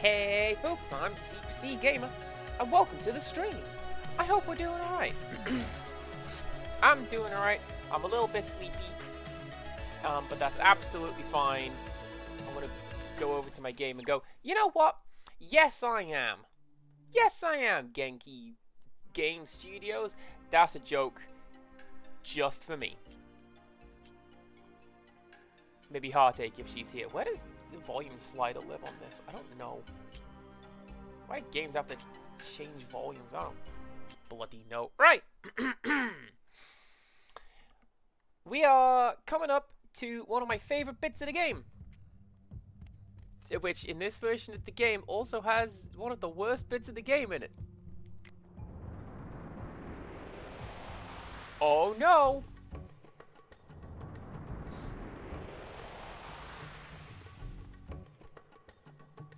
Hey folks, I'm CPC Gamer, and welcome to the stream. I hope we're doing alright. I'm doing alright. I'm a little bit sleepy, but that's absolutely fine. I'm gonna go over to my game and go, you know what? Yes, I am. Yes, I am, Genki Game Studios. That's a joke just for me. Maybe Heartache if she's here. Where does the volume slider live on this? I don't know. Why do games have to change volumes? I don't bloody know. Right! We are coming up to one of my favorite bits of the game. Which, in this version of the game, also has one of the worst bits of the game in it. Oh no!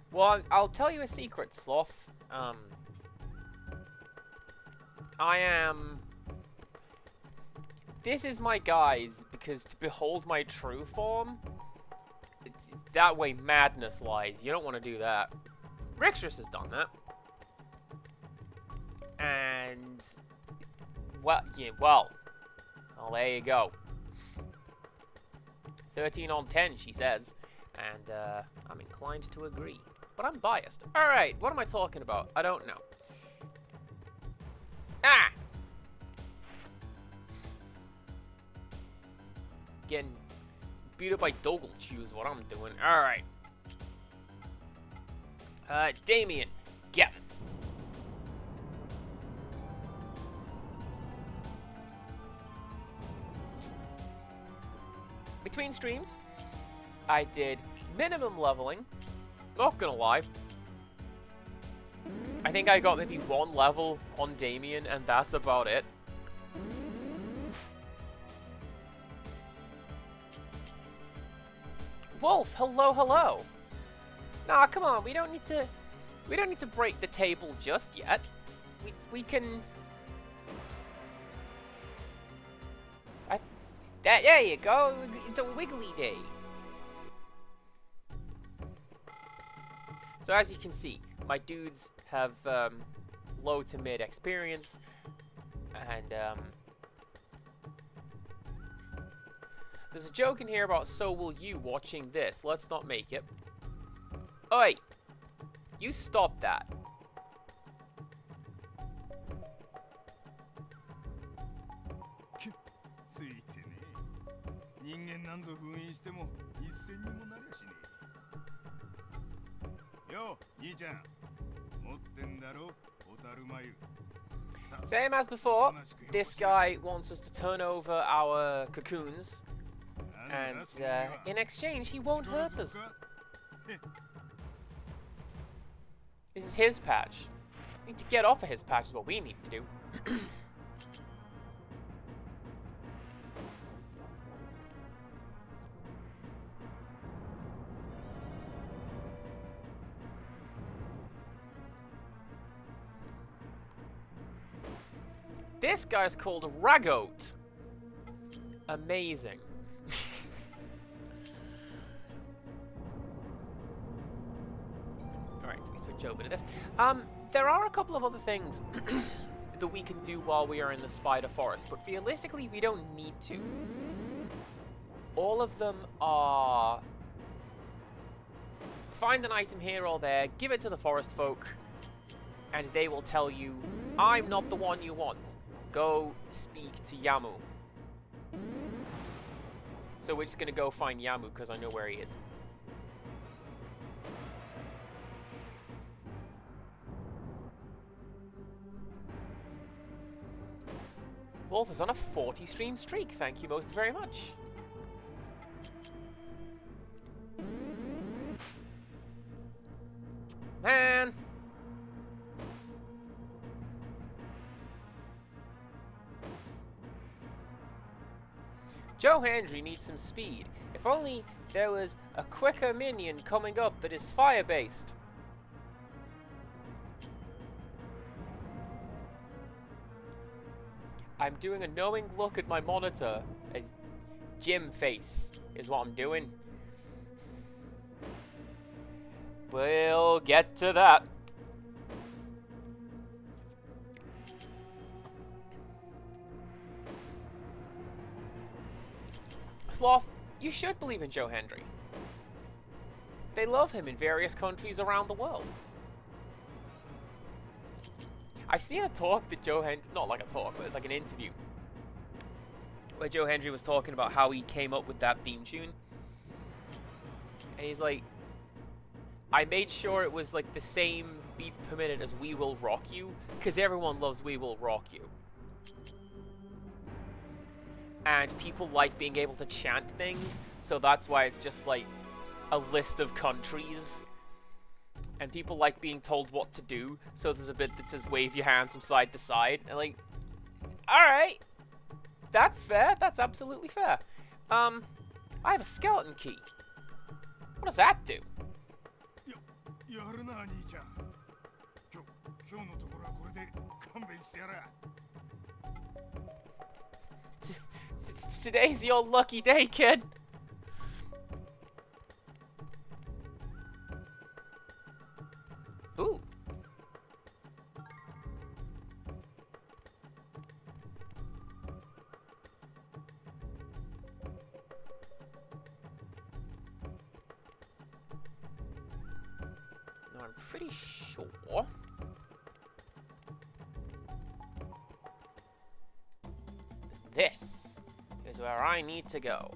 Well, I'll tell you a secret, Sloth. This is my guise, because to behold my true form, that way madness lies. You don't want to do that. Rixtrus has done that. And, well, yeah, well, there you go. 13 on 10, she says. And, I'm inclined to agree. But I'm biased. Alright, what am I talking about? I don't know. Ah! Getting beat up by Dogelchew is what I'm doing. Alright. Damien, get him. Between streams, I did minimum leveling. Not gonna lie. I think I got maybe one level on Damien, and that's about it. Wolf, hello, hello. Nah, come on, we don't need to break the table just yet. We can. There you go. It's a wiggly day. So as you can see, my dudes have low to mid experience, and there's a joke in here about "so will you" watching this. Let's not make it. Oi! You stop that. Same as before, this guy wants us to turn over our cocoons, and in exchange he won't hurt us. This is his patch. We need to get off of his patch is what we need to do. This guy's called Ragoat. Amazing. Alright, so we switch over to this. There are a couple of other things that we can do while we are in the Spider Forest, but realistically, we don't need to. All of them are find an item here or there, give it to the forest folk, and they will tell you, I'm not the one you want. Go speak to Yamu. So we're just gonna go find Yamu because I know where he is. Wolf is on a 40 stream streak. Thank you most very much. Man. Joe Hendry needs some speed. If only there was a quicker minion coming up that is fire-based. I'm doing a knowing look at my monitor. A gym face is what I'm doing. We'll get to that. Sloth, you should believe in Joe Hendry. They love him in various countries around the world. I've seen a talk that Joe Hendry, not like a talk, but it's like an interview, where Joe Hendry was talking about how he came up with that theme tune. And he's like, I made sure it was like the same beats per minute as We Will Rock You, because everyone loves We Will Rock You. And people like being able to chant things, so that's why it's just like a list of countries. And people like being told what to do, so there's a bit that says wave your hands from side to side. And like, alright, that's fair, that's absolutely fair. I have a skeleton key. What does that do? Today's your lucky day, kid. Ooh. No, I'm pretty sure. This is where I need to go.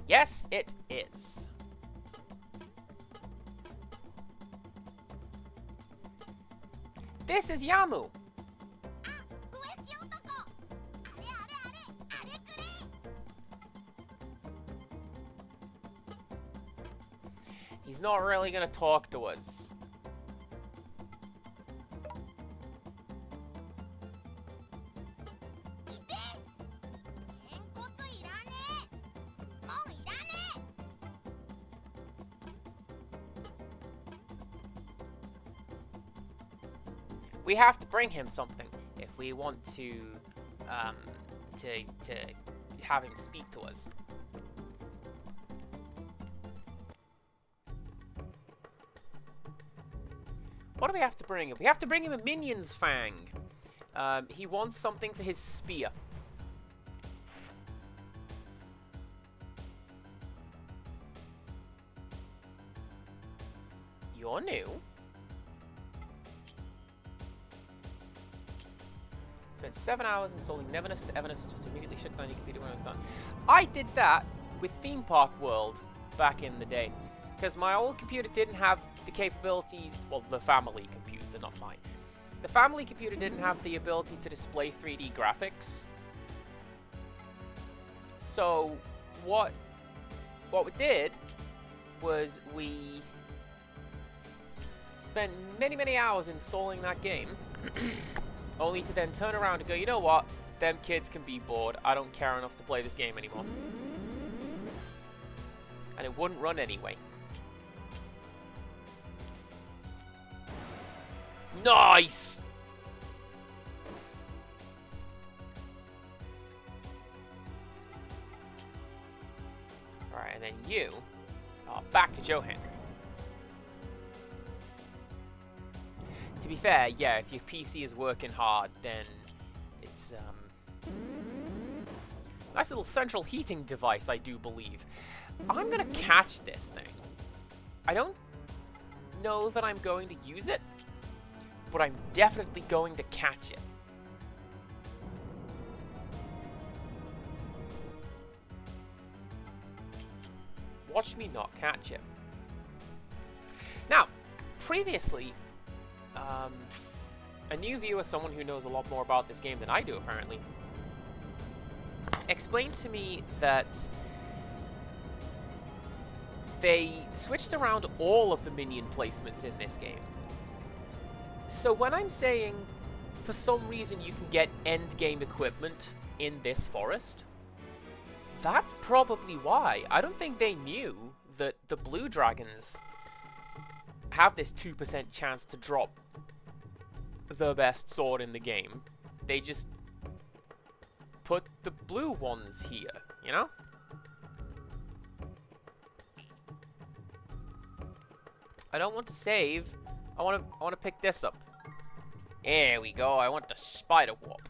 Yes, it is. This is Yamu. He's not really gonna talk to us. We have to bring him something if we want to have him speak to us. What do we have to bring him? We have to bring him a minion's fang. He wants something for his spear. You're new. Spent 7 hours installing Neverness to Everness just to immediately shut down your computer when I was done. I did that with Theme Park World back in the day, because my old computer didn't have the capabilities, well, the family computer, not mine. The family computer didn't have the ability to display 3D graphics. So what we did was we spent many hours installing that game. Only to then turn around and go, you know what? Them kids can be bored. I don't care enough to play this game anymore. And it wouldn't run anyway. Nice! Alright, and then you are back to Joe Hendry. To be fair, yeah, if your PC is working hard, then it's, nice little central heating device, I do believe. I'm gonna catch this thing. I don't know that I'm going to use it, but I'm definitely going to catch it. Watch me not catch it. Now, previously, a new viewer, someone who knows a lot more about this game than I do, apparently, explained to me that they switched around all of the minion placements in this game. So when I'm saying, for some reason, you can get end-game equipment in this forest, that's probably why. I don't think they knew that the blue dragons have this 2% chance to drop the best sword in the game. They just put the blue ones here, you know? I don't want to save. I want to pick this up. There we go. I want the spider warp.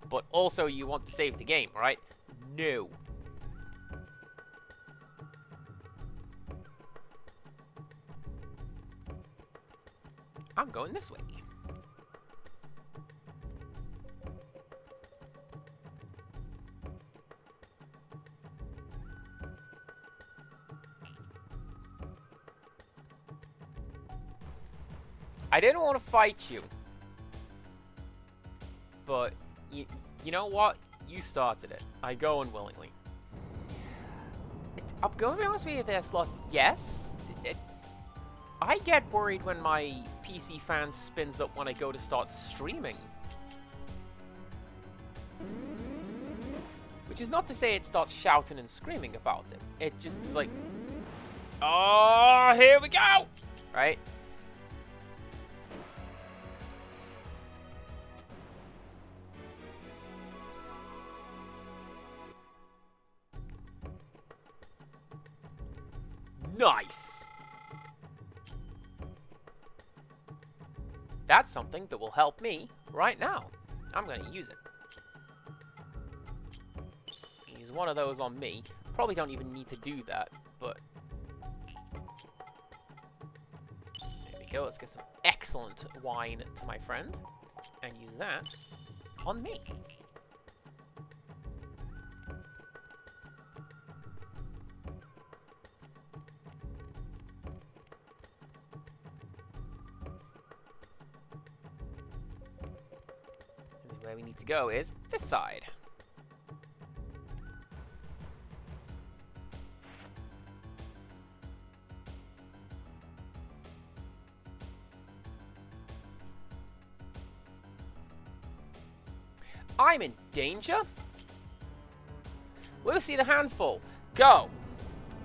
But also you want to save the game, right? No. I'm going this way. I didn't want to fight you. But, you know what? You started it. I go unwillingly. I'm going to be honest with you there, Sloth. Yes. I get worried when my PC fan spins up when I go to start streaming. Which is not to say it starts shouting and screaming about it. It just is like, oh, here we go! Right? Nice! That's something that will help me right now. I'm going to use it. Use one of those on me. Probably don't even need to do that, but... There we go. Let's get some excellent wine to my friend. And use that on me. Where we need to go is this side. I'm in danger? Lucy the Handful, go!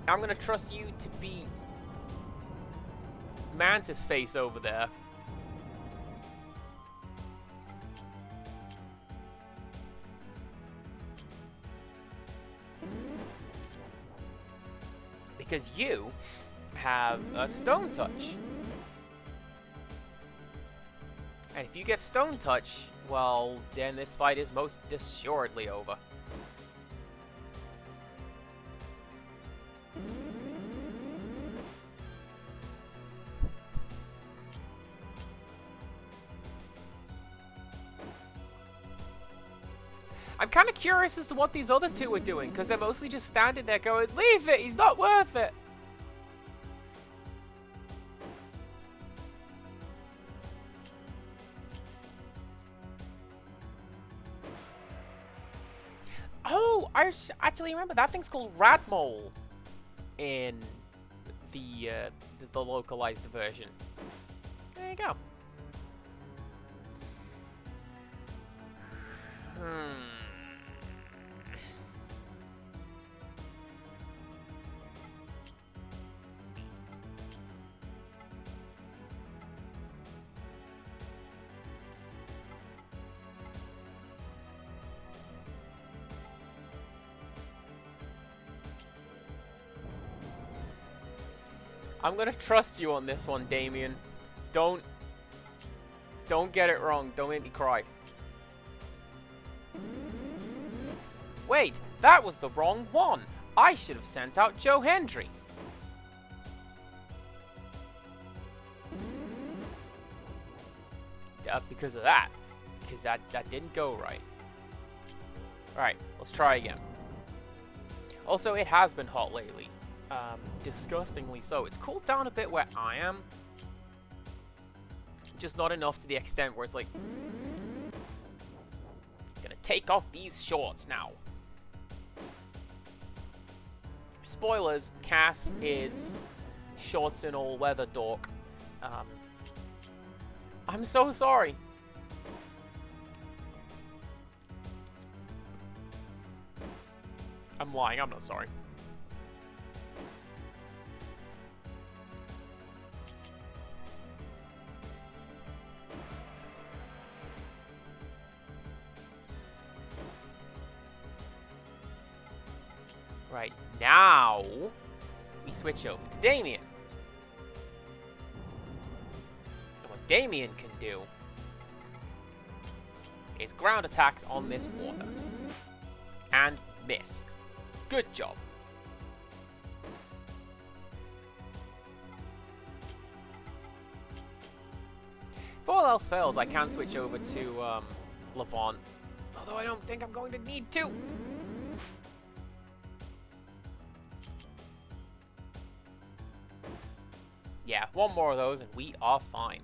I'm gonna trust you to be Mantis Face over there. Because you have a Stone Touch. And if you get Stone Touch, well, then this fight is most assuredly over. I'm kind of curious as to what these other two are doing, because they're mostly just standing there going, leave it, he's not worth it. Oh, I actually remember that thing's called Radmole in the localized version. There you go. I'm gonna trust you on this one, Damien. Don't get it wrong. Don't make me cry. Wait, that was the wrong one. I should have sent out Joe Hendry. Because of that. Because that didn't go right. Alright, let's try again. Also, it has been hot lately. Disgustingly so. It's cooled down a bit where I am. Just not enough to the extent where it's like... Gonna take off these shorts now. Spoilers, Cass is shorts and all weather dork. I'm so sorry. I'm lying, I'm not sorry. Right, now we switch over to Damien. And what Damien can do is ground attacks on this water. And miss. Good job. If all else fails, I can switch over to Levant. Although I don't think I'm going to need to. Yeah, one more of those and we are fine.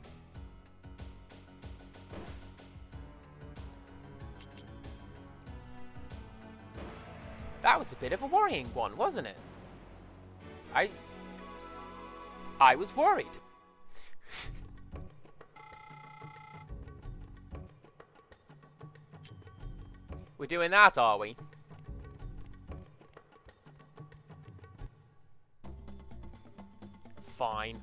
That was a bit of a worrying one, wasn't it? I was worried. We're doing that, are we? Fine.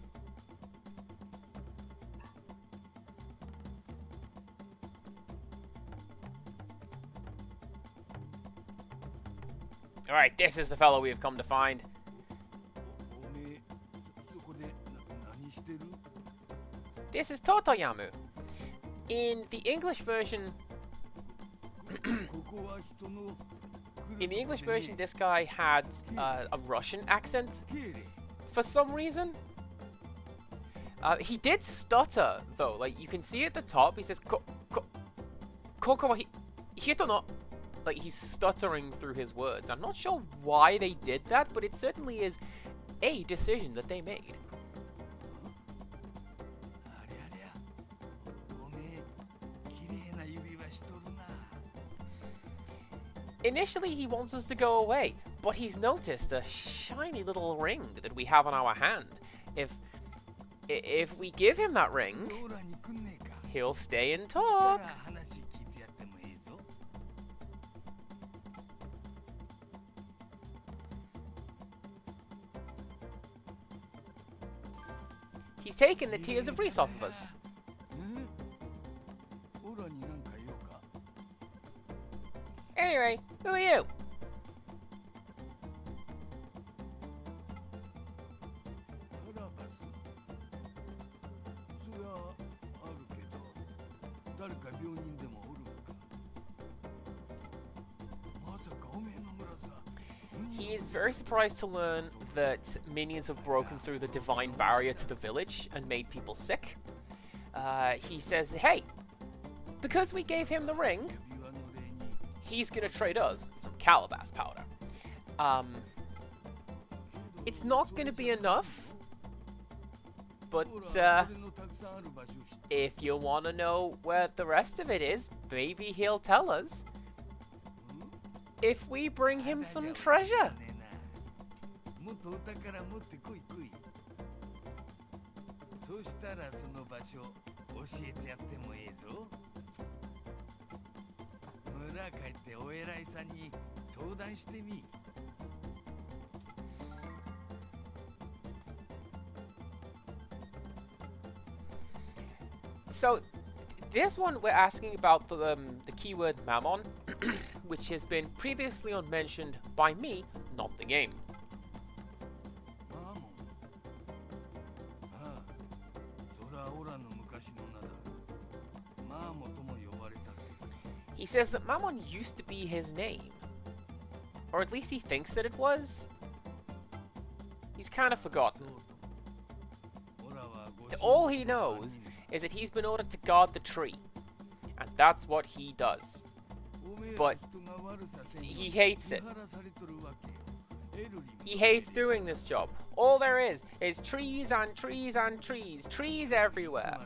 Alright, this is the fellow we have come to find. This is Totoyamu. In the English version... in the English version, this guy had a Russian accent. For some reason. He did stutter, though. Like, you can see at the top, he says... Koko wa hito no... Like, he's stuttering through his words. I'm not sure why they did that, but it certainly is a decision that they made. Initially, he wants us to go away, but he's noticed a shiny little ring that we have on our hand. If we give him that ring, he'll stay and talk. He's taken the tears of Reese off of us. Anyway, who are you? He is very surprised to learn that minions have broken through the divine barrier to the village and made people sick. He says, hey, because we gave him the ring, he's gonna trade us some calabash powder. It's not gonna be enough, but if you wanna know where the rest of it is, maybe he'll tell us. If we bring him some treasure. So, this one we're asking about the keyword Mammon, which has been previously unmentioned by me, not the game. He says that Mammon used to be his name. Or at least he thinks that it was. He's kind of forgotten. All he knows is that he's been ordered to guard the tree. And that's what he does. But he hates it. He hates doing this job. All there is trees and trees and trees. Trees everywhere.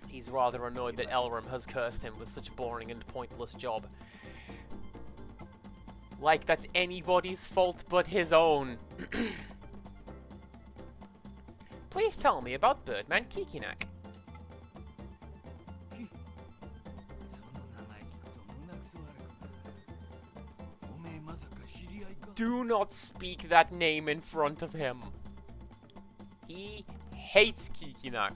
He's rather annoyed that Elram has cursed him with such a boring and pointless job. Like that's anybody's fault but his own. Please tell me about Birdman Kikinak. Do not speak that name in front of him. He hates Kikinak.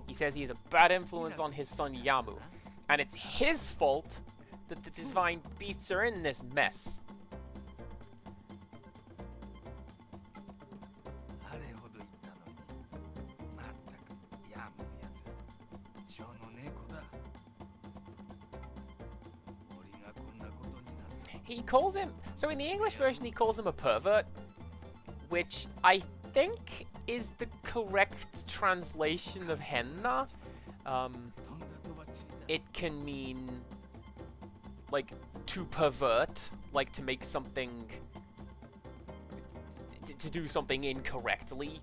He says he is a bad influence on his son Yamu, and it's his fault that the divine beasts are in this mess. He calls him, so in the English version he calls him a pervert, which I think is the correct translation of henna. It can mean, like, to pervert, like to make something, to do something incorrectly.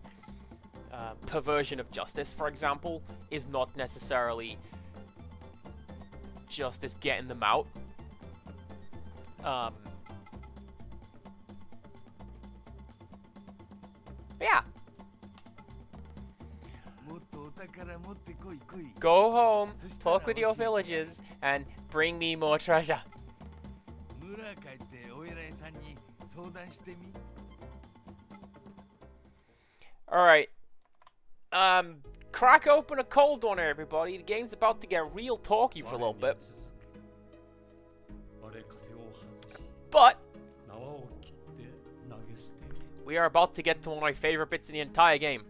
Perversion of justice, for example, is not necessarily justice getting them out. Yeah. Go home, talk with your villagers, and bring me more treasure. Alright. Crack open a cold one, everybody. The game's about to get real talky for a little bit. But we are about to get to one of my favorite bits in the entire game.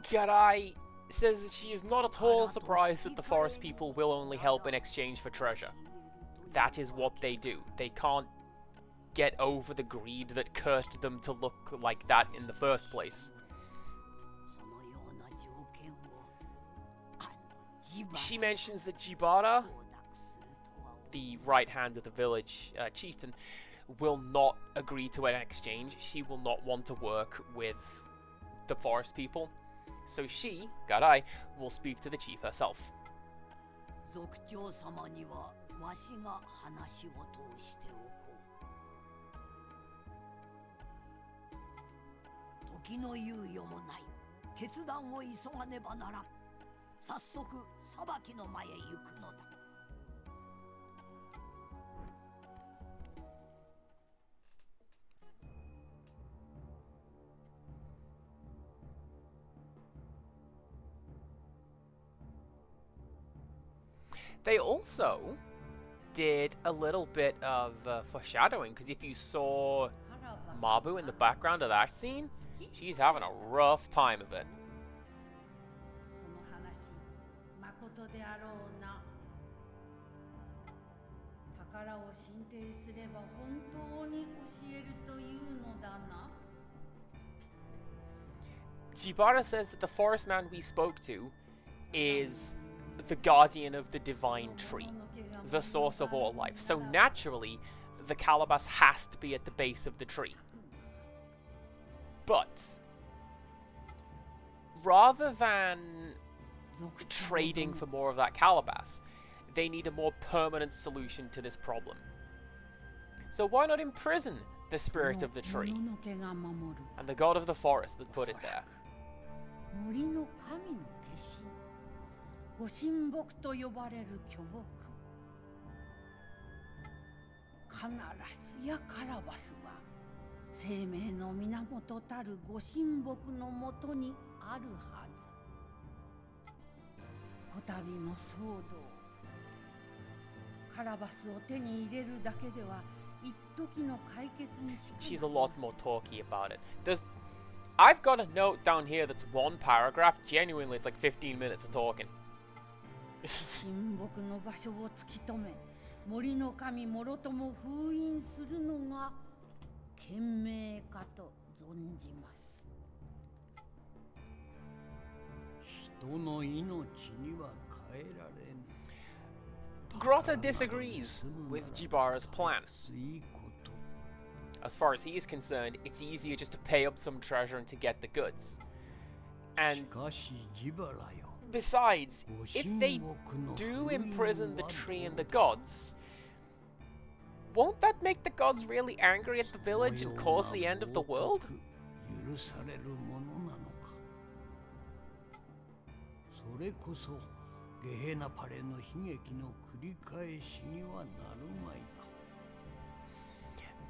Garai says that she is not at all surprised that the forest people will only help in exchange for treasure. That is what they do. They can't get over the greed that cursed them to look like that in the first place. She mentions that Jibara, the right hand of the village chieftain, will not agree to an exchange. She will not want to work with the forest people. So she, Garai, will speak to the chief herself. They also did a little bit of foreshadowing, because if you saw Mabu in the background of that scene, she's having a rough time of it. Jibara says that the forest man we spoke to is the guardian of the divine tree, the source of all life. So naturally, the calabash has to be at the base of the tree. But rather than trading for more of that calabash, they need a more permanent solution to this problem. So why not imprison the spirit of the tree and the god of the forest that put it there? ご神木と呼ばれる巨木。必ずやカラバスは生命の源たるご神木のもとにあるはず。こたびの騒動、カラバスを手に入れるだけでは一時の解決にしか。She's a lot more talky about it. I've got a note down here that's one paragraph. Genuinely, it's like 15 minutes of talking. 神木の場所を突き止め、森の神もろとも封印するのが賢明かと存じます。人の命には変えられぬ。Grotta disagrees with Jibara's plan. As far as he is concerned, it's easier just to pay up some treasure and to get the goods. And besides, if they do imprison the tree and the gods, won't that make the gods really angry at the village and cause the end of the world?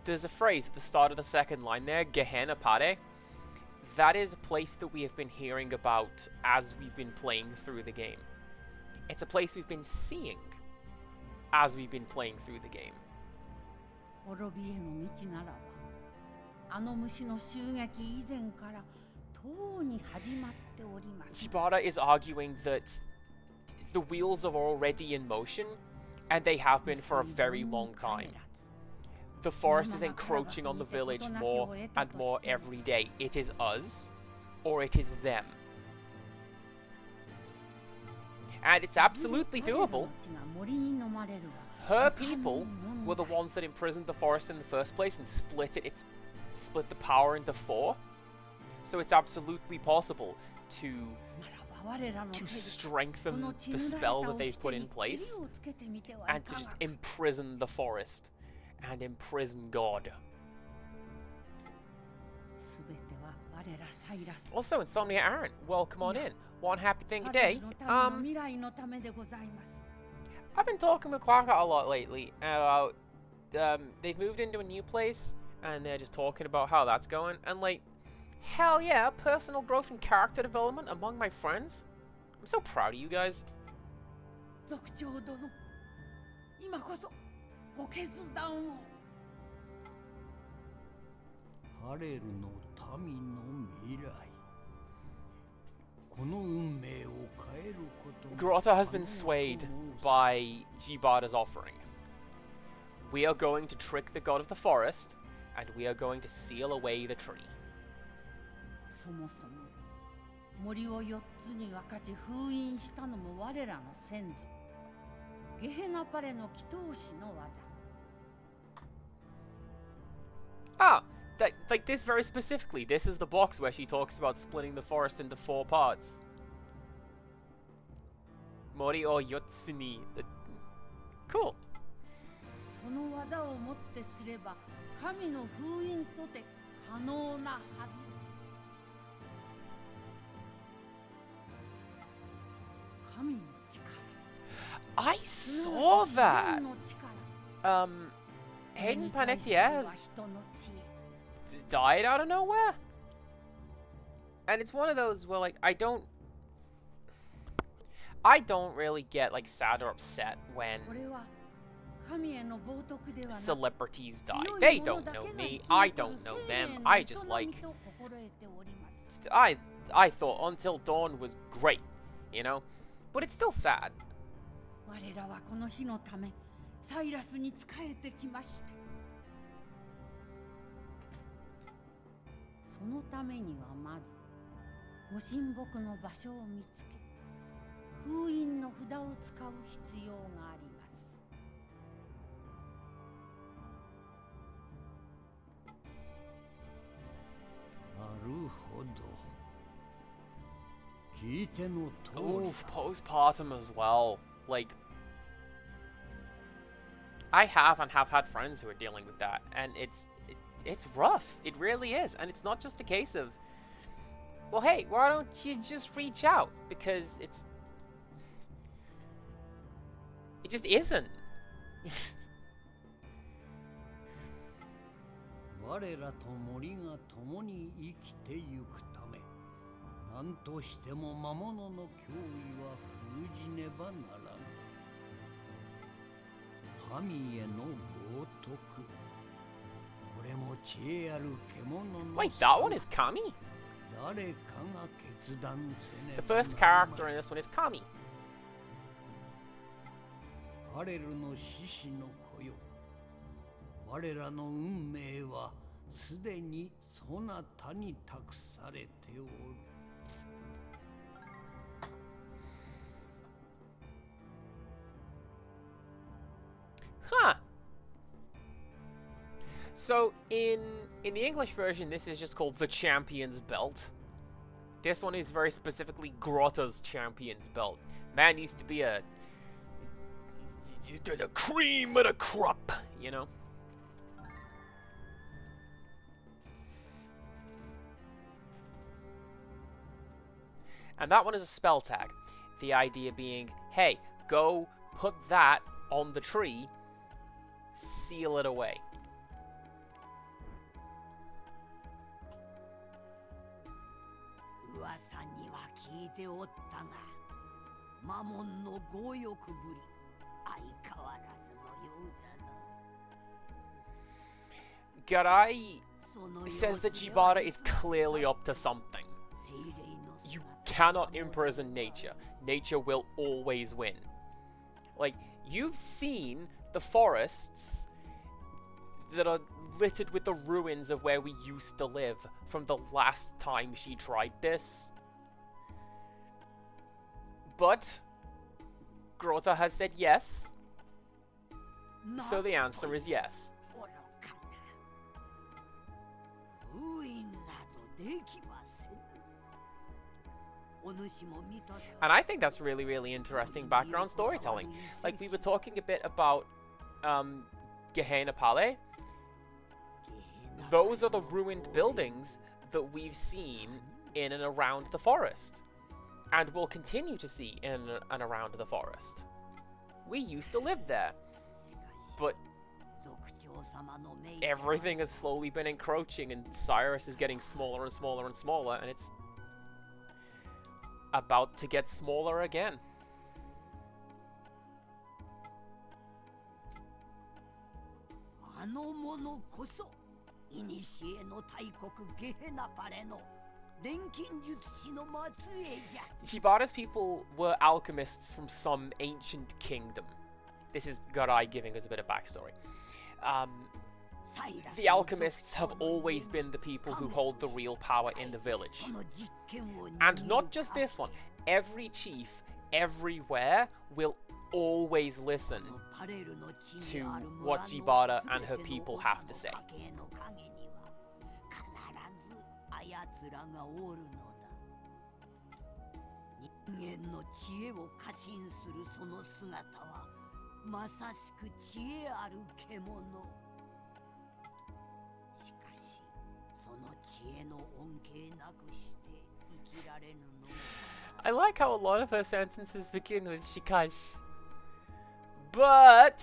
There's a phrase at the start of the second line there, Gehenna Pare. That is a place that we have been hearing about as we've been playing through the game. It's a place we've been seeing as we've been playing through the game. Jibara is arguing that the wheels are already in motion, and they have been for a very long time. The forest is encroaching on the village more and more every day. It is us, or it is them. And it's absolutely doable. Her people were the ones that imprisoned the forest in the first place and split the power into 4. So it's absolutely possible to strengthen the spell that they've put in place and to just imprison the forest and imprison God. Also, Insomnia Aaron, welcome on in. One happy thing today. I've been talking with Quaka a lot lately about they've moved into a new place and they're just talking about how that's going, and like, hell yeah, personal growth and character development among my friends. I'm so proud of you guys. Grotta has been swayed by Jibara's offering. We are going to trick the god of the forest, and we are going to seal away the tree. Ah, like this very specifically. This is the box where she talks about splitting the forest into 4 parts. Mori o Yotsuni. Cool. I saw that. Hayden Panettiere died out of nowhere, and it's one of those where, like, I don't really get like sad or upset when celebrities die. They don't know me, I don't know them. I just like, I thought Until Dawn was great, you know, but it's still sad. Oof, postpartum as well. Like, I have had friends who are dealing with that, and it's rough. It really is, and it's not just a case of, well, hey, why don't you just reach out? Because it just isn't. Wait, that one is Kami? The first character in this one is Kami. Huh. So in the English version, this is just called the Champion's Belt. This one is very specifically Grotta's Champion's Belt. Man used to be the cream of the crop, you know? And that one is a spell tag. The idea being, hey, go put that on the tree, seal it away. Garai says that Jibara is clearly up to something. You cannot imprison nature. Nature will always win. Like, you've seen the forests that are littered with the ruins of where we used to live from the last time she tried this. But Grotta has said yes. So the answer is yes. And I think that's really, really interesting background storytelling. Like, we were talking a bit about Gehenna Palais. Those are the ruined buildings that we've seen in and around the forest. And will continue to see in and around the forest. We used to live there. But everything has slowly been encroaching, and Cyrus is getting smaller and smaller and smaller, and it's about to get smaller again. Jibara's people were alchemists from some ancient kingdom. This is Garai giving us a bit of backstory. The alchemists have always been the people who hold the real power in the village. And not just this one. Every chief, everywhere, will always listen to what Jibara and her people have to say. I like how a lot of her sentences begin with shikash. But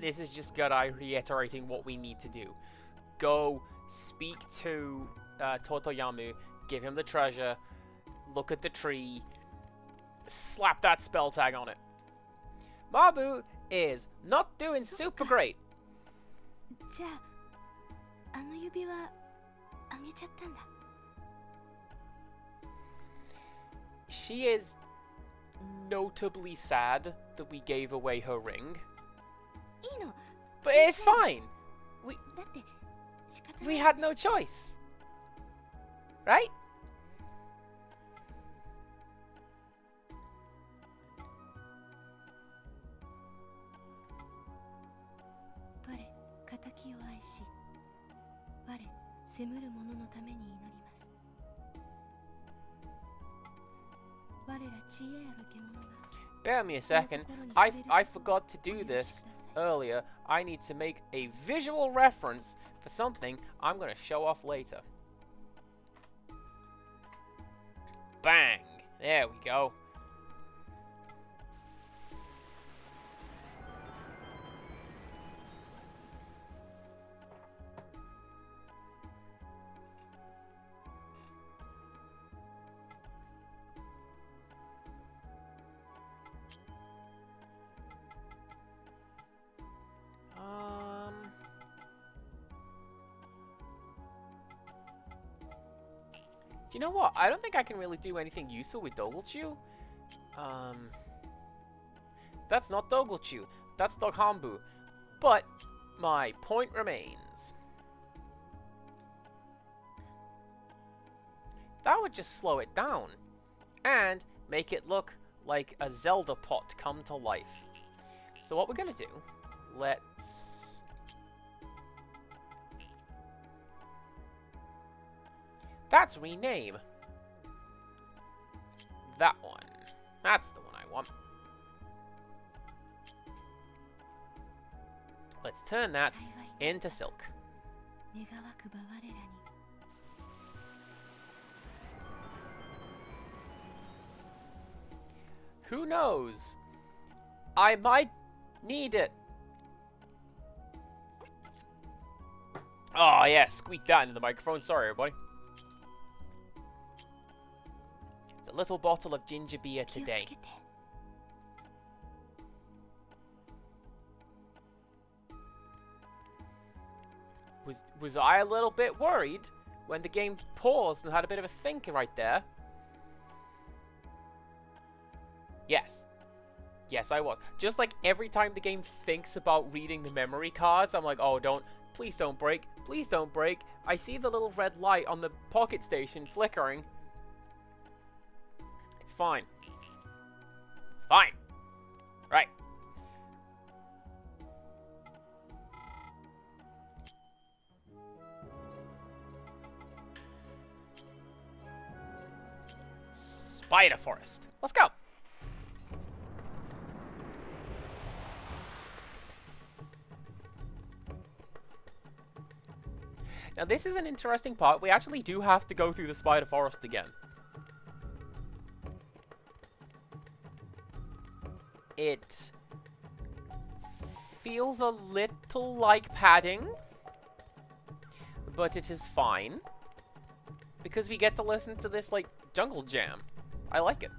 this is just Garai reiterating what we need to do. Go speak to Totoyamu, give him the treasure, look at the tree, slap that spell tag on it. Mabu is not doing super great. She is notably sad that we gave away her ring. But it's fine. We had no choice. Right? Bear me a second. I forgot to do this earlier. I need to make a visual reference for something I'm going to show off later. Bang! There we go. you know what? I don't think I can really do anything useful with Doglechew. That's not Doglechew. That's Doghambu. But my point remains. That would just slow it down. And make it look like a Zelda pot come to life. So what we're going to do, let's... That's rename. That one. That's the one I want. Let's turn that into silk. Who knows? I might need it. Oh yeah, squeak that into the microphone. Sorry, everybody. It's a little bottle of ginger beer today. Was I a little bit worried when the game paused and had a bit of a think right there? Yes. Yes, I was. Just like every time the game thinks about reading the memory cards, I'm like, oh, please don't break. Please don't break. I see the little red light on the pocket station flickering. It's fine. It's fine. Right. Spider Forest. Let's go. Now this is an interesting part. We actually do have to go through the Spider Forest again. It feels a little like padding, but it is fine. Because we get to listen to this, like, jungle jam. I like it.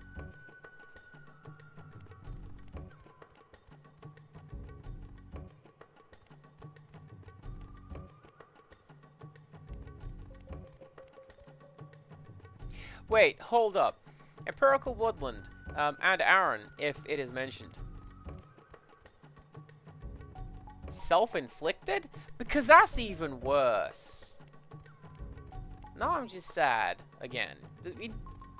Wait, hold up. Empirical Woodland, and Aaron, if it is mentioned. Self-inflicted? Because that's even worse. Now I'm just sad, again.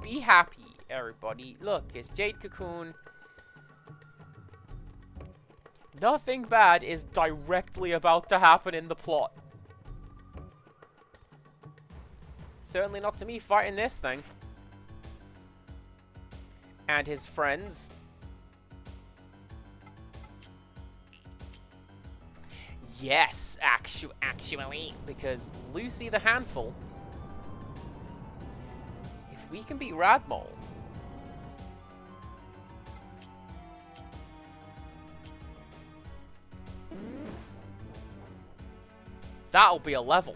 Be happy, everybody. Look, it's Jade Cocoon. Nothing bad is directly about to happen in the plot. Certainly not to me fighting this thing. And his friends. Yes, actually. Because Lucy the Handful. If we can beat Radmole. That'll be a level.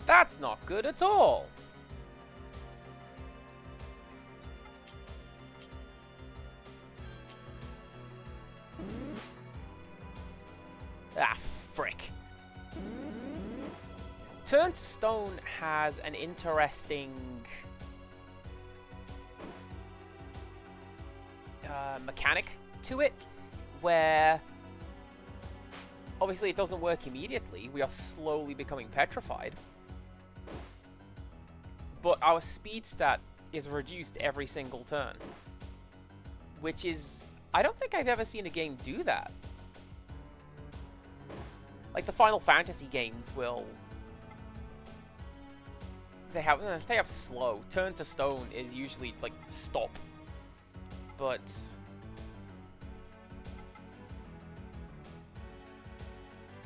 That's not good at all. Ah, frick. Turn to Stone has an interesting mechanic to it, where obviously it doesn't work immediately. We are slowly becoming petrified. But our speed stat is reduced every single turn. Which is... I don't think I've ever seen a game do that. Like, the Final Fantasy games will... They have slow. Turn to Stone is usually, like, stop. But...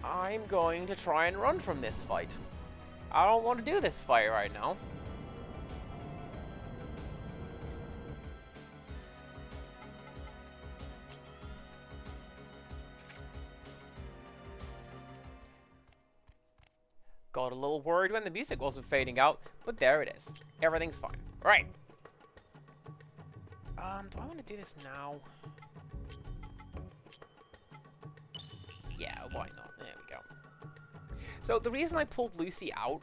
I'm going to try and run from this fight. I don't want to do this fight right now. Got a little worried when the music wasn't fading out, but there it is. Everything's fine. Right. Do I want to do this now? Yeah, why not? There we go. So the reason I pulled Lucy out,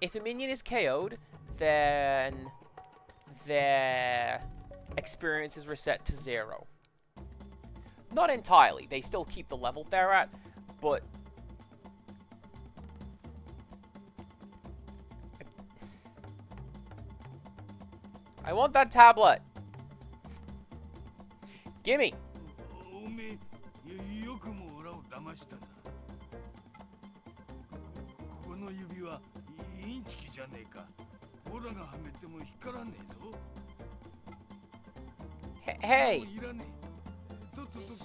if a minion is KO'd, then their experience is reset to 0. Not entirely. They still keep the level they're at, but I want that tablet. Gimme. Hey,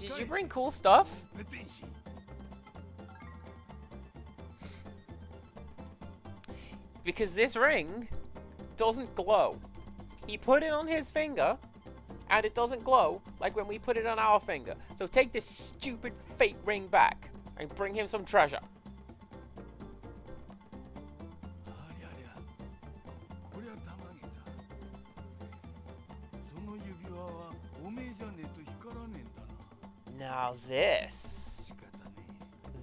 did you bring cool stuff? Because this ring doesn't glow. He put it on his finger, and it doesn't glow like when we put it on our finger. So take this stupid fake ring back and bring him some treasure. Now this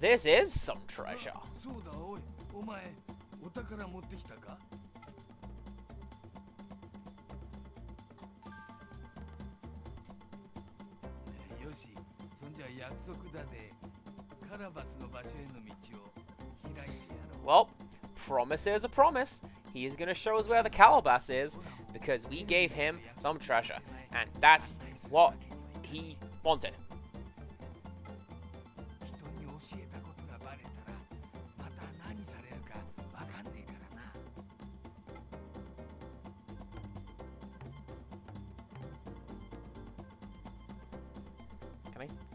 is some treasure. Well, promise is a promise. He is going to show us where the calabash is because we gave him some treasure. And that's what he wanted.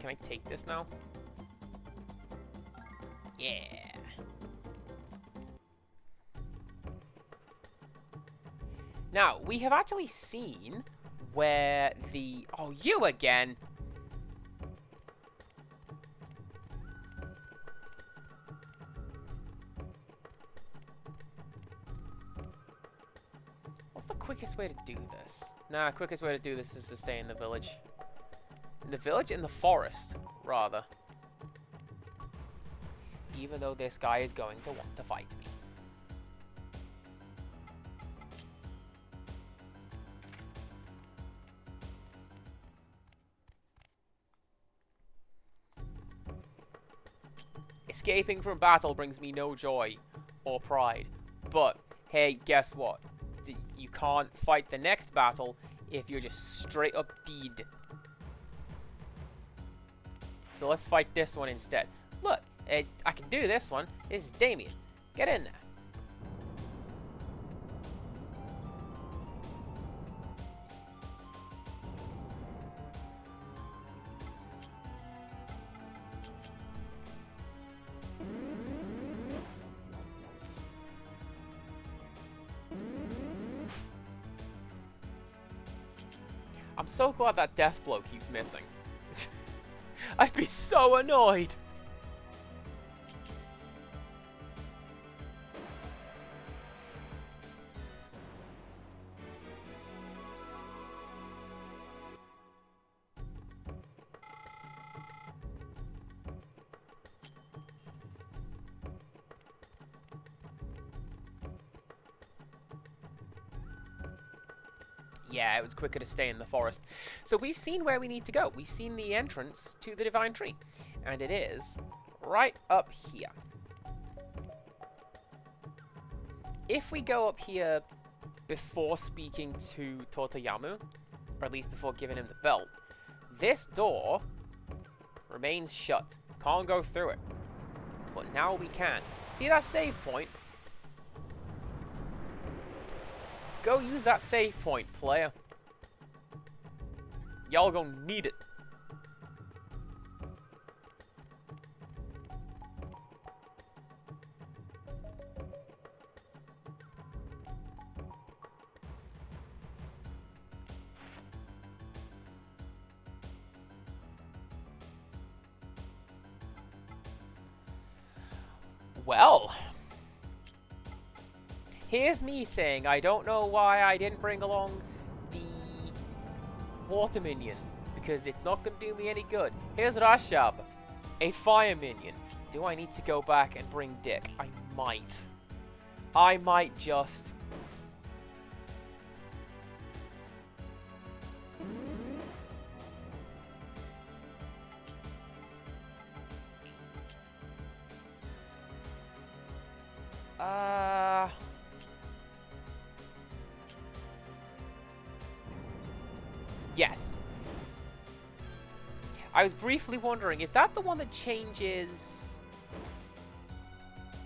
Can I take this now? Yeah. Now, we have actually seen where the... Oh, you again! What's the quickest way to do this? Nah, quickest way to do this is to stay in the village. In the village? In the forest, rather. Even though this guy is going to want to fight me. Escaping from battle brings me no joy or pride. But, hey, guess what? You can't fight the next battle if you're just straight up dead. So let's fight this one instead. Look, I can do this one. This is Damien. Get in there. I'm so glad that death blow keeps missing. I'd be so annoyed. Yeah, it was quicker to stay in the forest. So we've seen where we need to go. We've seen the entrance to the Divine Tree. And it is right up here. If we go up here before speaking to Totoyamu, or at least before giving him the belt, this door remains shut. Can't go through it. But now we can. See that save point? Go use that save point, player. Y'all gonna need it. Well, here's me saying I don't know why I didn't bring along the water minion, because it's not going to do me any good. Here's Rashab, a fire minion. Do I need to go back and bring Dick? I might. I might just... Yes. I was briefly wondering, is that the one that changes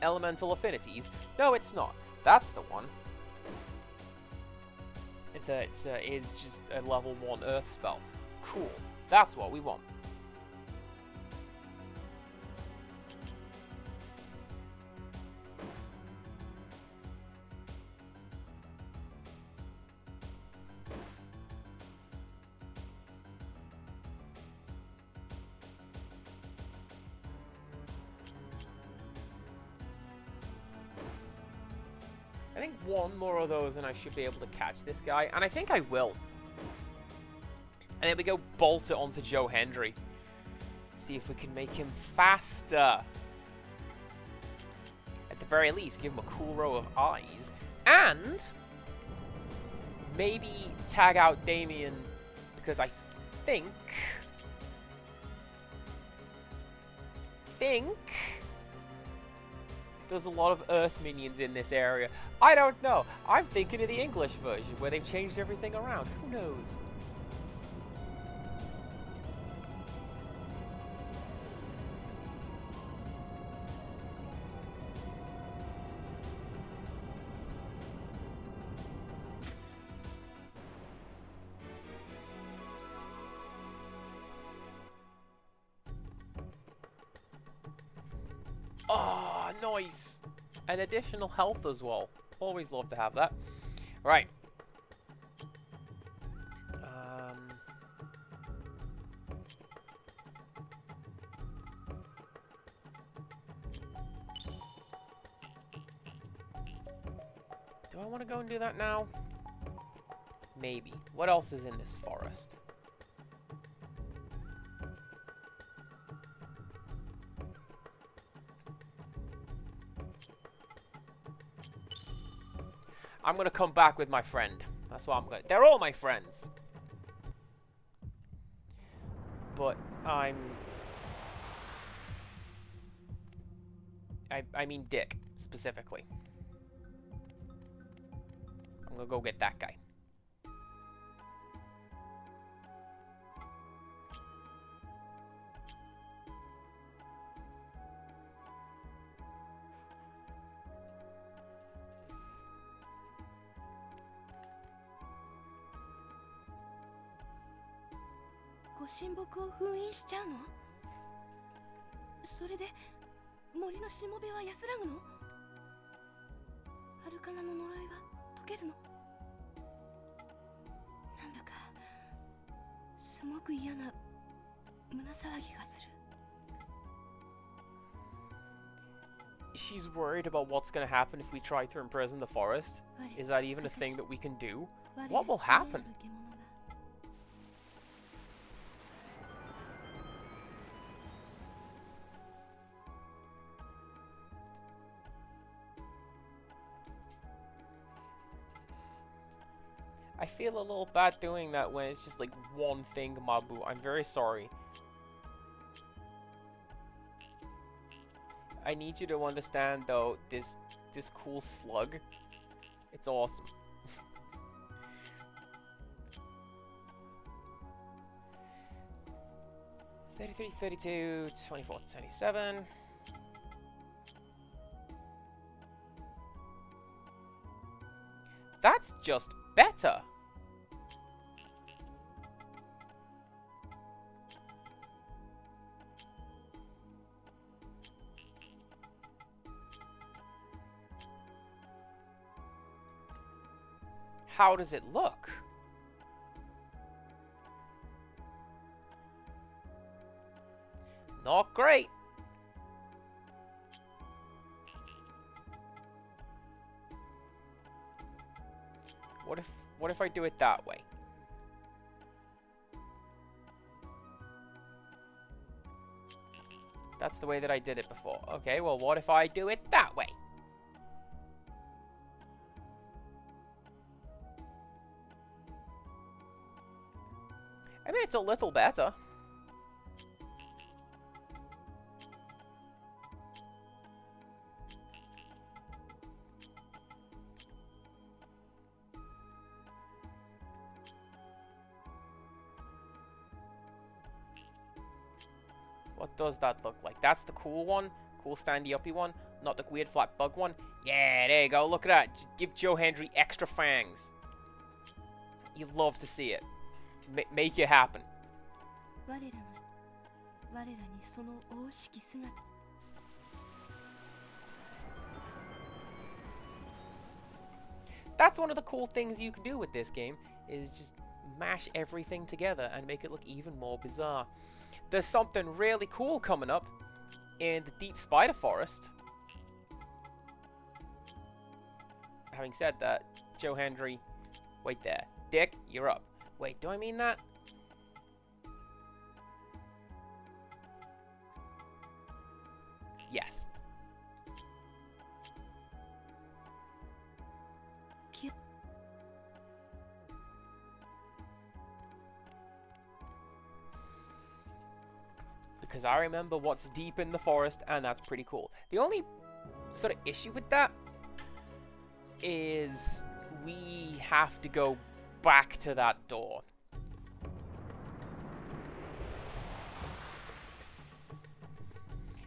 elemental affinities? No, it's not. That's the one that is just a level 1 earth spell. Cool. That's what we want. I think one more of those and I should be able to catch this guy. And I think I will. And then we go bolt it onto Joe Hendry. See if we can make him faster. At the very least, give him a cool row of eyes. And maybe tag out Damien. Because I think... there's a lot of Earth minions in this area. I don't know. I'm thinking of the English version where they've changed everything around. Who knows? Oh, nice. And additional health as well. Always love to have that. Right. Do I want to go and do that now? Maybe. What else is in this forest? I'm going to come back with my friend. That's what I'm going to... They're all my friends. But I mean Dick, specifically. I'm going to go get that guy.ご神木を封印しちゃうの？それで森のしもべは安らぐの？アルカナの呪いは解けるの？なんだかすごく嫌な胸騒ぎがする。She's worried about what's going to happen if we try to imprison the forest. Is that even a thing that we can do? What will happen? I feel a little bad doing that when it's just like one thing, Mabu. I'm very sorry. I need you to understand though, this cool slug. It's awesome. 33, 32, 24, 27. That's just better. How does it look? Not great. What if I do it that way? That's the way that I did it before. Okay, well, what if I do it that way? I mean, it's a little better. What does that look like? That's the cool one. Cool standy-uppy one. Not the weird flat bug one. Yeah, there you go. Look at that. Just give Joe Hendry extra fangs. You'd love to see it. Make it happen. That's one of the cool things you can do with this game, is just mash everything together and make it look even more bizarre. There's something really cool coming up in the Deep Spider Forest. Having said that, Joe Hendry, wait there. Dick, you're up. Wait, do I mean that? Yes. Because I remember what's deep in the forest, and that's pretty cool. The only sort of issue with that is we have to go back to that door.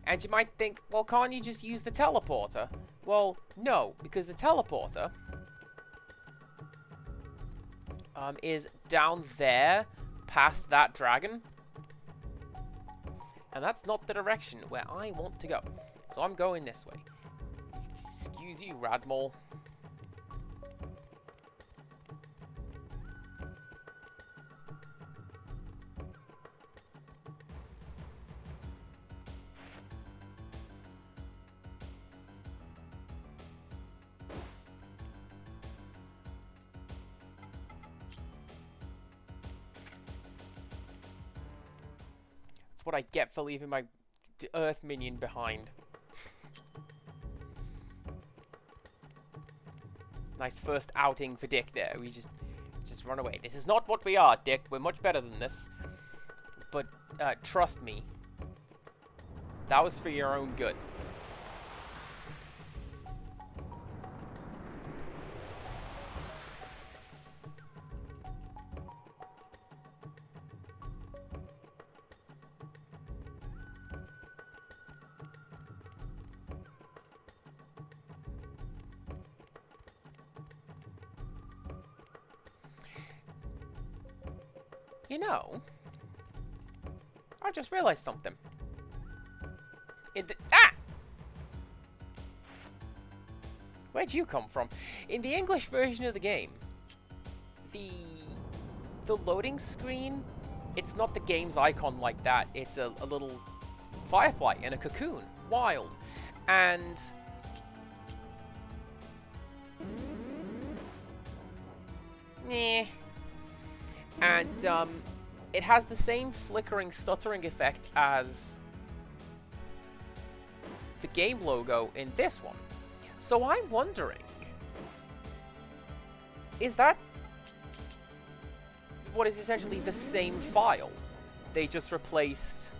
And you might think, well, can't you just use the teleporter? Well, no, because the teleporter is down there, past that dragon. And that's not the direction where I want to go. So I'm going this way. Excuse you, Radmole. That's what I get for leaving my Earth minion behind. Nice first outing for Dick there. We just run away. This is not what we are, Dick. We're much better than this. But trust me, that was for your own good. You know, I just realized something. Where'd you come from? In the English version of the game, the loading screen, it's not the game's icon like that. It's a little firefly and a cocoon. Wild. And And it has the same flickering, stuttering effect as the game logo in this one. So I'm wondering, is that what is essentially the same file? They just replaced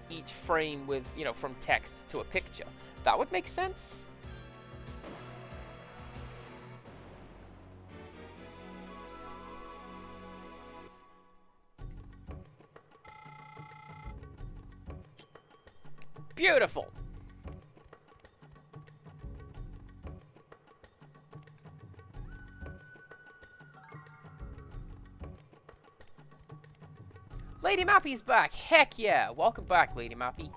each frame with, you know, from text to a picture. That would make sense. Beautiful. Lady Mappy's back. Heck yeah. Welcome back, Lady Mappy.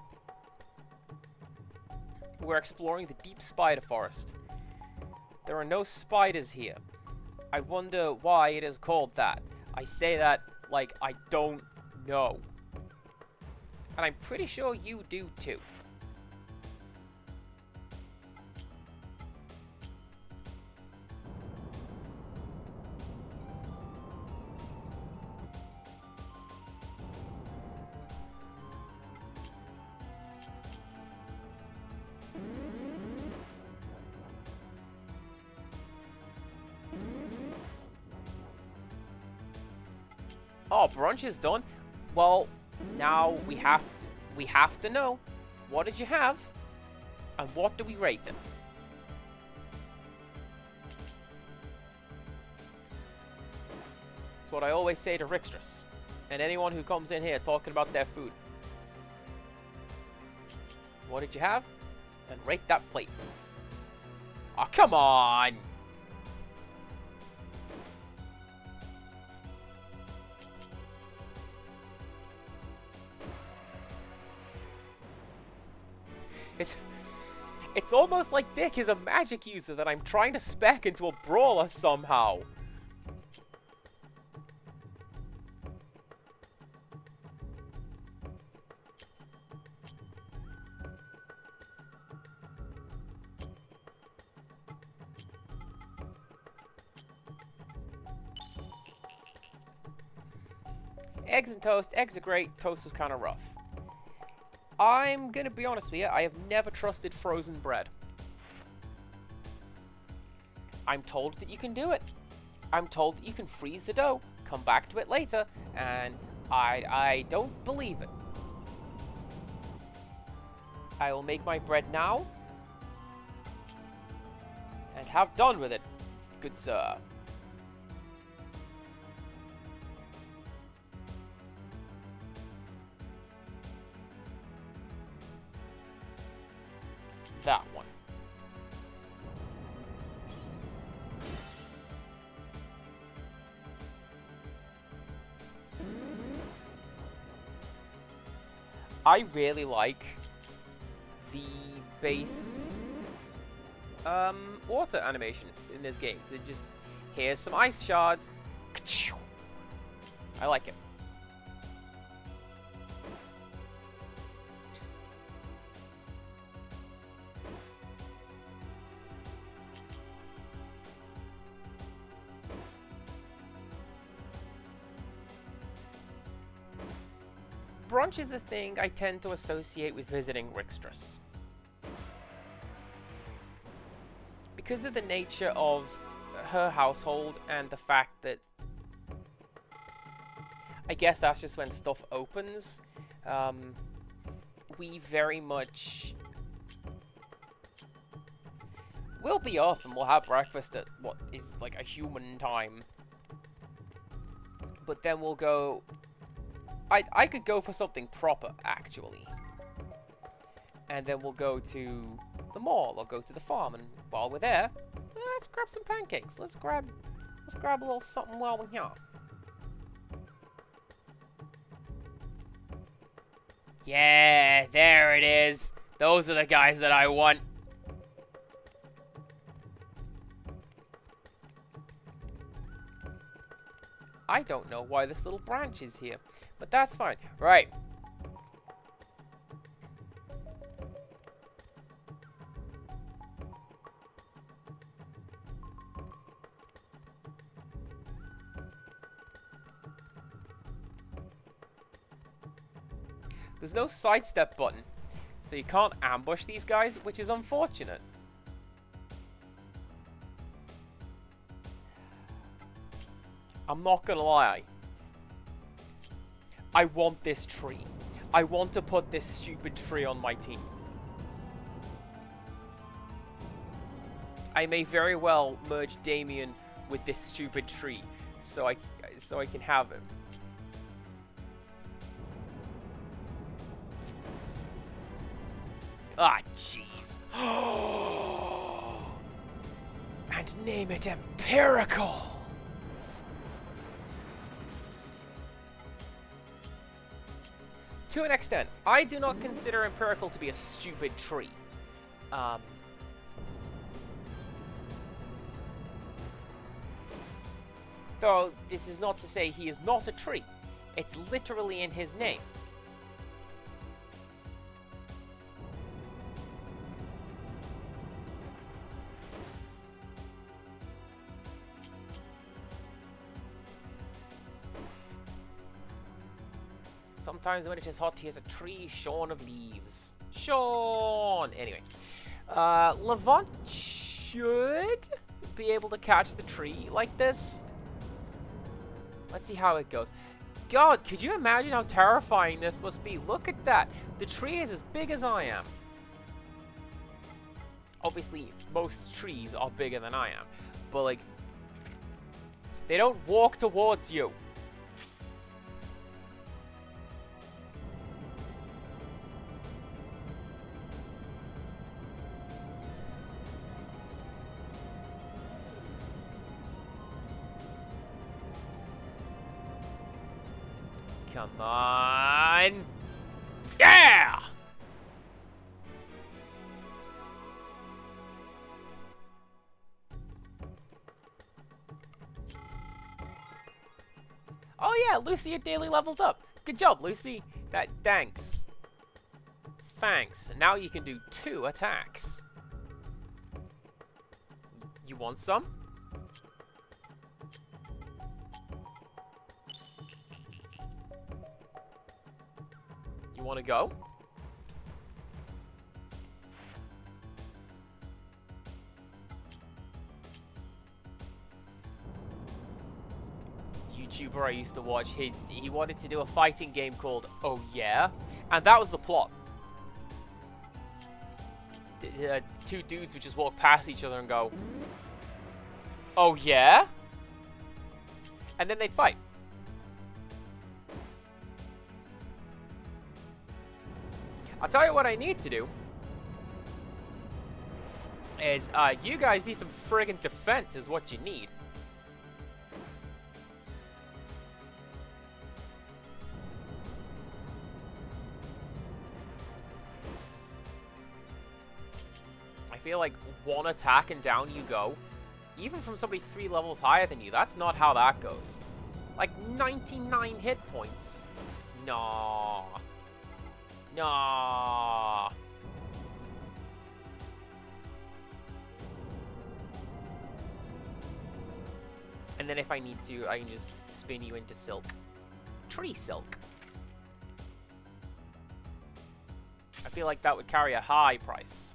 We're exploring the deep spider forest. There are no spiders here. I wonder why it is called that. I say that like I don't know. And I'm pretty sure you do too. Oh, brunch is done. Well, now we have to know, what did you have, and what do we rate it? It's what I always say to Rixtrus, and anyone who comes in here talking about their food. What did you have? And rate that plate. Oh, come on! It's almost like Dick is a magic user that I'm trying to spec into a brawler somehow. Eggs and toast. Eggs are great. Toast was kind of rough. I'm gonna be honest with you, I have never trusted frozen bread. I'm told that you can do it. I'm told that you can freeze the dough, come back to it later, and I don't believe it. I will make my bread now, and have done with it, good sir. That one. I really like the base water animation in this game. They just, here's some ice shards. I like it. Brunch is a thing I tend to associate with visiting Rixtrus. Because of the nature of her household and the fact that I guess that's just when stuff opens, we very much will be up and we'll have breakfast at what is like a human time. But then we'll go... I could go for something proper, actually. And then we'll go to the mall, or go to the farm, and while we're there, let's grab some pancakes. Let's grab a little something while we're here. Yeah, there it is. Those are the guys that I want. I don't know why this little branch is here, but that's fine. Right. There's no sidestep button, so you can't ambush these guys, which is unfortunate. I'm not gonna lie. I want this tree. I want to put this stupid tree on my team. I may very well merge Damien with this stupid tree, so I can have him. Ah, jeez. And name it Empirical. To an extent, I do not consider Empirical to be a stupid tree. Though, this is not to say he is not a tree. It's literally in his name. Sometimes when it is hot, he is a tree shorn of leaves. Shorn! Anyway. Levant should be able to catch the tree like this. Let's see how it goes. God, could you imagine how terrifying this must be? Look at that. The tree is as big as I am. Obviously, most trees are bigger than I am. But, like, they don't walk towards you. Come on. Yeah! Oh yeah, Lucy had daily leveled up. Good job, Lucy. Thanks. Thanks. Now you can do 2 attacks. You want some? You want to go? YouTuber I used to watch, he wanted to do a fighting game called Oh Yeah, and that was the plot. 2 dudes would just walk past each other and go, oh yeah? And then they'd fight. I'll tell you what I need to do is, you guys need some friggin' defense is what you need. I feel like 1 attack and down you go. Even from somebody 3 levels higher than you, that's not how that goes. Like 99 hit points. No. No. And then if I need to, I can just spin you into silk. Tree silk. I feel like that would carry a high price.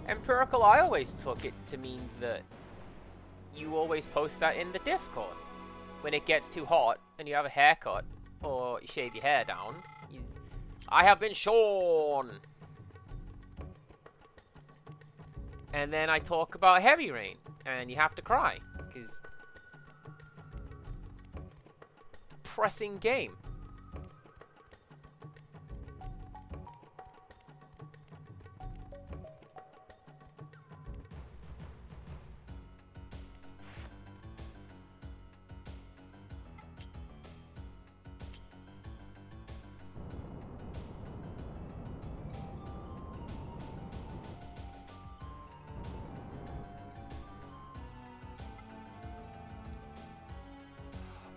Empirical, I always took it to mean that you always post that in the Discord. When it gets too hot and you have a haircut or you shave your hair down, I have been shorn. And then I talk about heavy rain and you have to cry because depressing game.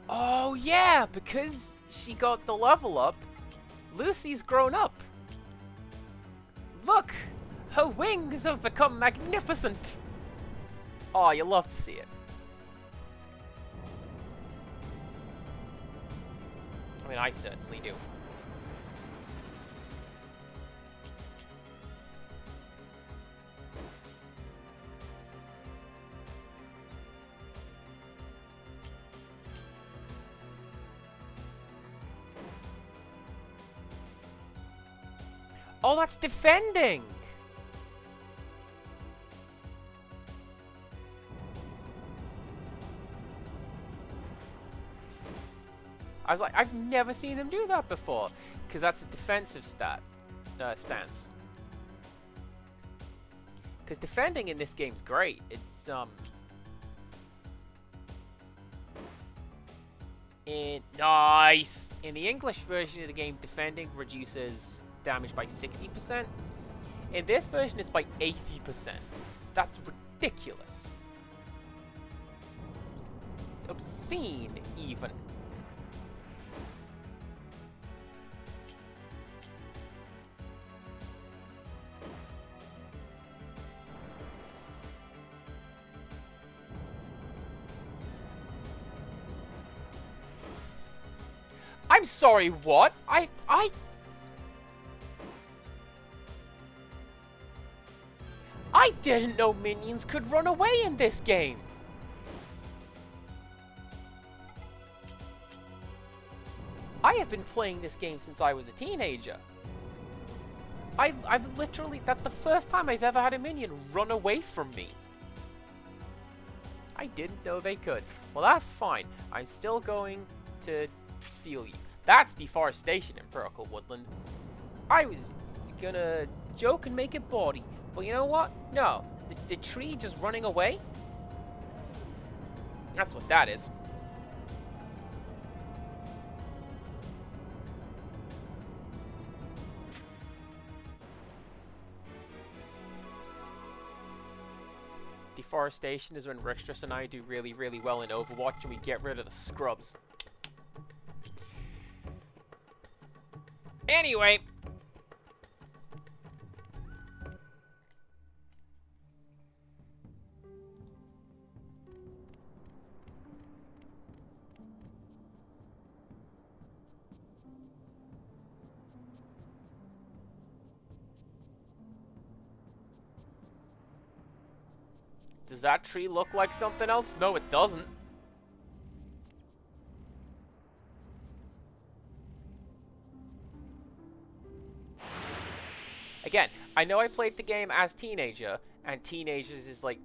Oh yeah, because she got the level up, Lucy's grown up. Look, her wings have become magnificent. Oh, you love to see it. I mean, I certainly do. Oh, that's defending! I was like, I've never seen them do that before. Because that's a defensive stance. Because defending in this game's great. It's, nice! In the English version of the game, defending reduces damage by 60%. In this version, it's by 80%. That's ridiculous. Obscene, even. I'm sorry, what? I didn't know minions could run away in this game. I have been playing this game since I was a teenager. I've literally, that's the first time I've ever had a minion run away from me. I didn't know they could. Well, that's fine. I'm still going to steal you. That's deforestation in Purple Woodland. I was gonna joke and make it bawdy, but you know what? No. The tree just running away? That's what that is. Deforestation is when Rextress and I do really, really well in Overwatch and we get rid of the scrubs. Anyway. Does that tree look like something else? No, it doesn't. Again, I know I played the game as teenager, and teenagers is like...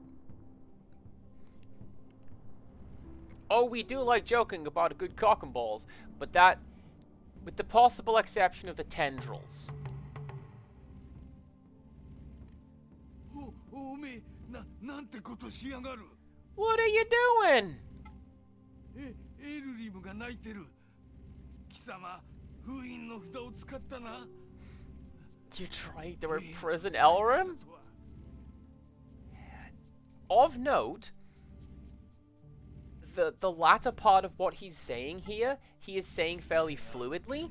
Oh, we do like joking about a good cock and balls, but that... with the possible exception of the tendrils. What are you doing? You trying to imprison Elrim? Of note, the latter part of what he's saying here, he is saying fairly fluidly.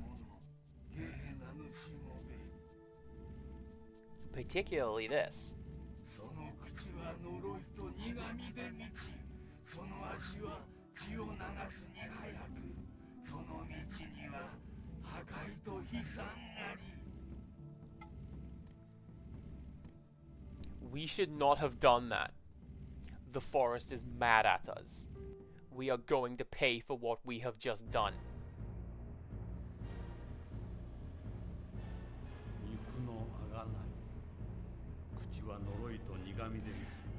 Particularly this. We should not have done that. The forest is mad at us. We are going to pay for what we have just done.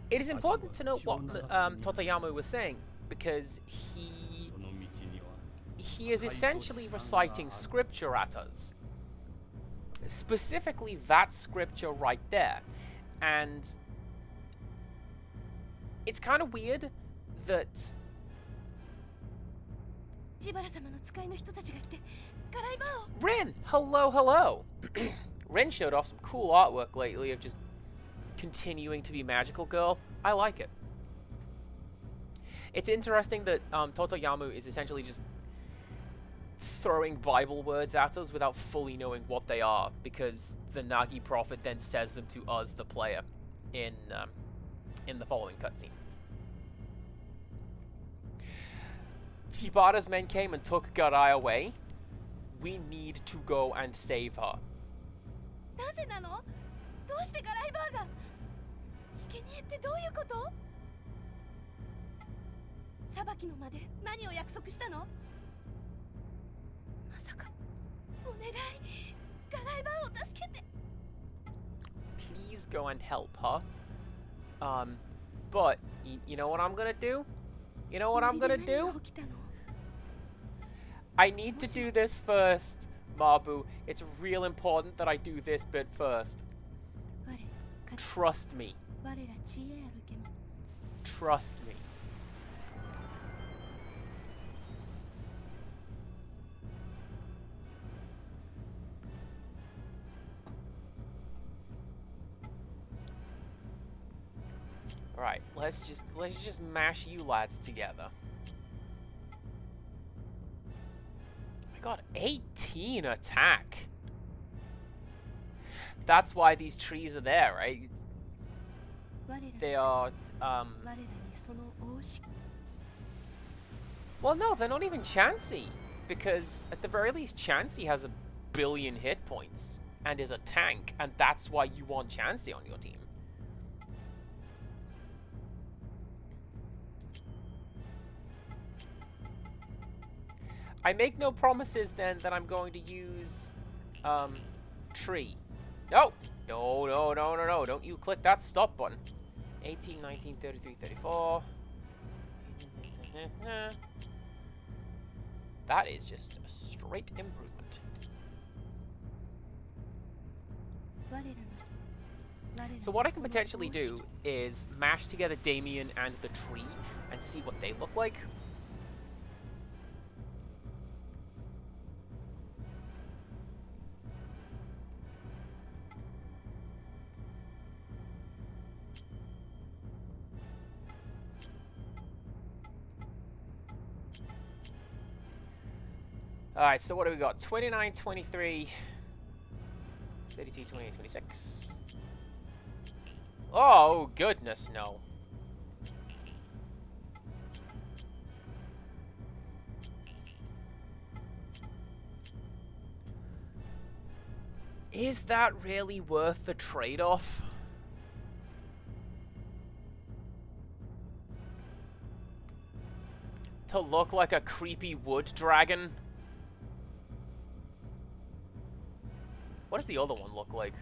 It is important to note what Totoyamu was saying, because he is essentially reciting scripture at us. Specifically that scripture right there. And it's kind of weird that Rin, hello. Rin showed off some cool artwork lately of just continuing to be magical girl. I like it. It's interesting that Totoyamu is essentially just throwing Bible words at us without fully knowing what they are, because the Nagi prophet then says them to us, the player, in the following cutscene. Chibata's men came and took Garai away. We need to go and save her. Please go and help her. But you know what I'm gonna do? You know what I'm gonna do? I need to do this first, Mabu. It's real important that I do this bit first. Trust me. Trust me. Alright, let's just mash you lads together. I got 18 attack. That's why these trees are there, right? They are, well, no, they're not even chancy. Because at the very least, Chansey has 1 billion hit points and is a tank, and that's why you want Chansey on your team. I make no promises then that I'm going to use Tree. No! No, no, no, no, no. Don't you click that stop button. 18, 19, 33, 34. That is just a straight improvement. So what I can potentially do is mash together Damien and the tree and see what they look like. Alright, so what do we got? 29, 23, 32, 28, 26. Oh, goodness, no. Is that really worth the trade-off? To look like a creepy wood dragon? What does the other one look like?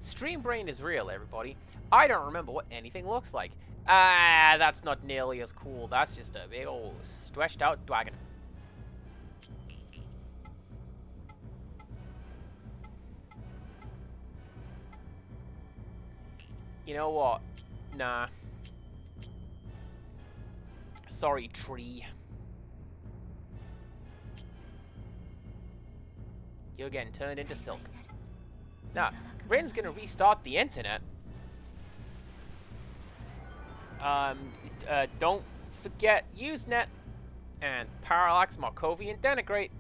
Stream brain is real, everybody. I don't remember what anything looks like. Ah, that's not nearly as cool. That's just a big old stretched out dragon. You know what? Nah. Sorry, tree. You're getting turned into silk. Now, Rin's gonna restart the internet. Don't forget Usenet and Parallax, Markovian Denigrate.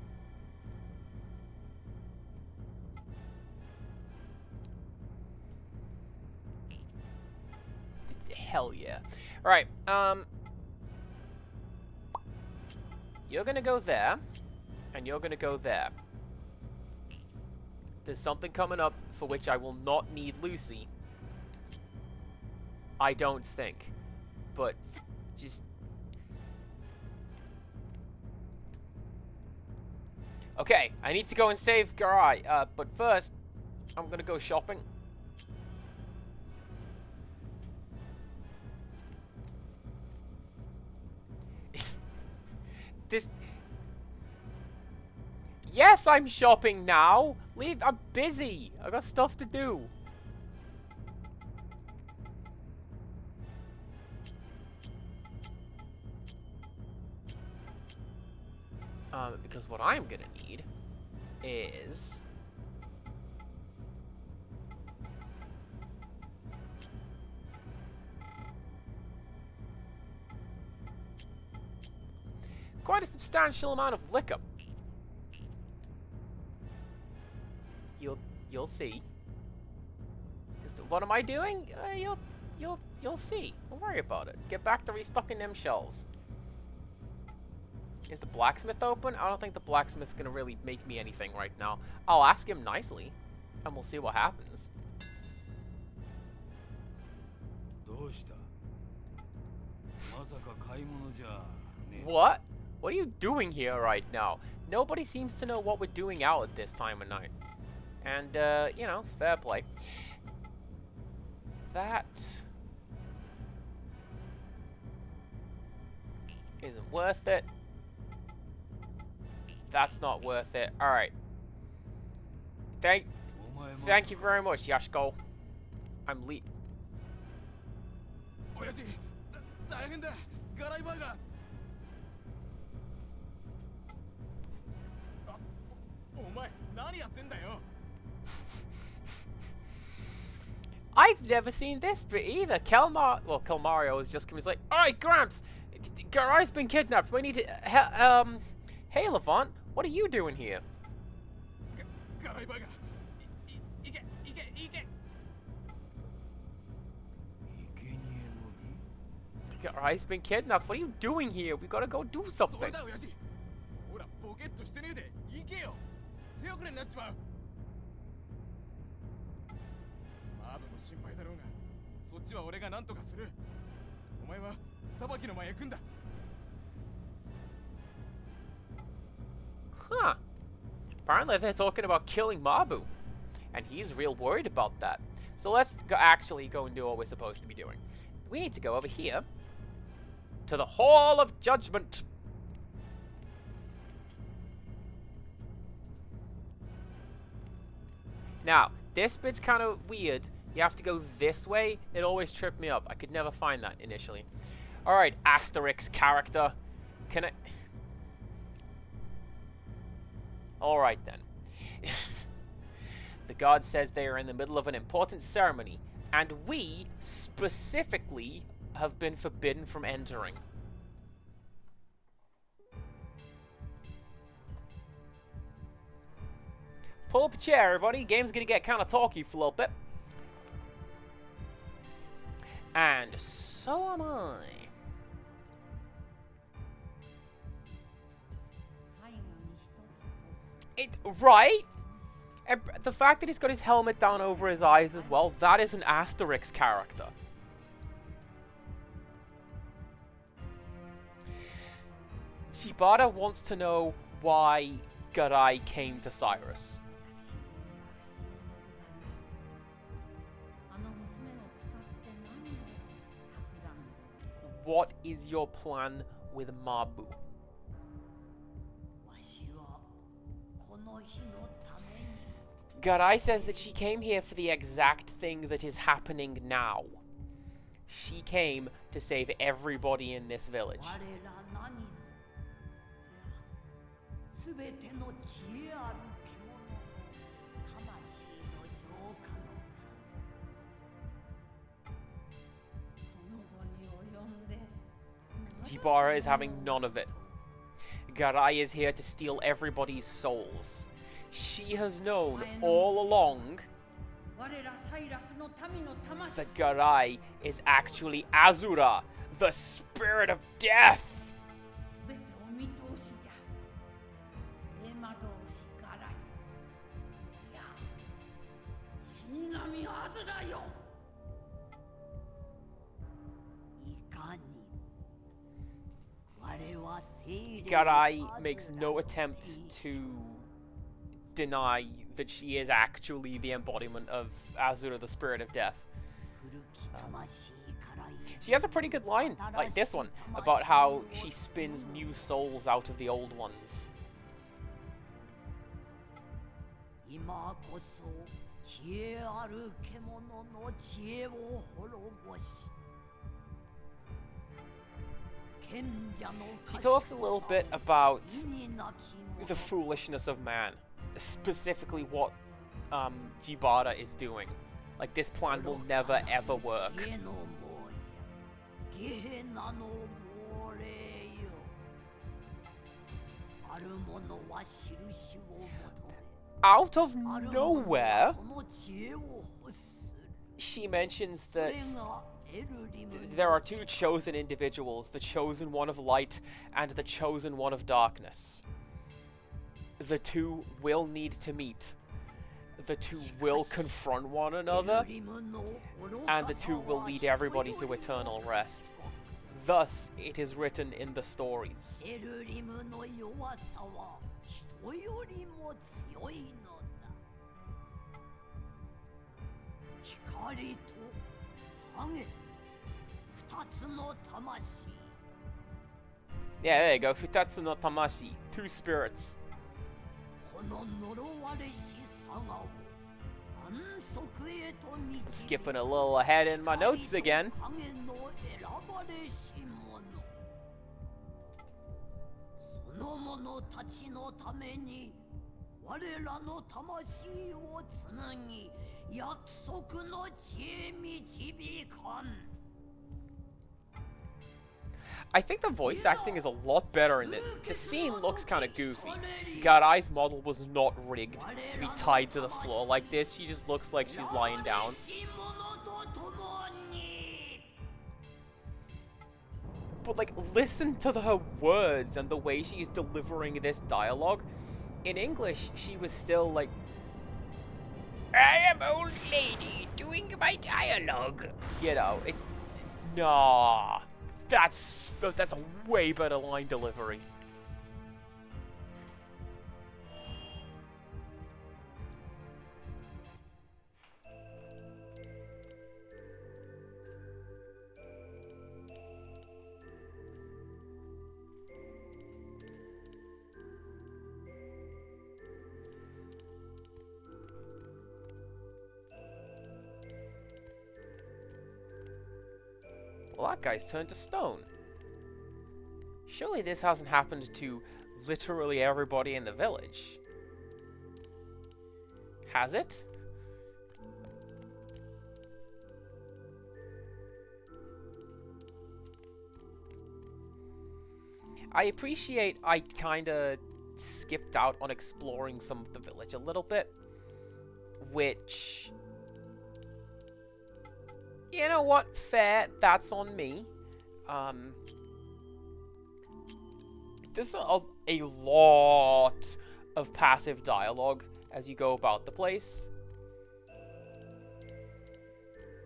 Hell yeah. Alright, you're gonna go there, and you're gonna go there. There's something coming up for which I will not need Lucy. I don't think. But, just... Okay, I need to go and save Garai, but first, I'm gonna go shopping. This... Yes, I'm shopping now! Leave, I'm busy! I got stuff to do. Because what I'm gonna need is... quite a substantial amount of liquor. You'll see. What am I doing? You'll see. Don't worry about it. Get back to restocking them shelves. Is the blacksmith open? I don't think the blacksmith's gonna really make me anything right now. I'll ask him nicely, and we'll see what happens. What? What are you doing here right now? Nobody seems to know what we're doing out at this time of night. And, you know, fair play. That isn't worth it. That's not worth it. Alright. Thank you very much, Yashko. I'm le- I've never seen this bit either. Kelmario was just coming. He's like, alright, Gramps, Garai's been kidnapped. We need to, hey, Levant, what are you doing here? Garai's been kidnapped. What are you doing here? We gotta go do something. ほらボケっとしてねえで行けよ。手遅れになっちまう。マーブも心配だろうが、そっちは俺が何とかする。お前は裁きの前へ行くんだ。 Huh. Apparently they're talking about killing Mabu. And he's real worried about that. So let's actually go and do what we're supposed to be doing. We need to go over here to the Hall of Judgment. Now, this bit's kind of weird. You have to go this way. It always tripped me up. I could never find that initially. Alright, Asterix character. Can I... Alright then. The god says they are in the middle of an important ceremony, and we, specifically, have been forbidden from entering. Pull up a chair, everybody. Game's gonna get kind of talky for a little bit. And so am I. Right? And the fact that he's got his helmet down over his eyes as well, that is an Asterix character. Shibata wants to know why Garai came to Cyrus. What is your plan with Mabu? Garai says that she came here for the exact thing that is happening now. She came to save everybody in this village. Jibara is having none of it. Garai is here to steal everybody's souls. She has known all along that Garai is actually Azura, the spirit of death. Garai makes no attempt to deny that she is actually the embodiment of Azura, the spirit of death. She has a pretty good line, like this one, about how she spins new souls out of the old ones. She talks a little bit about the foolishness of man, specifically what Jibara is doing. Like, this plan will never ever work. Out of nowhere, she mentions that there are two chosen individuals, the chosen one of light and the chosen one of darkness. The two will need to meet. The two will confront one another, and the two will lead everybody to eternal rest. Thus, it is written in the stories. Yeah, there you go. Futatsu no Tamashi. Two spirits. Skipping a little ahead in my notes again. I think the voice acting is a lot better in it. The scene looks kind of goofy. Garai's model was not rigged to be tied to the floor like this. She just looks like she's lying down. But, like, listen to her words and the way she's delivering this dialogue. In English, she was still like, I am old lady doing my dialogue. You know, it's... Nah. That's a way better line delivery. Well, that guy's turned to stone. Surely this hasn't happened to literally everybody in the village. Has it? I appreciate I kinda skipped out on exploring some of the village a little bit, which... You know what? Fair. That's on me. There's a lot of passive dialogue as you go about the place.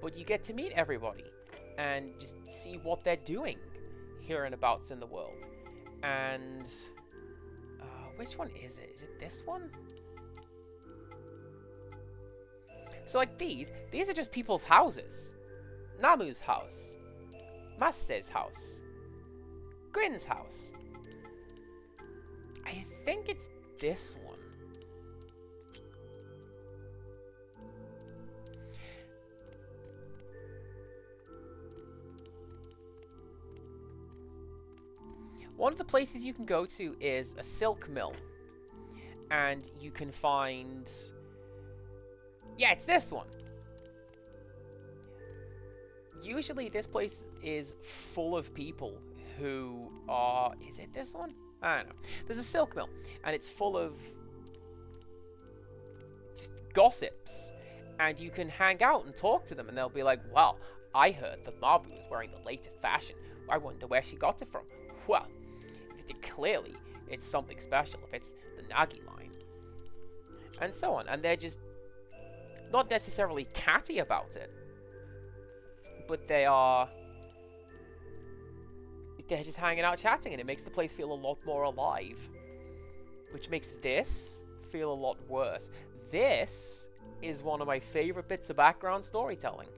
But you get to meet everybody and just see what they're doing here and abouts in the world. And... which one is it? Is it this one? So, like, these are just people's houses. Namu's house, Maste's house, Grin's house. I think it's this one. One of the places you can go to is a silk mill. And you can find... Yeah, it's this one. Usually this place is full of people who are... Is it this one? I don't know. There's a silk mill, and it's full of just gossips. And you can hang out and talk to them, and they'll be like, well, I heard that Mabu is wearing the latest fashion. I wonder where she got it from. Well, clearly it's something special if it's the Nagi line. And so on. And they're just not necessarily catty about it. But they're just hanging out chatting, and it makes the place feel a lot more alive. Which makes this feel a lot worse. This is one of my favorite bits of background storytelling.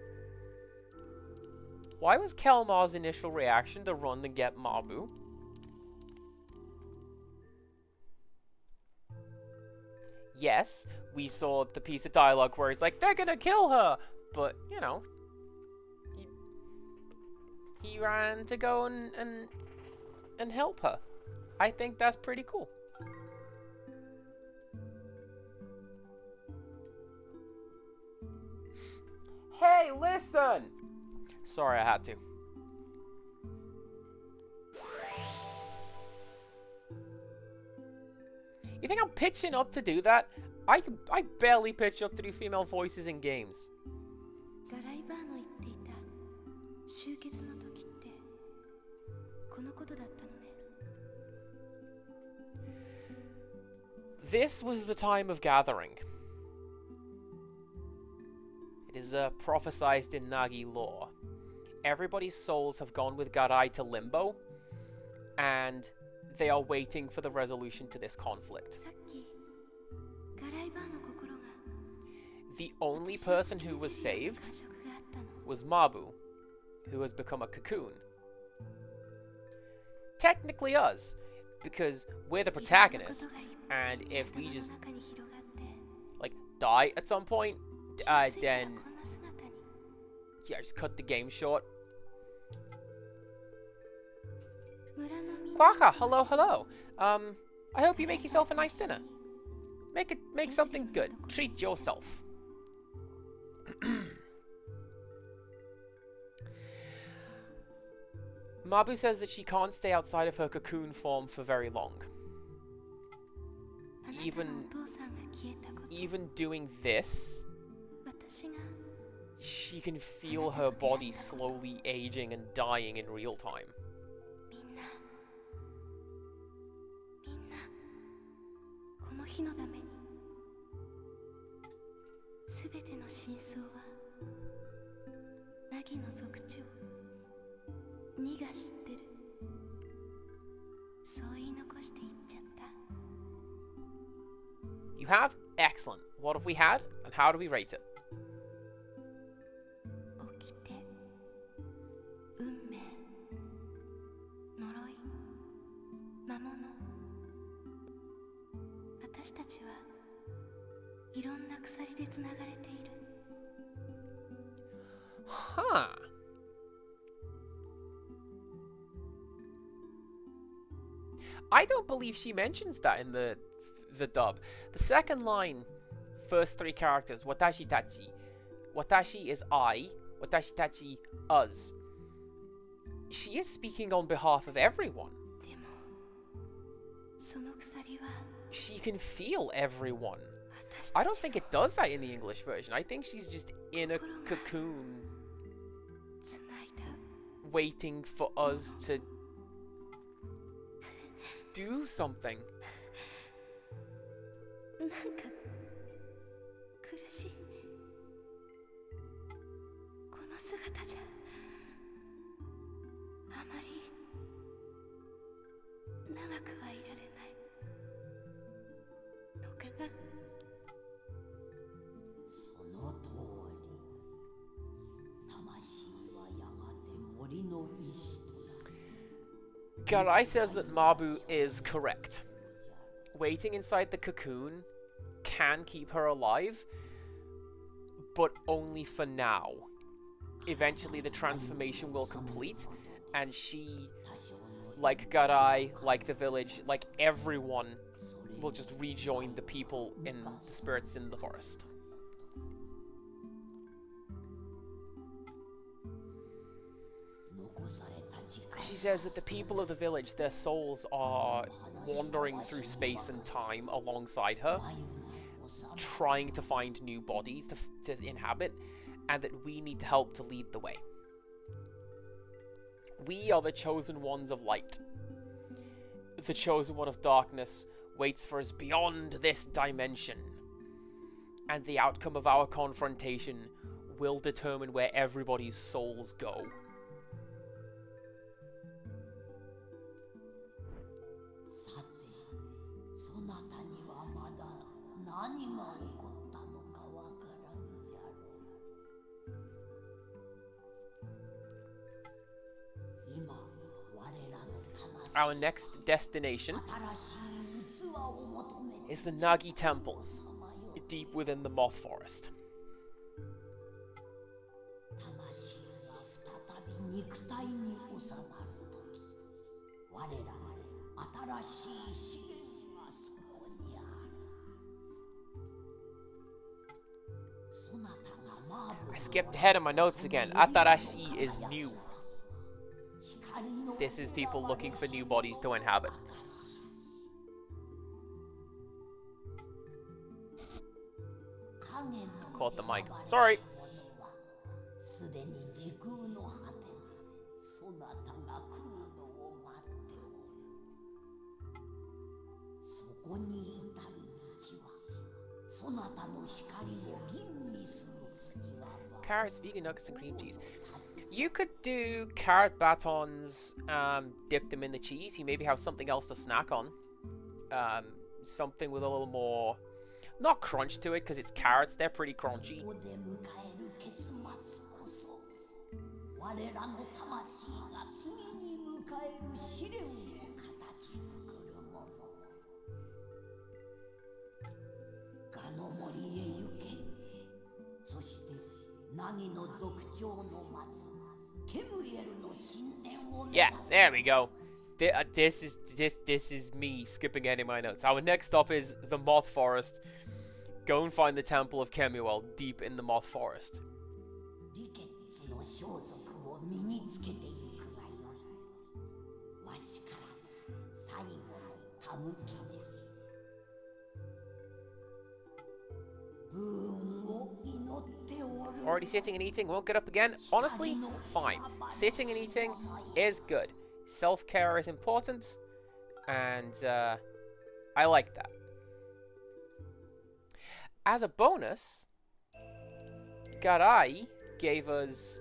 Why was Kelmar's initial reaction to run and get Mabu? Yes, we saw the piece of dialogue where he's like, they're gonna kill her! But, you know... He ran to go and help her. I think that's pretty cool. Hey, listen! Sorry, I had to. You think I'm pitching up to do that? I barely pitch up to do female voices in games. This was the time of gathering. It is prophesized in Nagi lore. Everybody's souls have gone with Garai to Limbo, and they are waiting for the resolution to this conflict. The only person who was saved was Mabu, who has become a Cocoon. Technically us, because we're the protagonist, and if we just, like, die at some point, then, yeah, just cut the game short. Quaka, hello, hello. I hope you make yourself a nice dinner. Make something good. Treat yourself. Mabu says that she can't stay outside of her cocoon form for very long. Even doing this, she can feel her body slowly aging and dying in real time. この日のためにすべての真相はナギの族長ニが知ってる。そう言い残して言っちゃった。 You have? Excellent. What have we had? And how do we rate it? 起きて運命呪い魔物、私たちはいろんな鎖でつながれている。 Huh. I don't believe she mentions that in the dub. The second line, first three characters, watashi tachi. Watashi is I, watashi tachi us. She is speaking on behalf of everyone. でもその鎖は She can feel everyone. 私 I た don't ち think it does that in the English version. I think she's just in a cocoon つないだ waiting for us to do something. なんか苦しい。この姿じゃあまり長くはいられないのかな。その通り。魂はやがて森の石となる。 Garai says that Mabu is correct. Waiting inside the cocoon can keep her alive, but only for now. Eventually the transformation will complete, and she, like Garai, like the village, like everyone, will just rejoin the people in the spirits in the forest. She says that the people of the village, their souls are wandering through space and time alongside her, trying to find new bodies to inhabit, and that we need to help to lead the way. We are the chosen ones of light. The chosen one of darkness waits for us beyond this dimension, and the outcome of our confrontation will determine where everybody's souls go. さて、そなたにはまだ何が起こったのかわからんじゃろう。今、我らの魂 Our next destination 新しい器を求めて is the Nagi Temple, deep within the Moth Forest. 魂が再び肉体に収まるとき、我ら新しい試練がそこにある。そなたがマーブ I skipped ahead in my notes again. Atarashi is new. This is people looking for new bodies to inhabit. Caught the mic. Sorry. すでに時空の果てにそなたが来るのを待っておる。そこに至る道はそなたの光を吟味する庭は Carrots, vegan nuggets, and cream cheese. You could do carrot batons, dip them in the cheese. You maybe have something else to snack on. Something with a little more, not crunch to it, because it's carrots. They're pretty crunchy. ここで迎える結末こそ我らの魂が次に迎える試練を形作るもの。ガの森へ行け。そしてナギの族長の待つケムエルの神殿を目指 Yeah, す。 there we go. This is me skipping any of my notes. Our next stop is the Moth Forest. Go and find the Temple of Kemuel deep in the Moth Forest. リケッツの装束を身につけていくがよい。わしから最後の手向けじゃ。ブーンを祈っておる。 Already sitting and eating, won't get up again? Honestly, fine. Sitting and eating is good. Self-care is important, and I like that. as a bonus, Garai gave us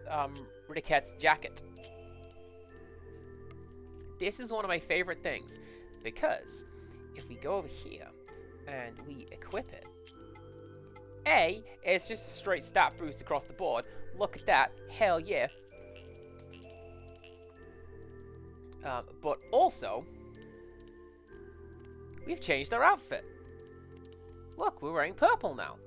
Ricket's jacket. This is one of my favorite things, because if we go over here and we equip it, it's just a straight stat boost across the board. Look at that. Hell yeah. But also, we've changed our outfit. Look, we're wearing purple now.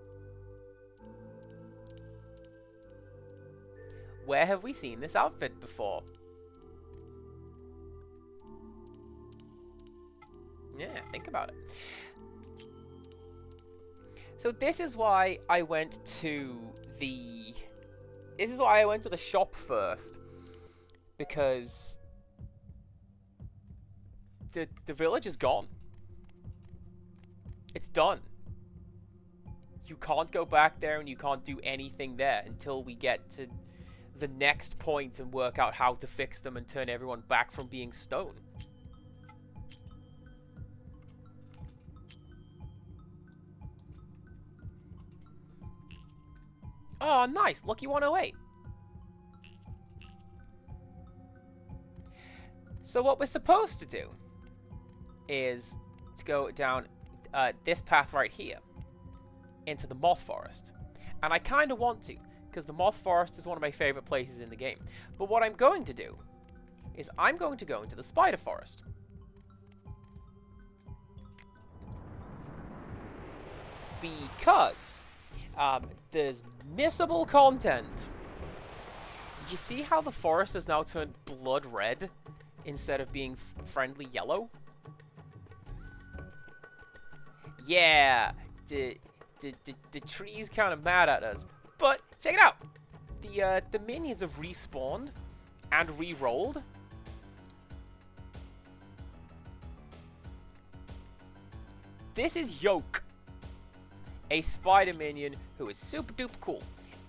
Where have we seen this outfit before? Yeah, think about it. So this is why I went to the... This is why I went to the shop first. Because... The village is gone. It's done. You can't go back there and you can't do anything there until we get to the next point and work out how to fix them and turn everyone back from being stone. Oh, nice. Lucky 108. So what we're supposed to do is to go down this path right here into the Moth Forest. And I kind of want to, because the Moth Forest is one of my favorite places in the game. But what I'm going to do is I'm going to go into the Spider Forest. Because there's missable content. You see how the forest has now turned blood red instead of being friendly yellow? Yeah, the tree's kind of mad at us. But check it out. The minions have respawned and re-rolled. This is Yoke, a spider minion who is super duper cool,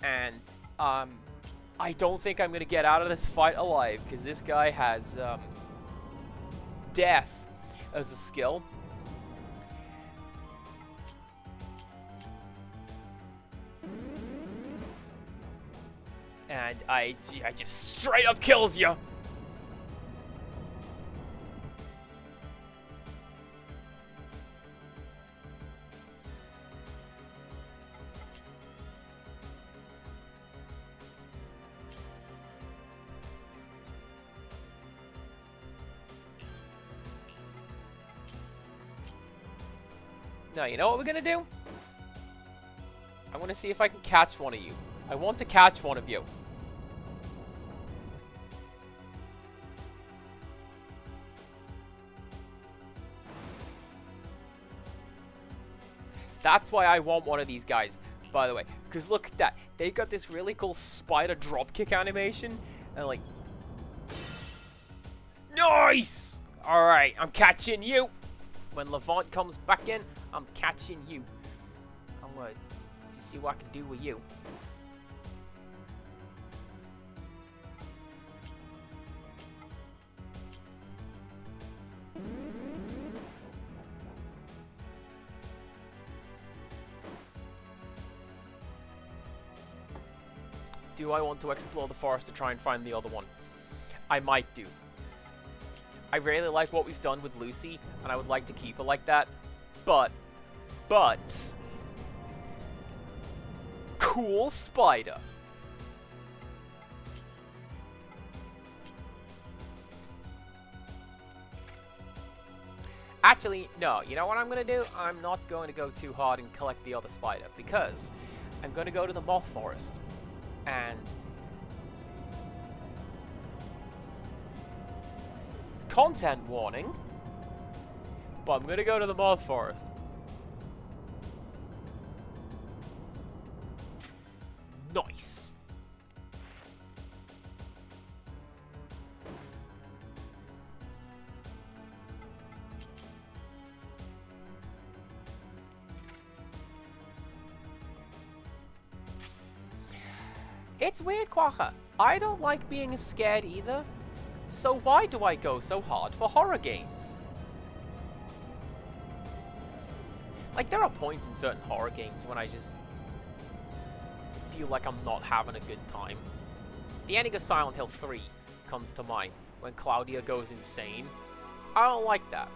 and I don't think I'm gonna get out of this fight alive because this guy has death as a skill. And I just straight up kills you. Now, you know what we're gonna do? I want to see if I can catch one of you. I want to catch one of you. That's why I want one of these guys, by the way. Because look at that. They've got this really cool spider dropkick animation. And like... Nice! Alright, I'm catching you. When Levant comes back in, I'm catching you. I'm gonna see what I can do with you. Do I want to explore the forest to try and find the other one? I might do. I really like what we've done with Lucy, and I would like to keep her like that. But... Cool spider. Actually, no. You know what I'm going to do? I'm not going to go too hard and collect the other spider, because I'm going to go to the Moth Forest. And... Content warning. But I'm going to go to the Moth Forest. Nice. It's weird, Quacha. I don't like being scared either. So why do I go so hard for horror games? Like, there are points in certain horror games when I just feel like I'm not having a good time. The ending of Silent Hill 3 comes to mind when Claudia goes insane. I don't like that.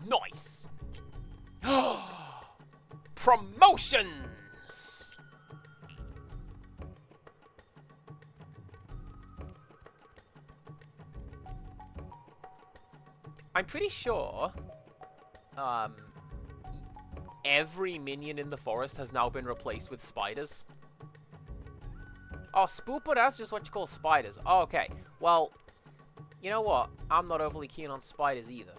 Nice! Promotions! I'm pretty sure every minion in the forest has now been replaced with spiders. Oh, Spooper, that's just what you call spiders. Oh, okay. Well, you know what? I'm not overly keen on spiders either.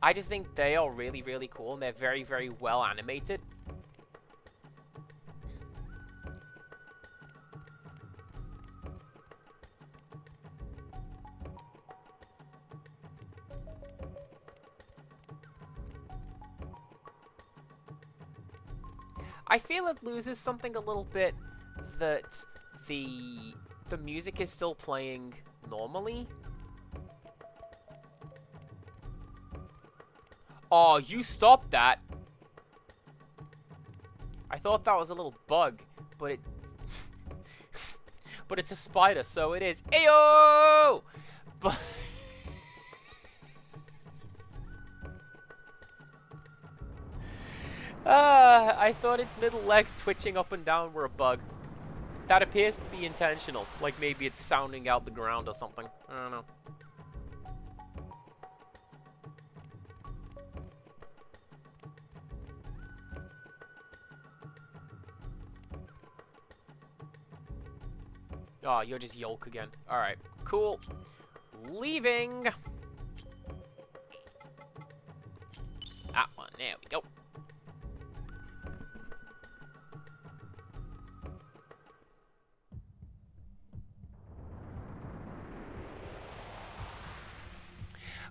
I just think they are really, really cool, and they're very, very well animated. I feel it loses something a little bit that the music is still playing normally. Oh, you stopped that! I thought that was a little bug, but it... but it's a spider, so it is. Ayo! But... I thought its middle legs twitching up and down were a bug. That appears to be intentional. Like maybe it's sounding out the ground or something. I don't know. Oh, you're just Yolk again. Alright, cool. Leaving! That one, there we go.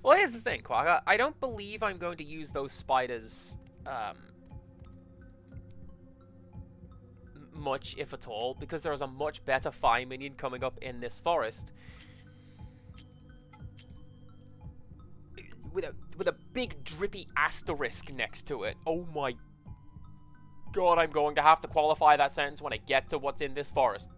Well, here's the thing, Quagga. I don't believe I'm going to use those spiders, much, if at all, because there is a much better fire minion coming up in this forest. With a big drippy asterisk next to it. Oh my god, I'm going to have to qualify that sentence when I get to what's in this forest.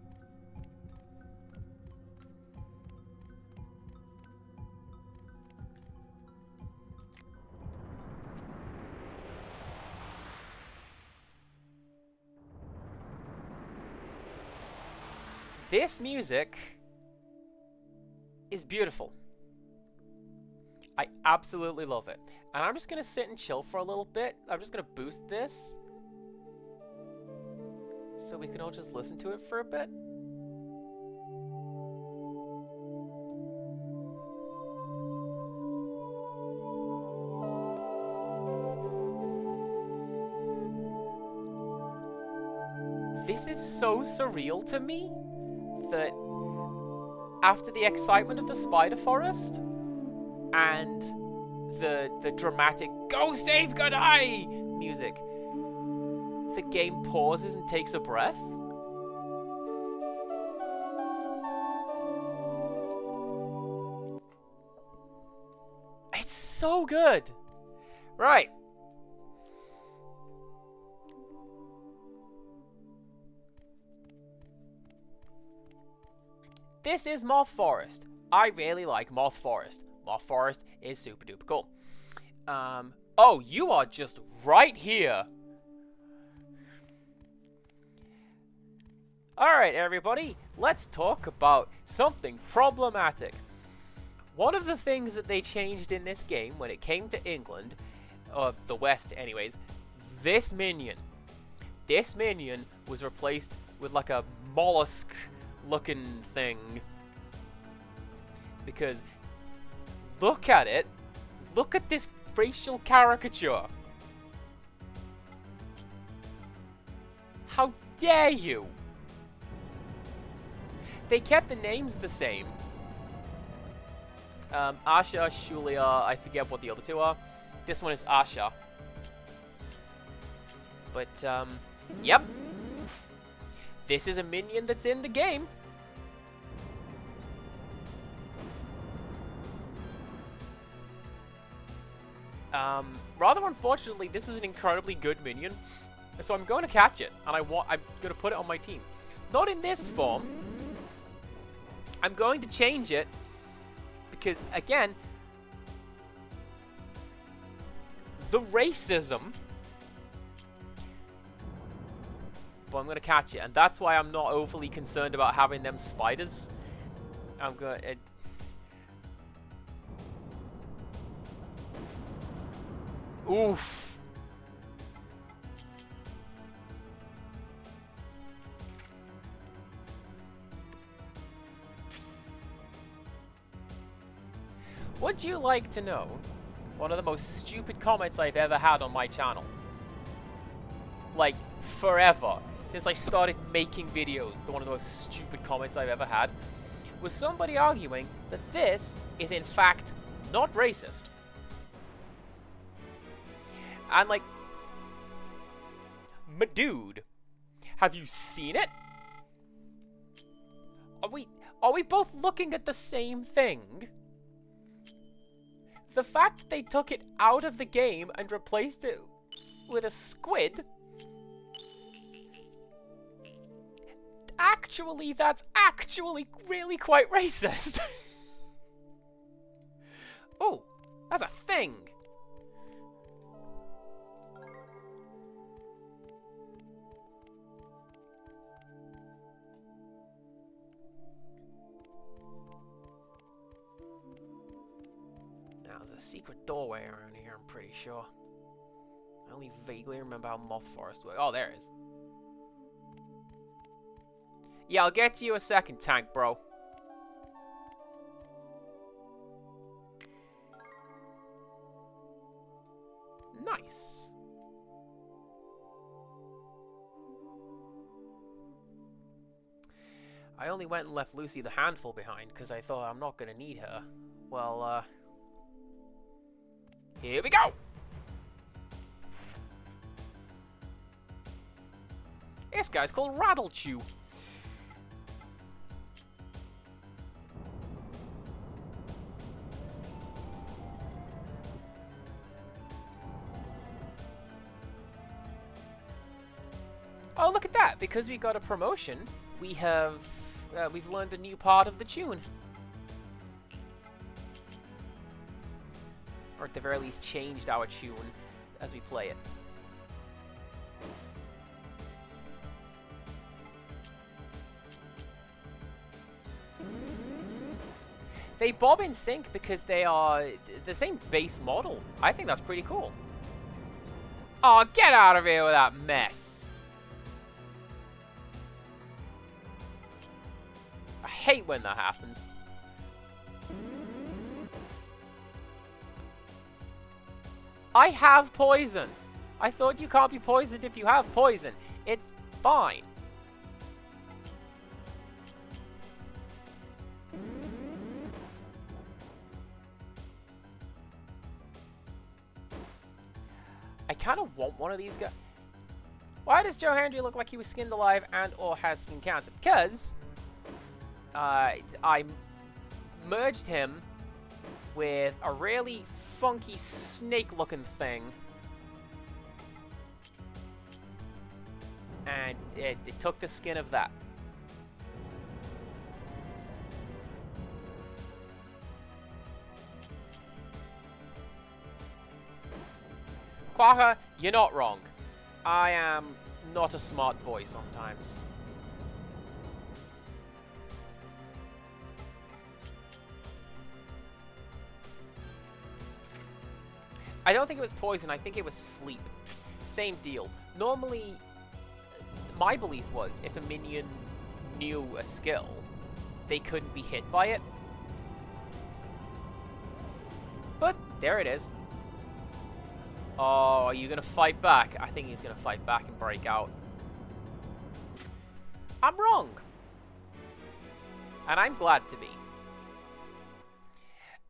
This music is beautiful. I absolutely love it. And I'm just going to sit and chill for a little bit. I'm just going to boost this, so we can all just listen to it for a bit. This is so surreal to me that after the excitement of the Spider Forest and the dramatic "Go save Godai" music, the game pauses and takes a breath. It's so good. Right. This is Moth Forest. I really like Moth Forest. Moth Forest is super duper cool. Oh, you are just right here. Alright, everybody. Let's talk about something problematic. One of the things that they changed in this game when it came to England, or the West anyways, this minion. This minion was replaced with like a mollusk looking thing, because look at it, look at this racial caricature. How dare you? They kept the names the same. Asha, Shulia, I forget what the other two are. This one is Asha. But, yep. this is a minion that's in the game. Rather unfortunately, this is an incredibly good minion, so I'm going to catch it, and I'm going to put it on my team. Not in this form. I'm going to change it, because, again, the racism, but I'm going to catch it, and that's why I'm not overly concerned about having them spiders. I'm going to... Oof. Would you like to know one of the most stupid comments I've ever had on my channel? Like, forever. Since I started making videos, one of the most stupid comments I've ever had was somebody arguing that this is in fact not racist. And like, dude, have you seen it? Are we both looking at the same thing? The fact that they took it out of the game and replaced it with a squid, actually, that's actually really quite racist. Oh, that's a thing. There's a secret doorway around here, I'm pretty sure. I only vaguely remember how Moth Forest works. Oh, there it is. Yeah, I'll get to you a second, tank, bro. Nice. I only went and left Lucy the handful behind because I thought I'm not going to need her. Well, here we go! This guy's called Rattlechew. Oh, look at that! Because we got a promotion, we've learned a new part of the tune. Or at the very least changed our tune as we play it. They bob in sync because they are the same base model. I think that's pretty cool. Oh, get out of here with that mess. I hate when that happens. I have poison. I thought you can't be poisoned if you have poison. It's fine. I kind of want one of these guys. Why does Joe Hendry look like he was skinned alive and or has skin cancer? Because I merged him with a really funky snake-looking thing, and it took the skin of that. Quagga, you're not wrong. I am not a smart boy sometimes. I don't think it was poison, I think it was sleep. Same deal. Normally, my belief was if a minion knew a skill, they couldn't be hit by it. But there it is. Oh, are you going to fight back? I think he's going to fight back and break out. I'm wrong. And I'm glad to be.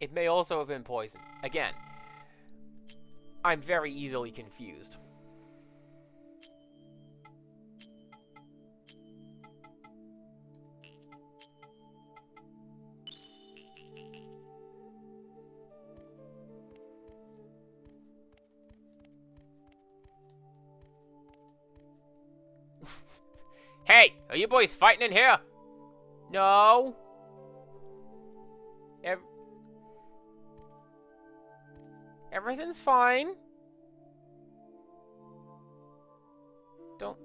It may also have been poison. Again, I'm very easily confused. Hey, are you boys fighting in here? No. Everything's fine. Don't.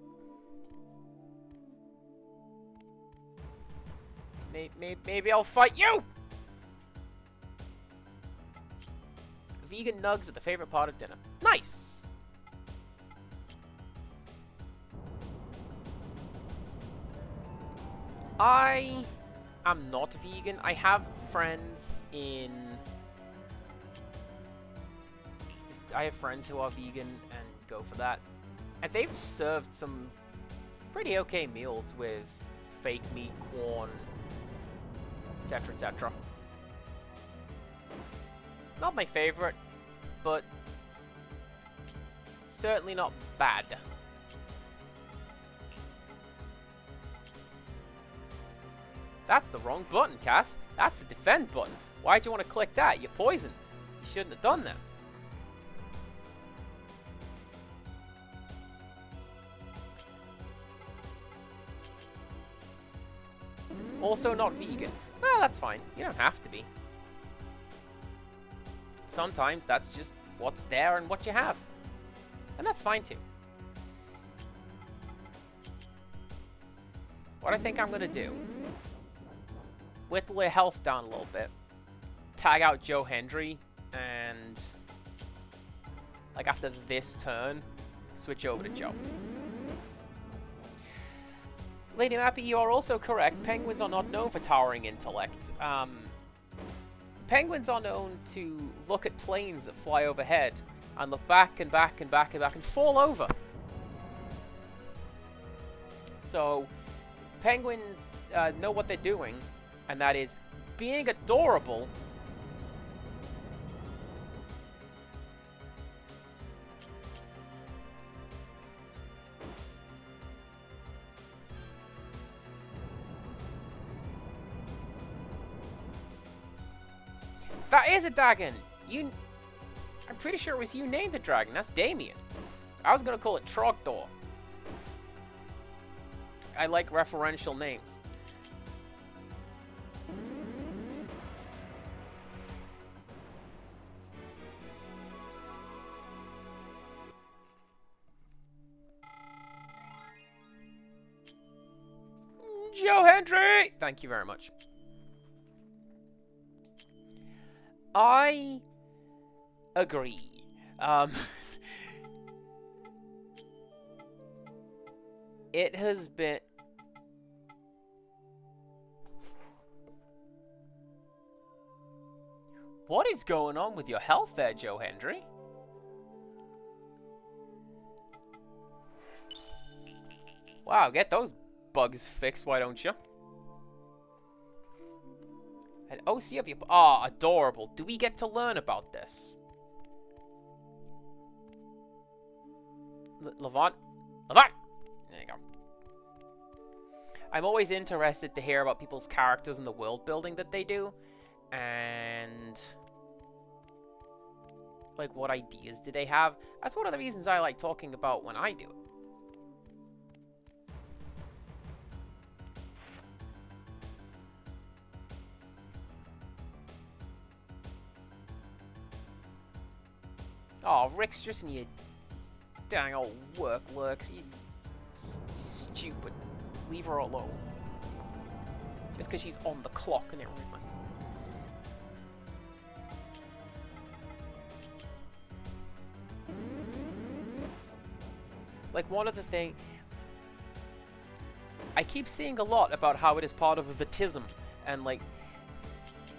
Maybe I'll fight you. Vegan nugs are the favorite part of dinner. Nice. I am not vegan. I have friends in... I have friends who are vegan and go for that. And they've served some pretty okay meals with fake meat, corn, etc, etc. Not my favorite, but certainly not bad. That's the wrong button, Cass. That's the defend button. Why'd you want to click that? You're poisoned. You shouldn't have done that. Also not vegan. Well, that's fine. You don't have to be. Sometimes that's just what's there and what you have. And that's fine too. What I think I'm going to do, whittle your health down a little bit, tag out Joe Hendry, and like after this turn, switch over to Joe. Lady Mappy, you are also correct. Penguins are not known for towering intellect. Penguins are known to look at planes that fly overhead and look back and back and back and back and fall over. So, penguins know what they're doing, and that is being adorable. That is a dragon! I'm pretty sure it was you named the dragon. That's Damien. I was gonna call it Trogdor. I like referential names. Joe Hendry! Thank you very much. I agree. It has been... What is going on with your health there, Joe Hendry? Wow, get those bugs fixed, why don't you? An OC of your... Ah, oh, adorable. Do we get to learn about this? Levant? Levant! There you go. I'm always interested to hear about people's characters and the world building that they do. And... like, what ideas do they have? That's one of the reasons I like talking about when I do it. Oh, Rick's just in your dang old work lurks. You stupid. Leave her alone. Just because she's on the clock and everything. Like, one of the things... I keep seeing a lot about how it is part of a Vitism. And, like...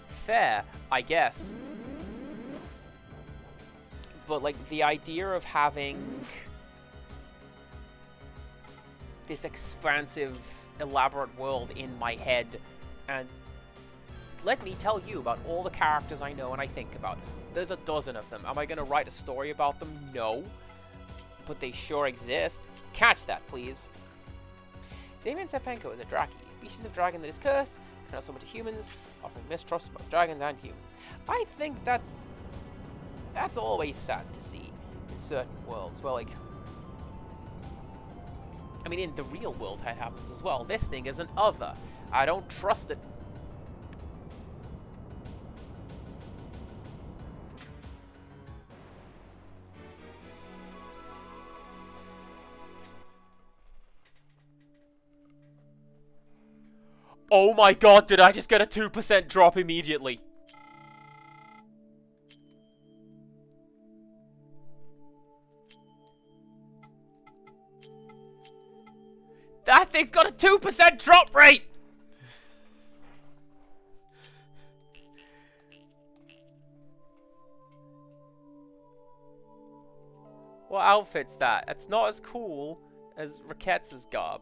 fair, I guess. But, like, the idea of having this expansive, elaborate world in my head, and let me tell you about all the characters I know and I think about. There's a dozen of them. Am I going to write a story about them? No. But they sure exist. Catch that, please. Damien Sepenko is a Draki, a species of dragon that is cursed, cannot summon to humans, offering mistrust of both dragons and humans. I think that's always sad to see in certain worlds where, like, I mean, in the real world it happens as well. This thing is an other. I don't trust it. Oh my god, did I just get a 2% drop immediately? That thing's got a 2% drop rate! What outfit's that? It's not as cool as Raquette's garb.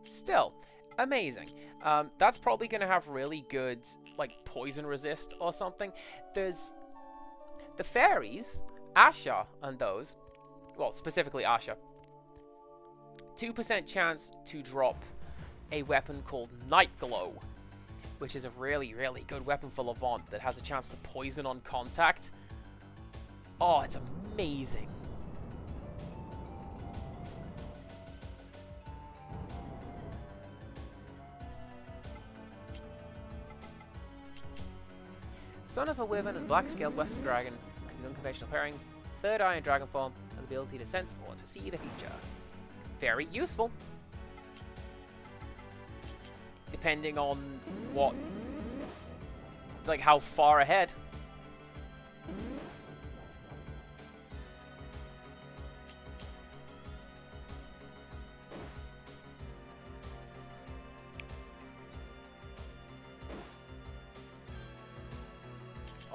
Still, amazing. That's probably going to have really good, like, poison resist or something. There's the fairies, Asha and those, well, specifically Asha, 2% chance to drop a weapon called Night Glow, which is a really, really good weapon for Levant that has a chance to poison on contact. Oh, it's amazing. Son of a Wyvern and Black-Scaled Western Dragon, because of unconventional pairing, third eye in dragon form, and the ability to sense or to see the future. Very useful. Depending on what, like how far ahead.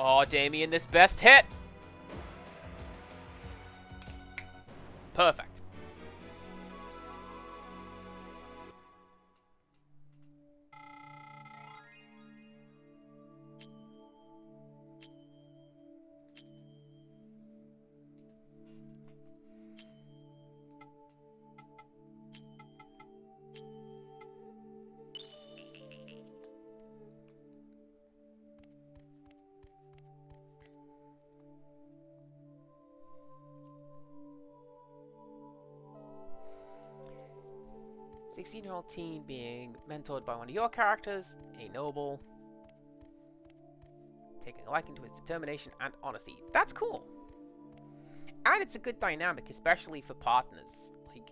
Oh, Damien, this best hit! Perfect. A 16-year-old teen being mentored by one of your characters, a noble, taking a liking to his determination and honesty. That's cool. And it's a good dynamic, especially for partners. Like,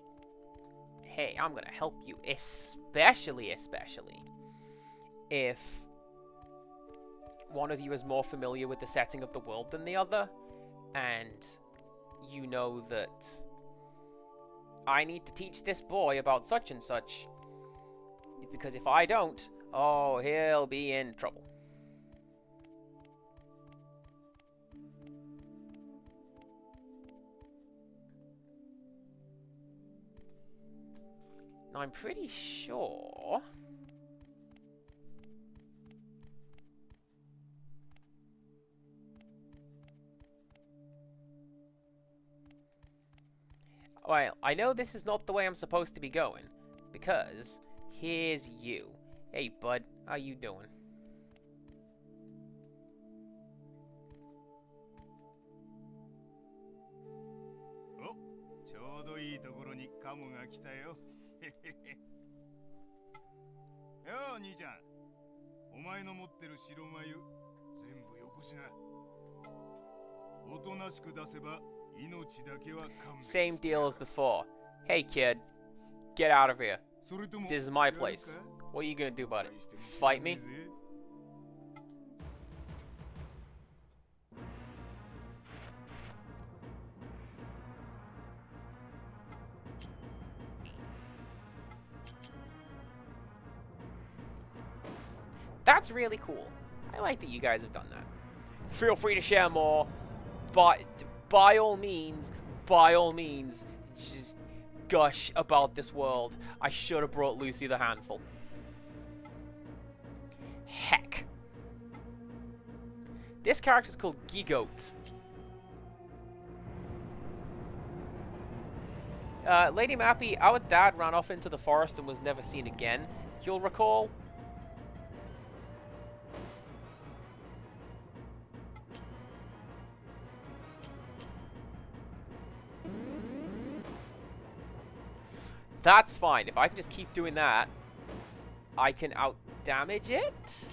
hey, I'm gonna help you, especially if one of you is more familiar with the setting of the world than the other, and you know that I need to teach this boy about such and such, because if I don't, oh, he'll be in trouble. Now, I'm pretty sure well, I know this is not the way I'm supposed to be going, because here's you. Hey, bud, how you doing? Oh, ちょうどいいところにカモが来たよ。よう、兄ちゃん。お前の持ってる白眉、全部よこしな。おとなしく出せば。Same deal as before. Hey kid, get out of here. This is my place. What are you gonna do about it? Fight me? That's really cool. I like that you guys have done that. Feel free to share more, but by all means, just gush about this world. I should have brought Lucy the Handful. Heck. This character's called Gigoat. Lady Mappy, our dad ran off into the forest and was never seen again. you'll recall. That's fine. If I can just keep doing that, I can out-damage it?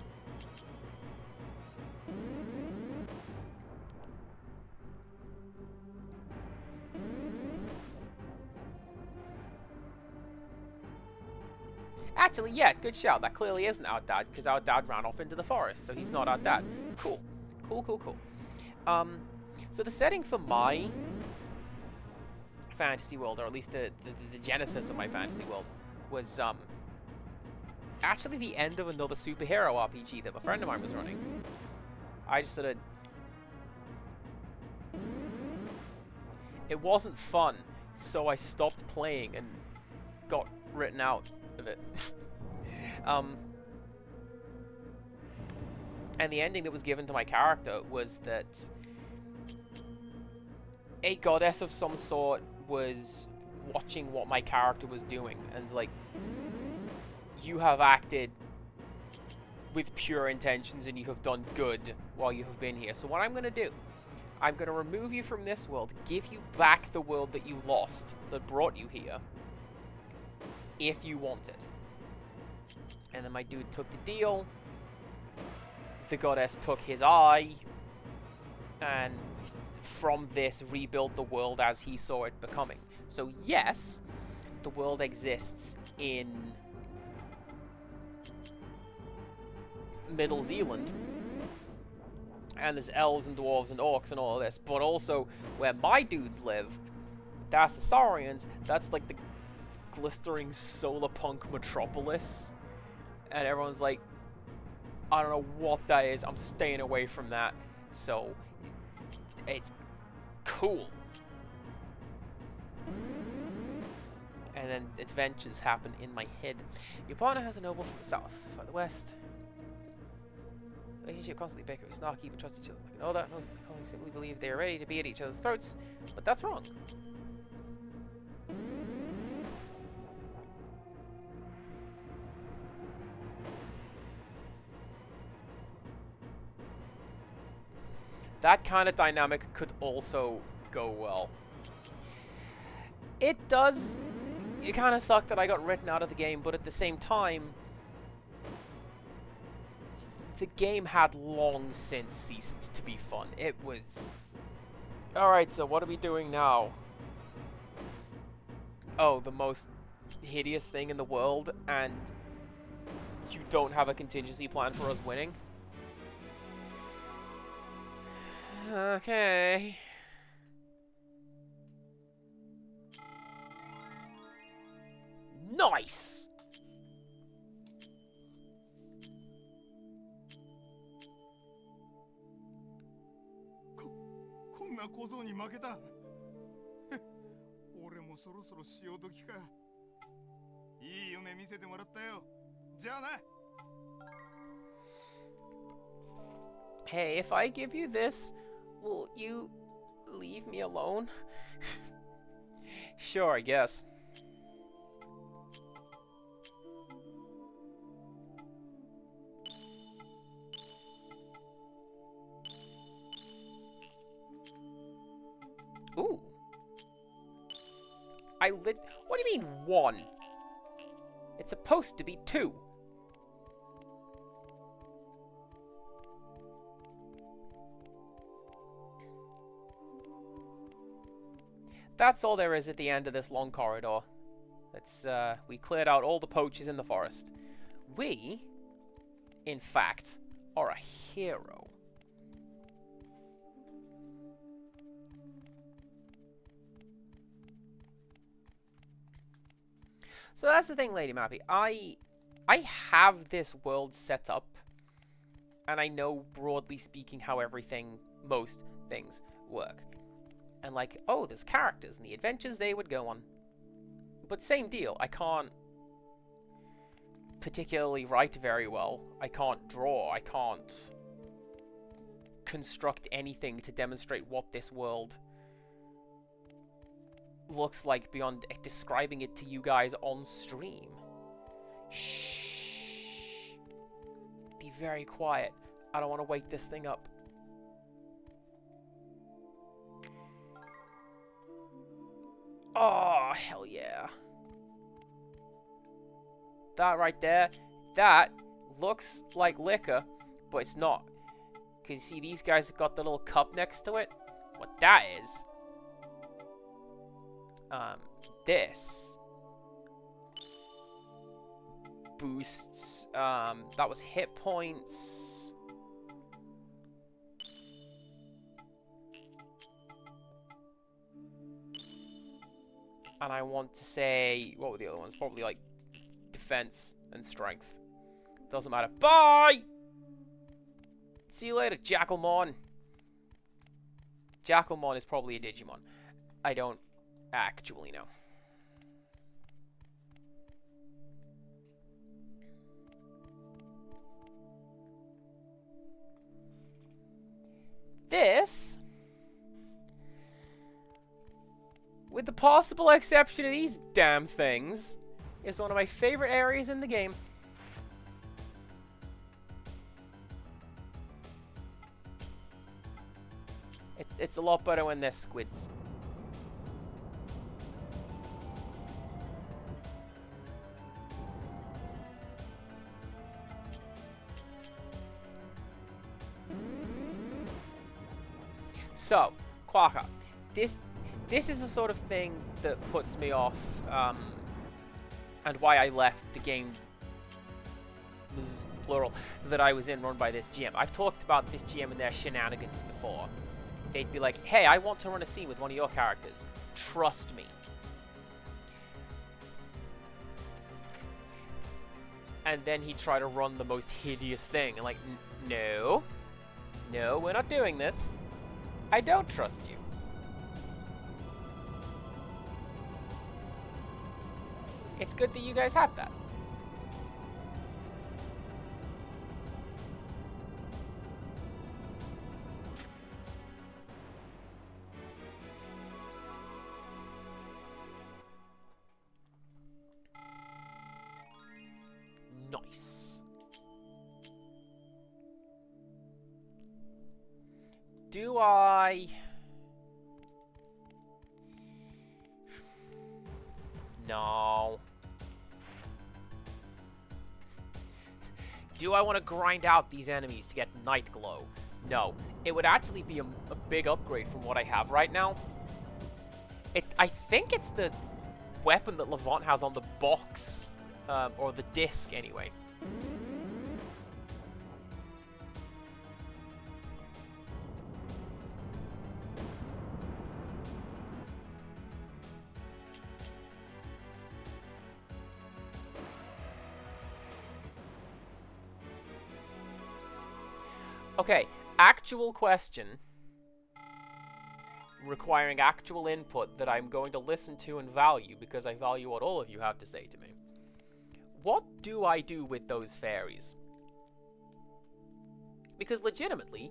Actually, yeah, good shout. That clearly isn't our dad, because our dad ran off into the forest, so he's not our dad. Cool. Cool, cool, cool. So the setting for my fantasy world, or at least the genesis of my fantasy world, was actually the end of another superhero RPG that a friend of mine was running. I just sort of... It wasn't fun, so I stopped playing and got written out of it. And the ending that was given to my character was that a goddess of some sort was watching what my character was doing and it's like, you have acted with pure intentions and you have done good while you have been here. So what I'm going to do, I'm going to remove you from this world, give you back the world that you lost, that brought you here, if you want it. And then my dude took the deal. The goddess took his eye, and from this rebuilt the world as he saw it becoming. So yes, the world exists in Middle Zealand, and there's elves and dwarves and orcs and all of this, but also where my dudes live, that's the Saurians. That's like the glistering solar punk metropolis, and everyone's like, I don't know what that is, I'm staying away from that. So it's cool. And then adventures happen in my head. Your partner has a noble from the south, from the west. Relationship constantly bicker, snarky, but trust each other. Like all that, most of the colleagues simply believe they are ready to be at each other's throats, but that's wrong. That kind of dynamic could also go well. It does. It kind of sucked that I got written out of the game, but at the same time, the game had long since ceased to be fun. It was... Alright, so what are we doing now? Oh, the most hideous thing in the world, and you don't have a contingency plan for us winning? Okay. Nice! こんな小僧に負けた。俺もそろそろ潮時か。いい夢見せてもらったよ。じゃあな。Hey, if I give you this, will you leave me alone? Sure, I guess. Ooh. What do you mean, 1? It's supposed to be 2. That's all there is at the end of this long corridor. We cleared out all the poachers in the forest. We, in fact, are a hero. So that's the thing, Lady Mappy. I have this world set up, and I know, broadly speaking, how most things work. And like, oh, there's characters and the adventures they would go on. But same deal, I can't particularly write very well. I can't draw, I can't construct anything to demonstrate what this world looks like beyond describing it to you guys on stream. Shh. very quiet. I don't want to wake this thing up. Oh, hell yeah. That right there, that looks like liquor, but it's not. Because you see, these guys have got the little cup next to it. What that is, this boosts, that was hit points. And I want to say, what were the other ones? Probably like defense and strength. Doesn't matter. Bye! See you later, Jackalmon. Jackalmon is probably a Digimon. I don't actually know. This, with the possible exception of these damn things, is one of my favorite areas in the game. It's a lot better when they're squids. So, Quaka, this is the sort of thing that puts me off, and why I left the game, plural, that I was in run by this GM. I've talked about this GM and their shenanigans before. They'd be like, hey, I want to run a scene with one of your characters. Trust me. And then he'd try to run the most hideous thing. And like, no. No, we're not doing this. I don't trust you. It's good that you guys have that. Nice. Do I... No. Do I want to grind out these enemies to get Night Glow? No. It would actually be a big upgrade from what I have right now. I think it's the weapon that Levant has on the box. Or the disc, anyway. Okay, actual question requiring actual input that I'm going to listen to and value because I value what all of you have to say to me. What do I do with those fairies? Because legitimately,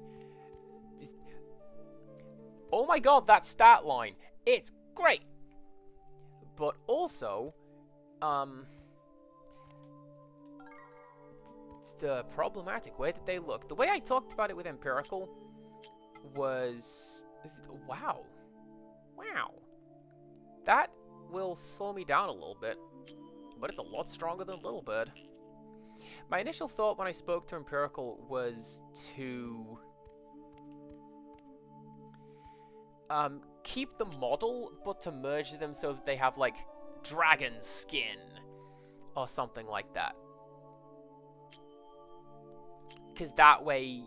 oh my god, that stat line, it's great. But also, the problematic way that they look. The way I talked about it with Empirical was, wow. Wow. That will slow me down a little bit. But it's a lot stronger than Little Bird. My initial thought when I spoke to Empirical was to keep the model, but to merge them so that they have, like, dragon skin or something like that. Because that way,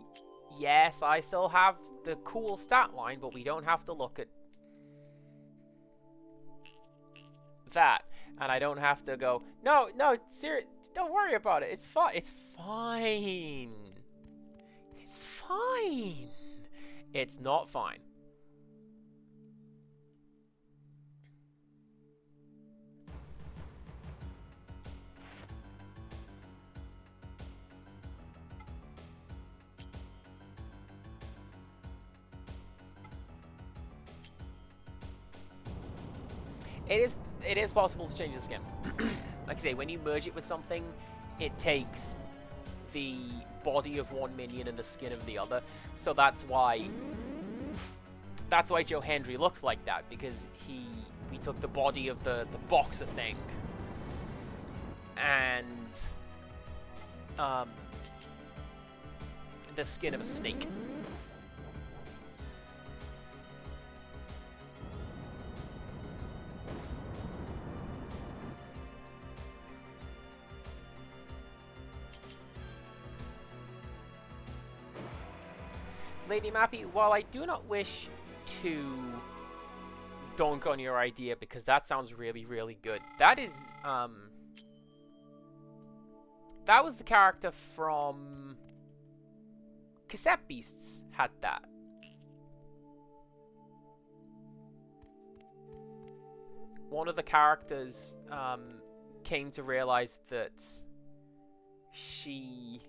yes, I still have the cool stat line, but we don't have to look at that. And I don't have to go, no, seriously, don't worry about it. It's fine. It's fine. It's fine. It's not fine. It is possible to change the skin. Like I say, when you merge it with something, it takes the body of one minion and the skin of the other. So that's why Joe Hendry looks like that, because we took the body of the boxer thing and the skin of a snake. Lady Mappy, while I do not wish to dunk on your idea because that sounds really, really good, that is, that was the character from Cassette Beasts had that. One of the characters, came to realize that she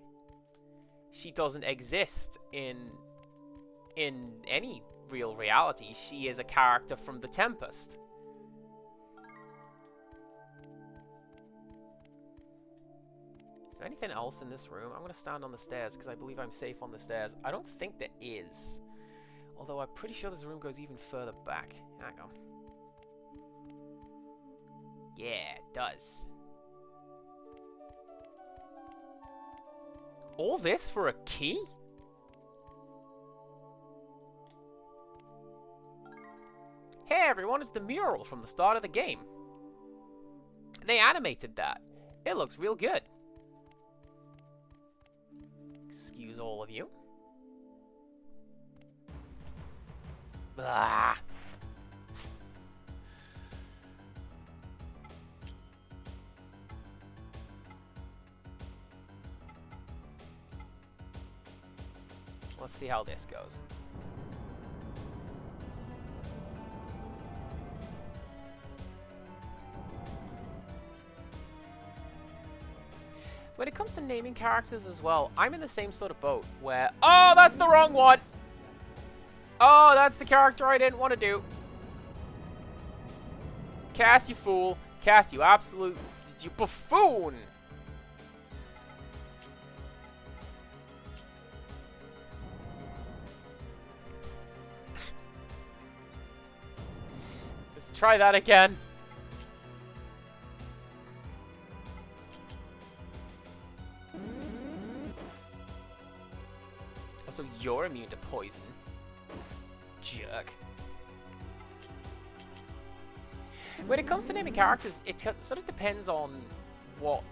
doesn't exist in any real reality. She is a character from The Tempest. Is there anything else in this room? I'm going to stand on the stairs because I believe I'm safe on the stairs. I don't think there is. Although I'm pretty sure this room goes even further back. Hang on. Yeah, it does. All this for a key? Hey everyone, it's the mural from the start of the game. They animated that. It looks real good. Excuse all of you. Blah. Let's see how this goes. When it comes to naming characters as well, I'm in the same sort of boat where... Oh, that's the wrong one! Oh, that's the character I didn't want to do. Cass, you fool. Cass, you absolute... You buffoon! Let's try that again. So you're immune to poison. Jerk. When it comes to naming characters, it sort of depends on what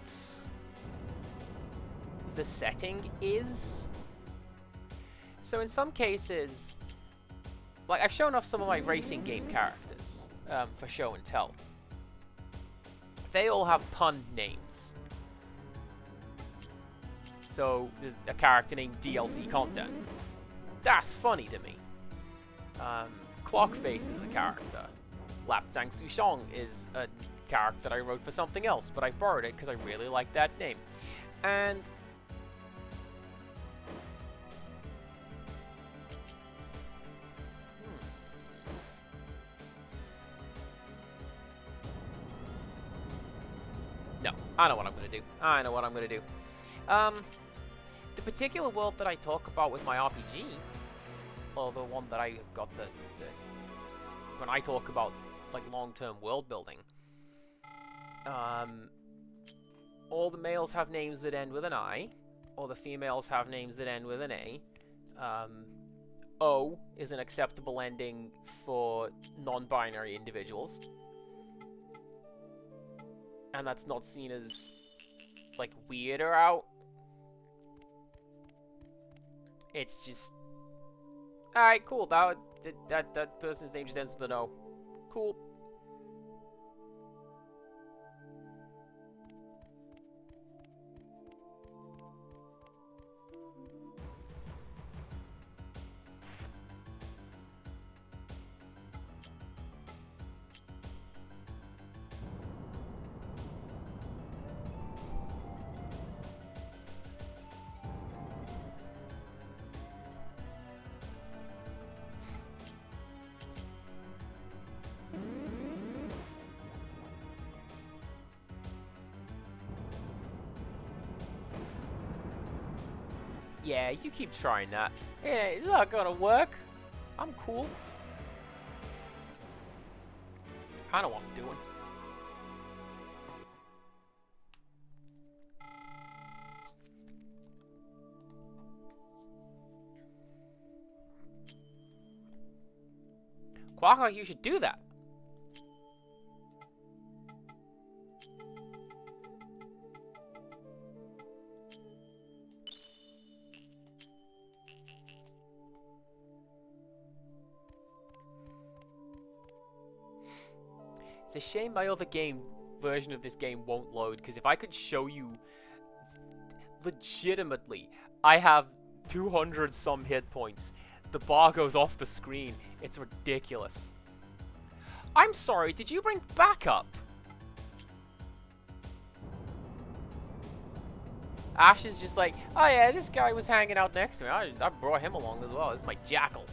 the setting is. So in some cases, like I've shown off some of my racing game characters for show and tell. They all have pun names. So there's a character named DLC Content. That's funny to me. Clockface is a character. Lapzang Sushong is a character that I wrote for something else, but I borrowed it because I really like that name. And no, I know what I'm gonna do. I know what I'm gonna do. The particular world that I talk about with my RPG, or the one that I got when I talk about like long-term world building, all the males have names that end with an I, or the females have names that end with an A. O is an acceptable ending for non-binary individuals, and that's not seen as like weird or out. It's just... Alright, cool. That person's name just ends with an O. Cool. Yeah, you keep trying that. Yeah, it's not gonna work. I'm cool. I know what I'm doing. Quack, you should do that. It's a shame my other version of this game won't load, because if I could show you legitimately, I have 200 some hit points. The bar goes off the screen. It's ridiculous. I'm sorry, did you bring backup? Ash is just like, oh yeah, this guy was hanging out next to me. I brought him along as well. This is my jackal.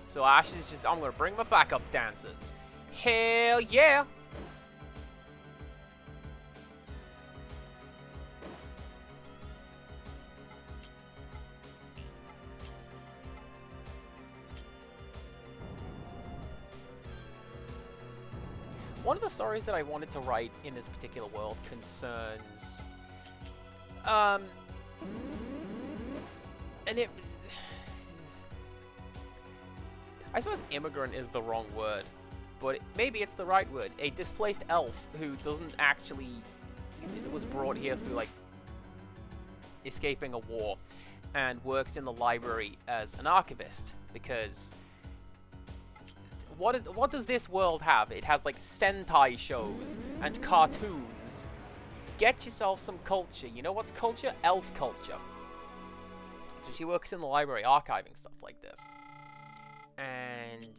So Ash is just, I'm gonna bring my backup dancers. Hell yeah! One of the stories that I wanted to write in this particular world concerns, and it, I suppose immigrant is the wrong word, but maybe it's the right word. A displaced elf who doesn't actually, was brought here through like escaping a war, and works in the library as an archivist, because what does this world have? It has like Sentai shows and cartoons. Get yourself some culture. You know what's culture? Elf culture. So she works in the library archiving stuff like this, and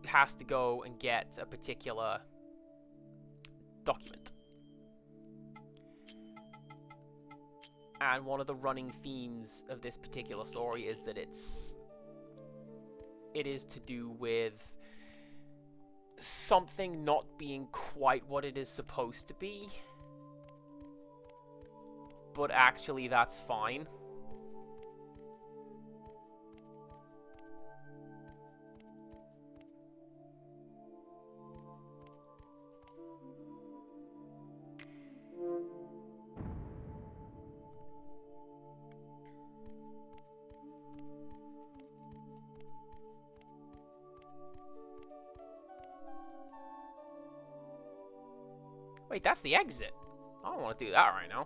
has to go and get a particular document. And one of the running themes of this particular story is that it is to do with something not being quite what it is supposed to be, but actually that's fine. Wait, that's the exit. I don't want to do that right now.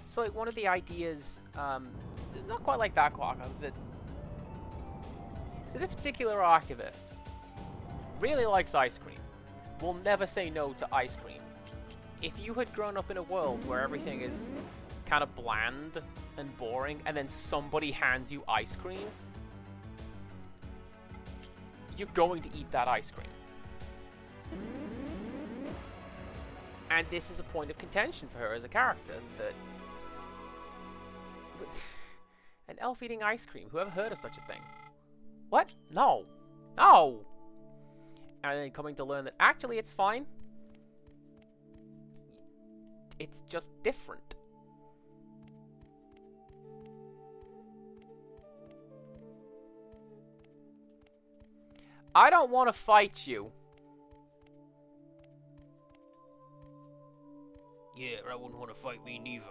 So, like, one of the ideas, not quite like that, Quack, that... So this particular archivist really likes ice cream. Will never say no to ice cream. If you had grown up in a world where everything is kind of bland and boring, and then somebody hands you ice cream, you're going to eat that ice cream. And this is a point of contention for her as a character, that an elf eating ice cream, who ever heard of such a thing? What? No. No! And then coming to learn that actually it's fine. It's just different. I don't want to fight you. Yeah, I wouldn't want to fight me neither.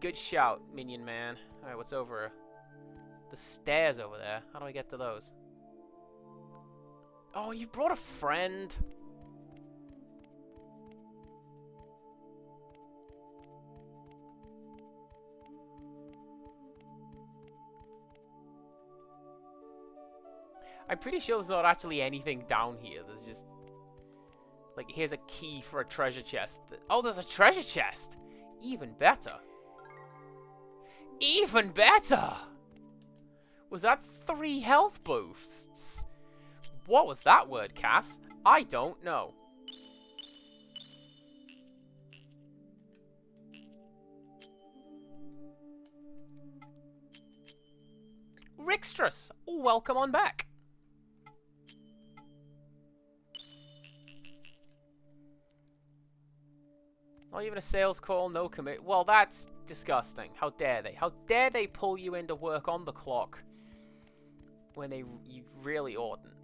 Good shout, minion man. Alright, what's over? The stairs over there. How do I get to those? Oh, you've brought a friend. I'm pretty sure there's not actually anything down here. There's just... like, here's a key for a treasure chest. Oh, there's a treasure chest! Even better. Even better! Was that 3 health boosts? What was that word, Cass? I don't know. Rixtrus, welcome on back. Not even a sales call, no commit. Well, that's disgusting. How dare they? How dare they pull you in to work on the clock when you really oughtn't.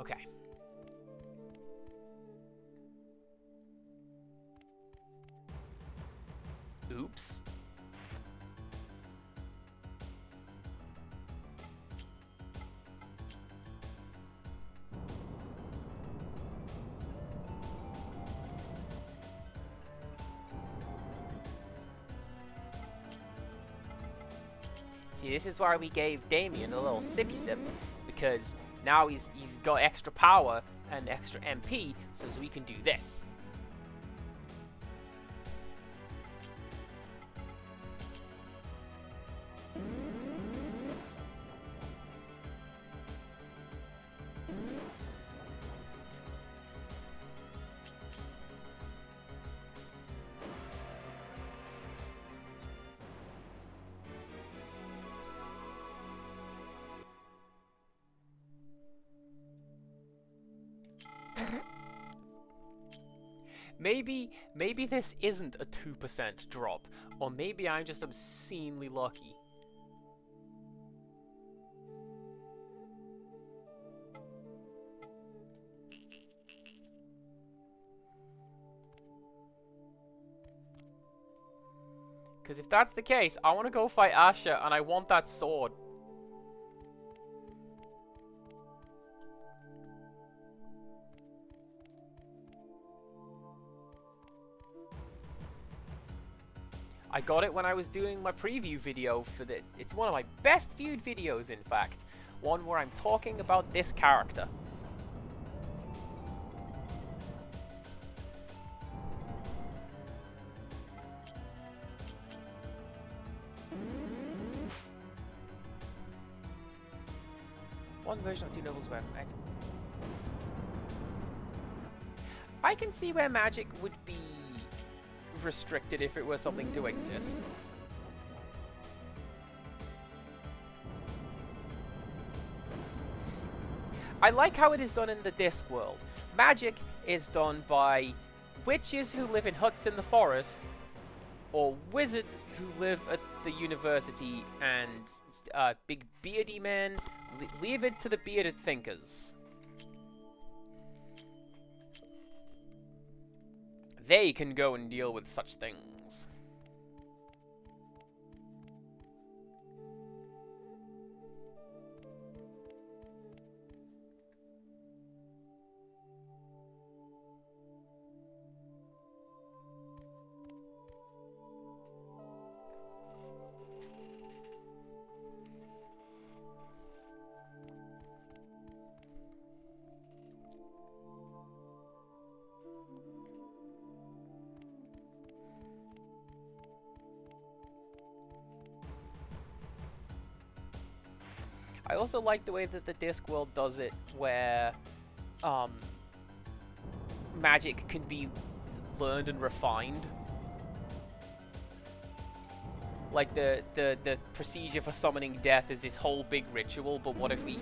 Okay. Oops. See, this is why we gave Damien a little sippy sip, because now he's got extra power and extra MP, so we can do this. Maybe this isn't a 2% drop, or maybe I'm just obscenely lucky. Because if that's the case, I want to go fight Asha, and I want that sword. I got it when I was doing my preview video for the... It's one of my best viewed videos, in fact. One where I'm talking about this character. One version of 2 novels where... I can see where magic would be restricted if it were something to exist. I like how it is done in the Disc world. Magic is done by witches who live in huts in the forest, or wizards who live at the university, and big beardy men. Leave it to the bearded thinkers. They can go and deal with such things. I also like the way that the Disc world does it, where magic can be learned and refined. Like the procedure for summoning death is this whole big ritual, but what if we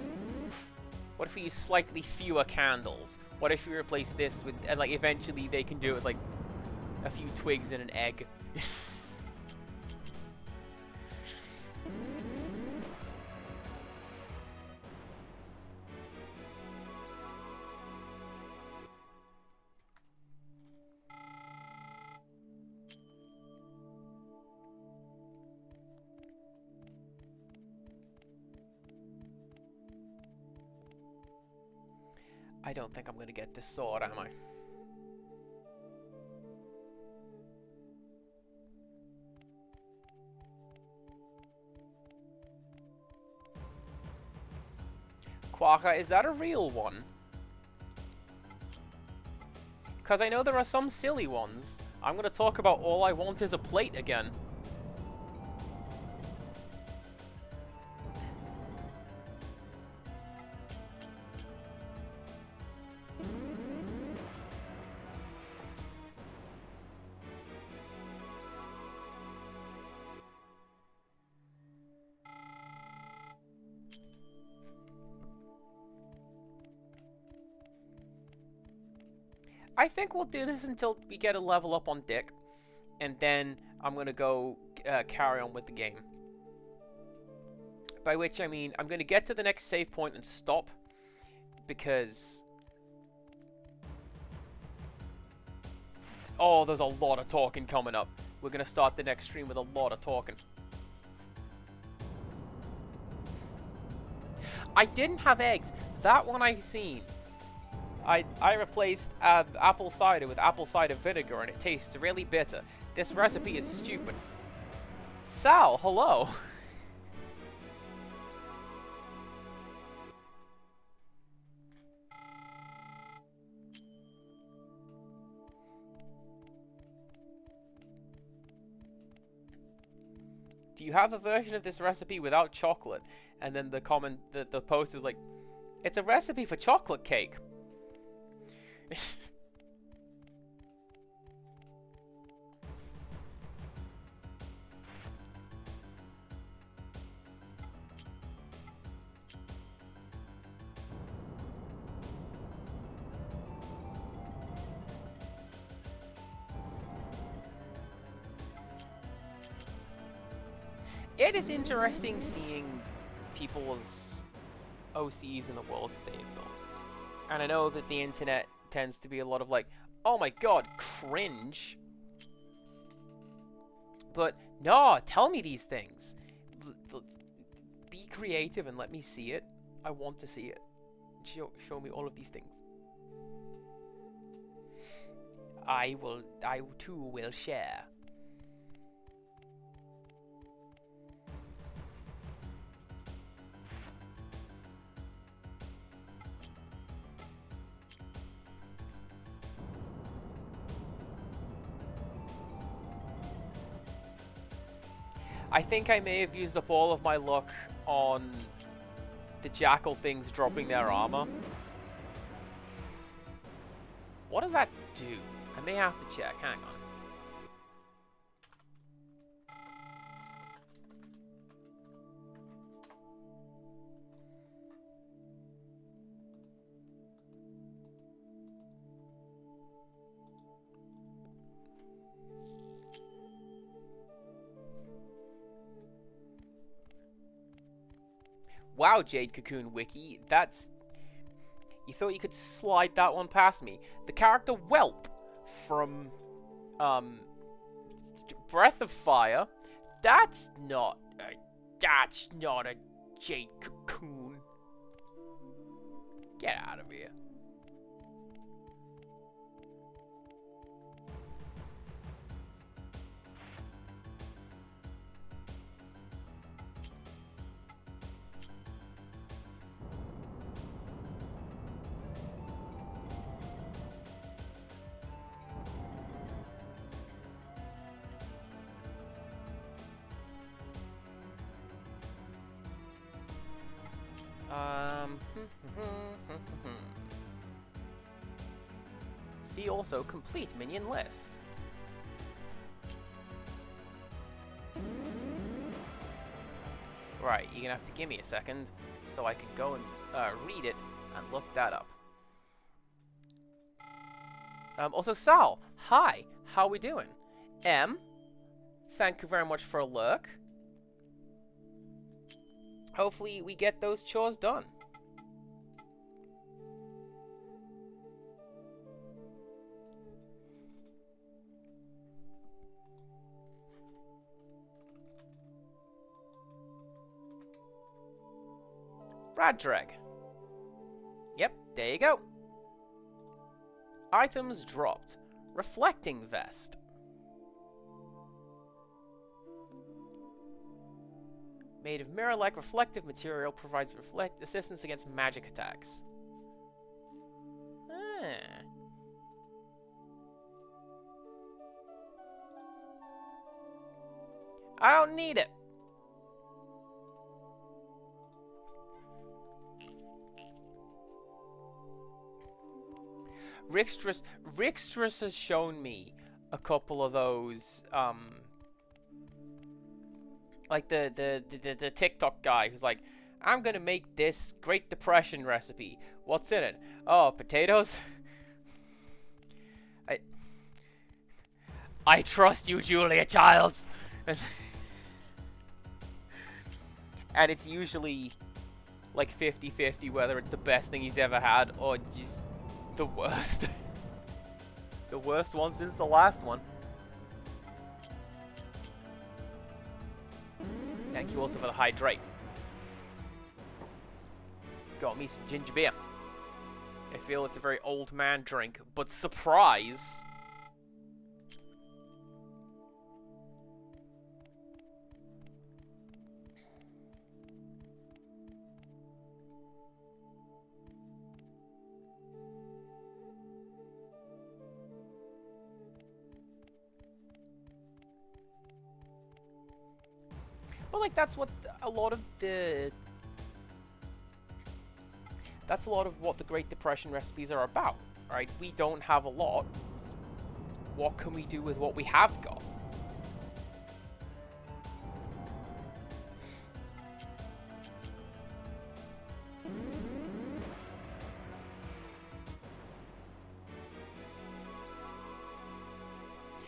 use slightly fewer candles? What if we replace this with, and like eventually they can do it with like a few twigs and an egg. I don't think I'm gonna get this sword, am I? Quaka, is that a real one? because I know there are some silly ones. I'm going to talk about All I Want Is a Plate again. I think we'll do this until we get a level up on Dick, and then I'm going to go carry on with the game. By which I mean I'm going to get to the next save point and stop, because... oh, there's a lot of talking coming up. We're going to start the next stream with a lot of talking. I didn't have eggs. That one I've seen. I replaced apple cider with apple cider vinegar and it tastes really bitter. This recipe is stupid. Sal, hello. Do you have a version of this recipe without chocolate? And then the post was like, it's a recipe for chocolate cake. It is interesting seeing people's OCs in the worlds that they've built. And I know that the internet tends to be a lot of like, oh my god, cringe. But no, tell me these things. Be creative and let me see it. I want to see it. Show me all of these things. I too will share. I think I may have used up all of my luck on the jackal things dropping their armor. What does that do? I may have to check. Hang on. Wow, Jade Cocoon Wiki, that's... You thought you could slide that one past me. The character Whelp from, Breath of Fire, that's not a Jade Cocoon. Get out of here. See also complete minion list. Right, you're gonna have to give me a second so I can go and read it and look that up. Also, Sal, hi, how we doing? M, thank you very much for a lurk. Hopefully we get those chores done. Radrag. Yep, there you go. Items dropped. Reflecting vest. Made of mirror-like reflective material, provides assistance against magic attacks. Ah. I don't need it. Rixtress has shown me a couple of those, like the TikTok guy who's like, I'm gonna make this Great Depression recipe. What's in it? Oh, potatoes? I trust you, Julia Childs! And it's usually like 50-50 whether it's the best thing he's ever had or just the worst. The worst one since the last one. Thank you also for the hydrate. Got me some ginger beer. I feel it's a very old man drink, but surprise! But like that's what a lot of what the Great Depression recipes are about, right? We don't have a lot. What can we do with what we have got?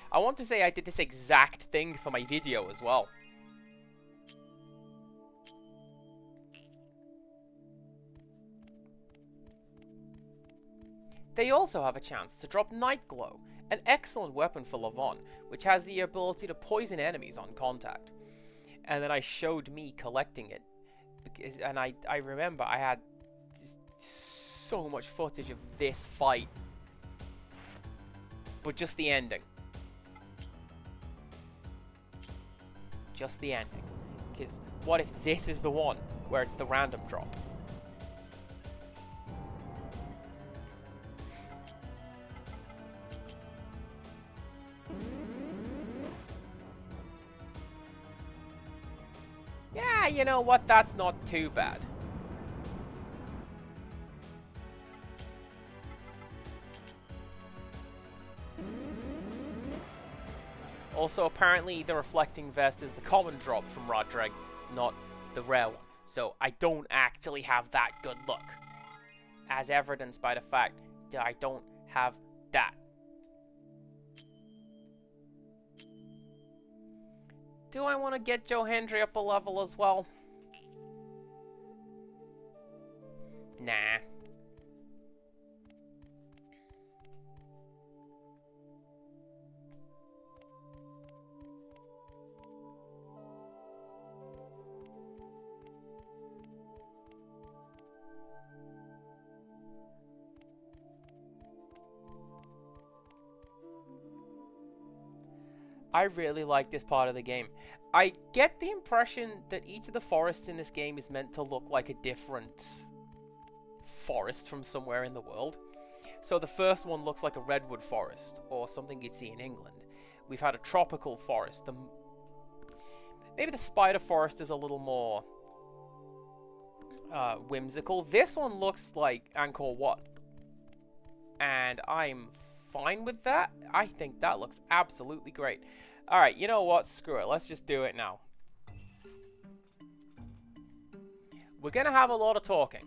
I want to say I did this exact thing for my video as well. They also have a chance to drop Night Glow, an excellent weapon for Lavon, which has the ability to poison enemies on contact. And then I showed me collecting it, and I remember I had so much footage of this fight, but just the ending. Just the ending. Because what if this is the one where it's the random drop? Yeah, you know what? That's not too bad. Also, apparently, the reflecting vest is the common drop from Rodreg, not the rare one. So, I don't actually have that good luck. As evidenced by the fact that I don't have that. Do I want to get Joe Hendry up a level as well? Nah. I really like this part of the game. I get the impression that each of the forests in this game is meant to look like a different forest from somewhere in the world. So the first one looks like a redwood forest, or something you'd see in England. We've had a tropical forest. Maybe the spider forest is a little more whimsical. This one looks like Angkor Wat. And I'm fine with that. I think that looks absolutely great. Alright, you know what? Screw it. Let's just do it now. We're going to have a lot of talking.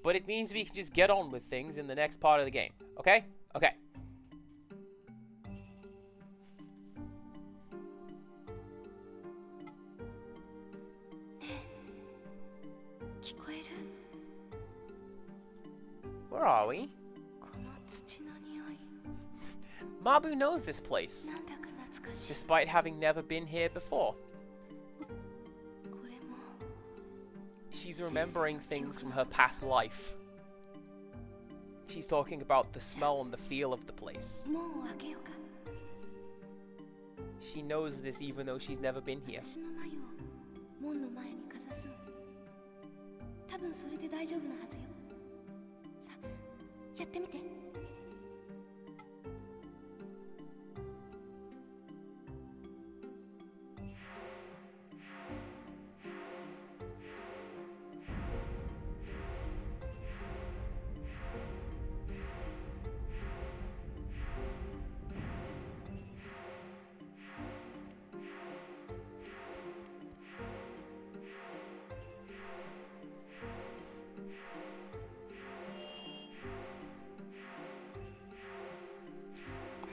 But it means we can just get on with things in the next part of the game. Okay? Okay. Where are we? Mabu knows this place, despite having never been here before. She's remembering things from her past life. She's talking about the smell and the feel of the place. She knows this even though she's never been here.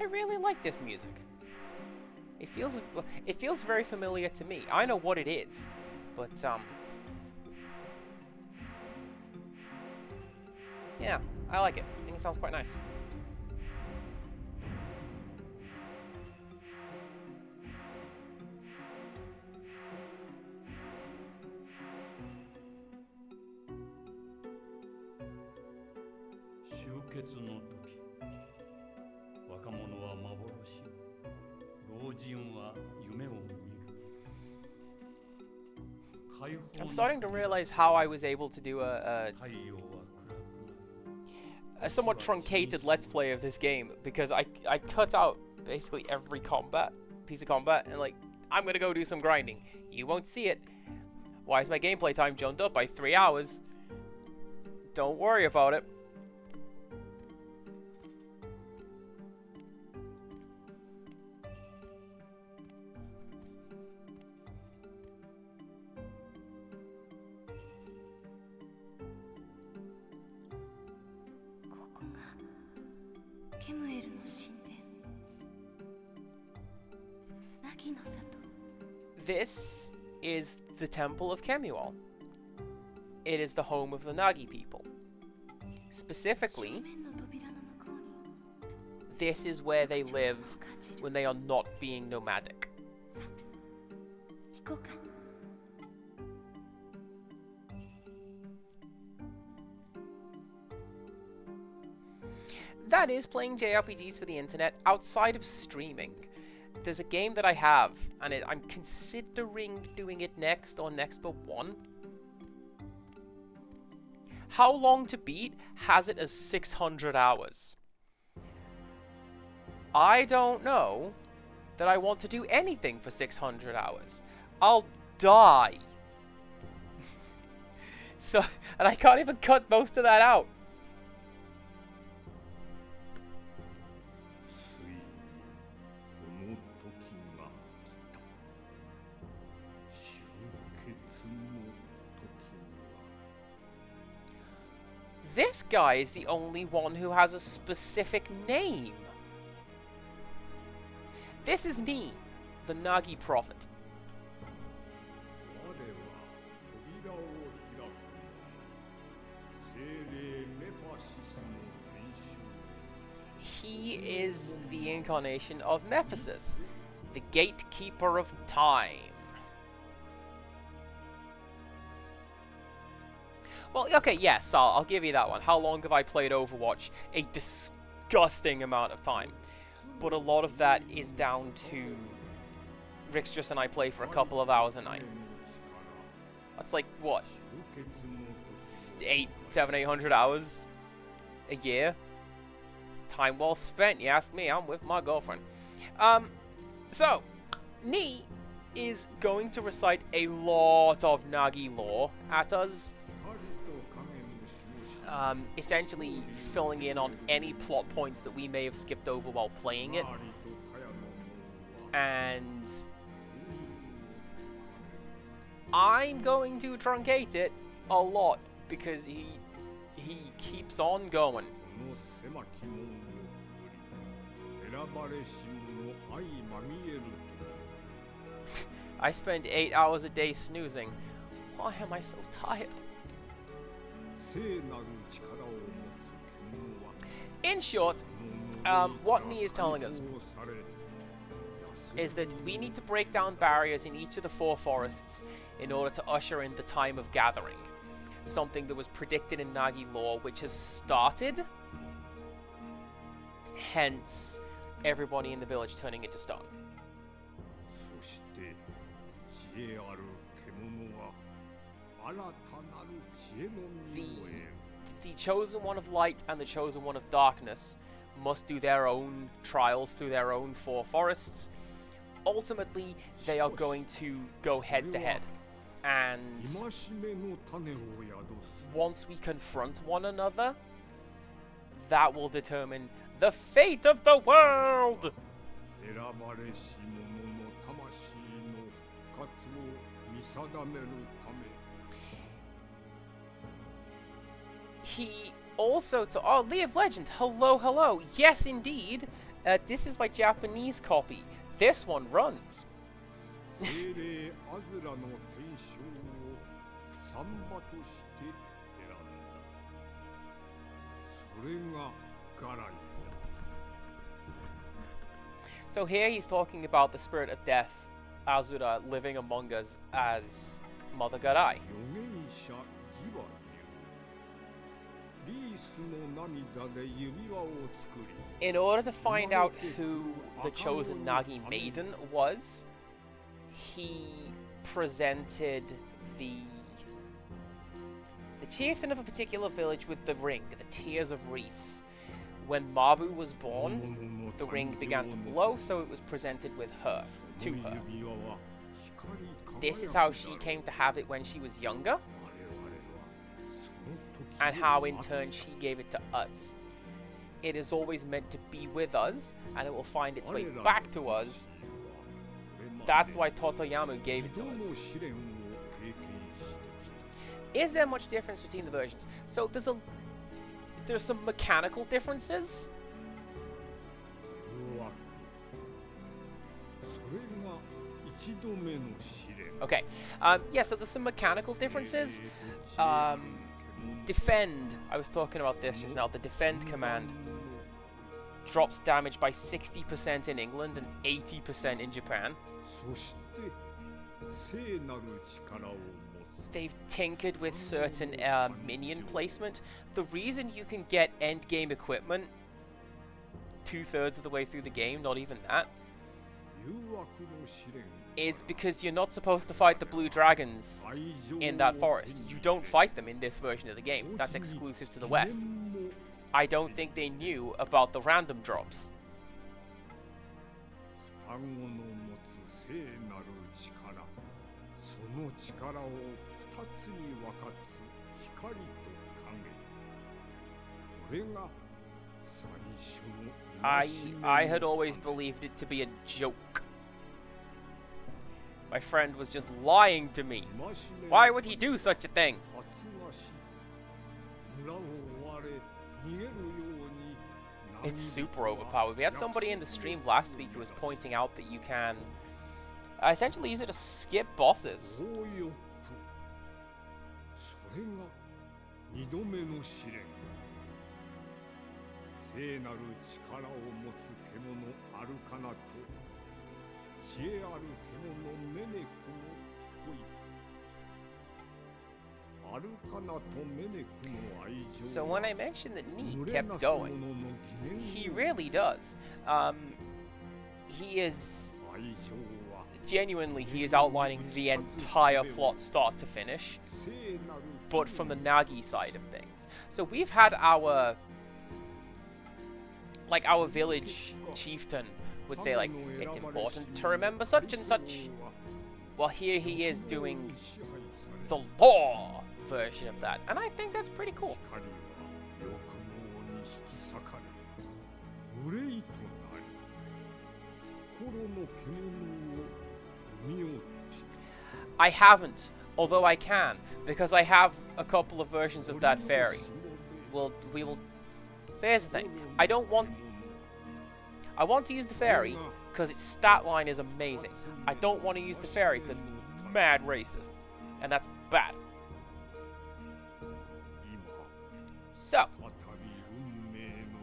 I really like this music. It feels very familiar to me. I know what it is, but yeah, I like it. I think it sounds quite nice. I'm starting to realize how I was able to do a somewhat truncated let's play of this game, because I cut out basically every piece of combat, and like, I'm gonna go do some grinding. You won't see it. Why is my gameplay time jumped up by 3 hours? Don't worry about it. This is the Temple of Kemuel. It is the home of the Nagi people. Specifically, this is where they live when they are not being nomadic. That is playing JRPGs for the internet outside of streaming. There's a game that I have, and I'm considering doing it next on next but one. How long to beat has it as 600 hours. I don't know that I want to do anything for 600 hours. I'll die. So, and I can't even cut most of that out. This guy is the only one who has a specific name. This is Ni, the Nagi prophet. He is the incarnation of Nephesis, the gatekeeper of time. Well, okay, yes, I'll give you that one. How long have I played Overwatch? A disgusting amount of time. But a lot of that is down to Rixtrus and I play for a couple of hours a night. That's like, what? 800 hours a year? Time well spent, you ask me. I'm with my girlfriend. So, Ni is going to recite a lot of Nagi lore at us. Essentially filling in on any plot points that we may have skipped over while playing it. And I'm going to truncate it a lot because he keeps on going. I spend 8 hours a day snoozing. Why am I so tired? In short, what Ni is telling us is that we need to break down barriers in each of the 4 forests in order to usher in the time of gathering. Something that was predicted in Nagi lore, which has started. Hence, everybody in the village turning into stone. The Chosen One of Light and the Chosen One of Darkness must do their own trials through their own 4 forests. Ultimately, they are going to go head to head. And once we confront one another, that will determine the fate of the world! He also oh, League of Legends, hello, hello. Yes, indeed. This is my Japanese copy. This one runs. 精霊アズラの天正をサンバとして選んだ。それがガライだ。 So here he's talking about the spirit of death, Azura, living among us as Mother Garai. 預言者ギバにリースの涙で指輪を作り In order to find out who the chosen Nagi maiden was, he presented the chieftain of a particular village with the ring, the Tears of Reese. When Mabu was born, the ring began to glow, so it was presented with her, to her. This is how she came to have it when she was younger, and how in turn she gave it to us. It is always meant to be with us, and it will find its way back to us. That's why Totoyamu gave it to us. Is there much difference between the versions? So there's some mechanical differences. Okay, yeah, so there's some mechanical differences. Defend, I was talking about this just now, the defend command drops damage by 60% in England and 80% in Japan. They've tinkered with certain minion placement. The reason you can get endgame equipment 2/3 of the way through the game, not even that, is because you're not supposed to fight the blue dragons in that forest. You don't fight them in this version of the game. That's exclusive to the West. I don't think they knew about the random drops. I had always believed it to be a joke. My friend was just lying to me. Why would he do such a thing? It's super overpowered. We had somebody in the stream last week who was pointing out that you can essentially use it to skip bosses. So when I mentioned that Neat kept going, he really does. He is genuinely, he is outlining the entire plot start to finish, but from the Nagi side of things. So we've had our village chieftain would say, like, it's important to remember such and such. Well, here he is doing the law version of that, and I think that's pretty cool. I haven't, although I can, because I have a couple of versions of that fairy. We will. So here's the thing: I want to use the fairy because its stat line is amazing. I don't want to use the fairy because it's mad racist, and that's bad. So,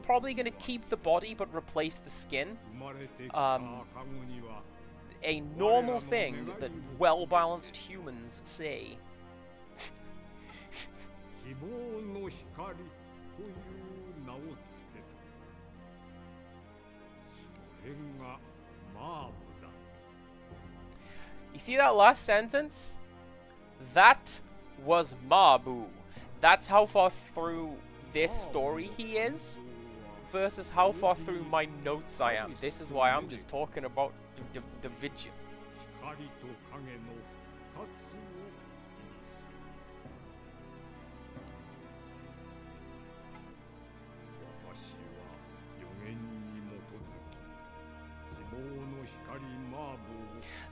probably gonna keep the body but replace the skin. A normal thing that well-balanced humans say. You see that last sentence? That was Mabu. That's how far through this story he is versus how far through my notes I am. This is why I'm just talking about the video.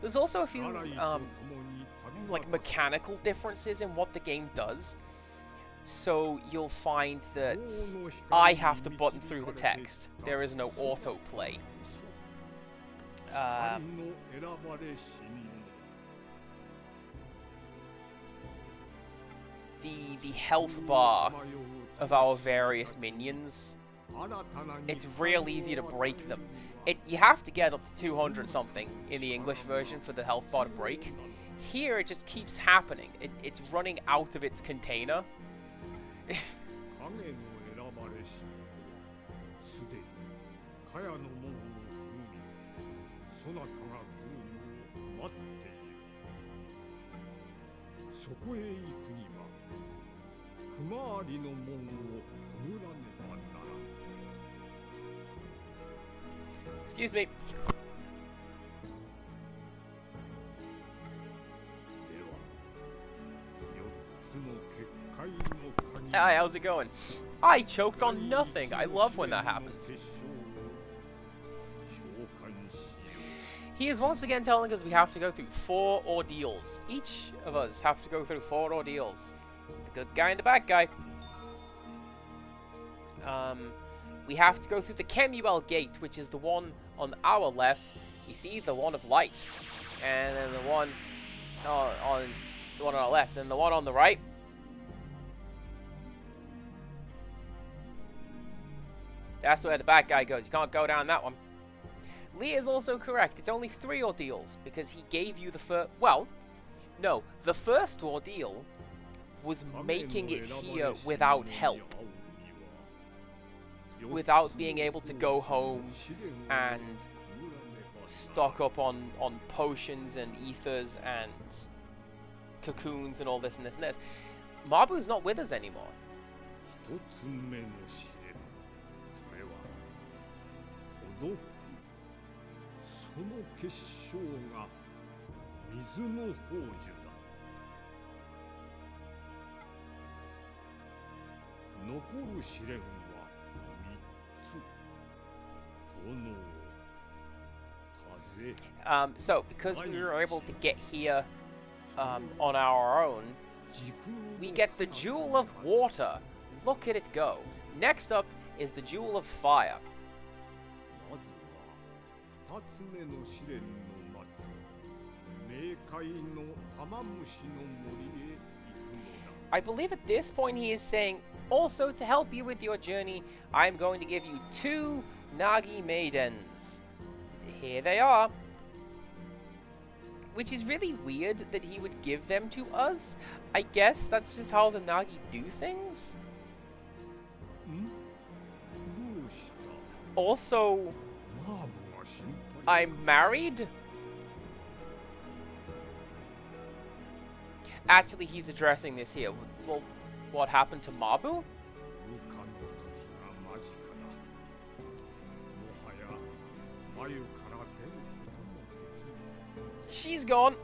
There's also a few like mechanical differences in what the game does. So you'll find that I have to button through the text. There is no autoplay. The health bar of our various minions, it's real easy to break them. You have to get up to 200 something in the English version for the health bar to break. Here it just keeps happening. It's running out of its container. Excuse me. Hi, how's it going? I choked on nothing. I love when that happens. He is once again telling us we have to go through 4 ordeals. Each of us have to go through 4 ordeals. The good guy and the bad guy. We have to go through the Kemuel Gate, which is the one on our left. You see, the one of light. And then the one on our left. And the one on the right. That's where the bad guy goes. You can't go down that one. Lee is also correct. It's only 3 ordeals because he gave you the first... Well, no. The first ordeal was making it here without help. Without being able to go home and stock up on potions and ethers and cocoons and all this and this and this. Mabu's not with us anymore. So because we were able to get here on our own, we get the Jewel of Water. Look at it go. Next up is the Jewel of Fire. I believe at this point he is saying, also to help you with your journey, I'm going to give you 2 Nagi maidens. Here they are. Which is really weird that he would give them to us. I guess that's just how the Nagi do things. Also, I'm married? Actually, he's addressing this here. Well, what happened to Mabu? She's gone.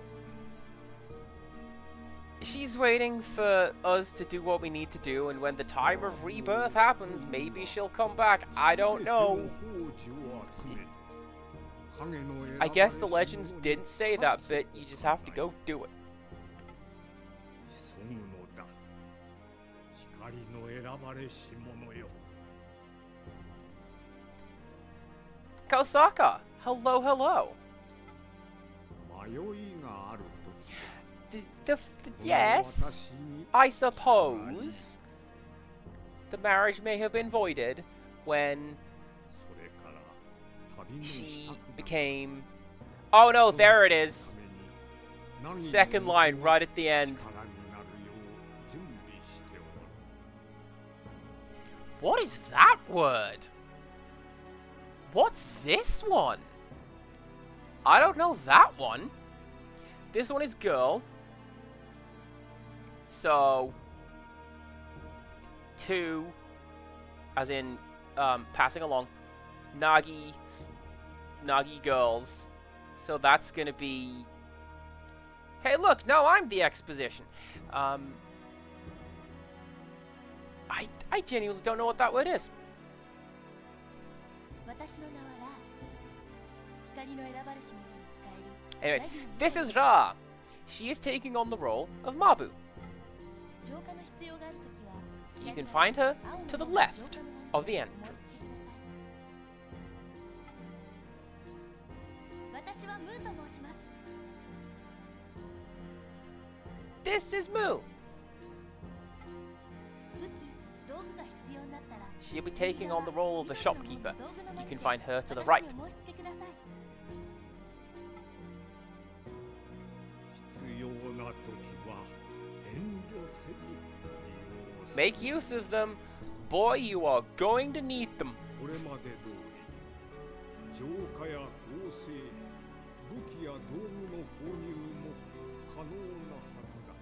She's waiting for us to do what we need to do, and when the time of rebirth happens, maybe she'll come back. I don't know. I guess the legends didn't say that bit. You just have to go do it. Kosaka! Hello, hello. Yes, I suppose the marriage may have been voided when she became... Oh no, there it is. Second line right at the end. What is that word? What's this one? I don't know that one. This one is girl. So 2, as in passing along, Nagi girls. So that's gonna be... Hey, look! No, I'm the exposition. I genuinely don't know what that word is. Anyways, this is Ra. She is taking on the role of Mabu. You can find her to the left of the entrance. 私はムーと申します。 This is Moo. 武器、道具が必要になったら She'll be taking on the role of the shopkeeper. You can find her to the right. 私にお申し付けください。必要な時は遠慮せず利用する。 Make use of them. Boy, you are going to need them. これまで通り浄化や合成、武器や道具の購入も可能なはずだ。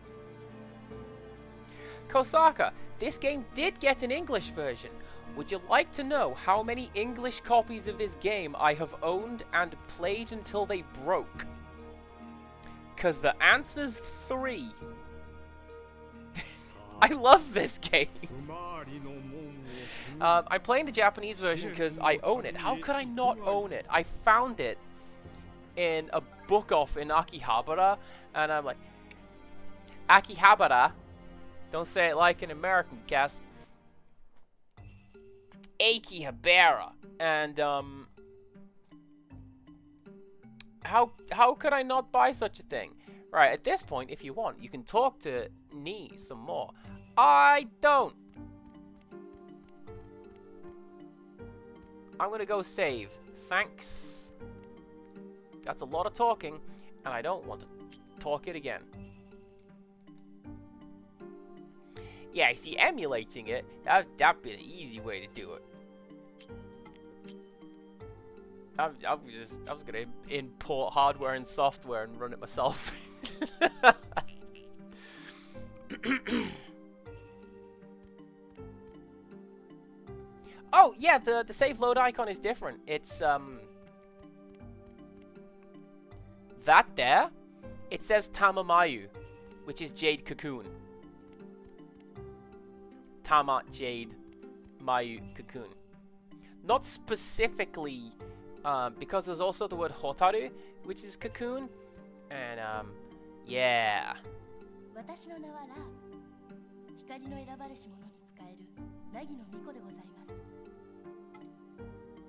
Kosaka, this game did get an English version. Would you like to know how many English copies of this game I have owned and played until they broke? Because the answer's 3. I love this game. I'm playing the Japanese version because I own it. How could I not own it? I found it in a book off in Akihabara, and I'm like, Akihabara? Don't say it like an American, Cass. Akihabara. And, how could I not buy such a thing? Right, at this point, if you want, you can talk to Nee some more. I don't. I'm gonna go save. Thanks. That's a lot of talking, and I don't want to talk it again. Yeah, I see, emulating it, that'd be the easy way to do it. I was gonna import hardware and software and run it myself. Oh, yeah, the save load icon is different. It's, that there, it says Tamamayu, which is Jade Cocoon. Tama, Jade, Mayu, Cocoon. Not specifically, because there's also the word Hotaru, which is Cocoon. And, yeah. 私の名はラー。光の選ばれし者に仕える凪の巫女でございます。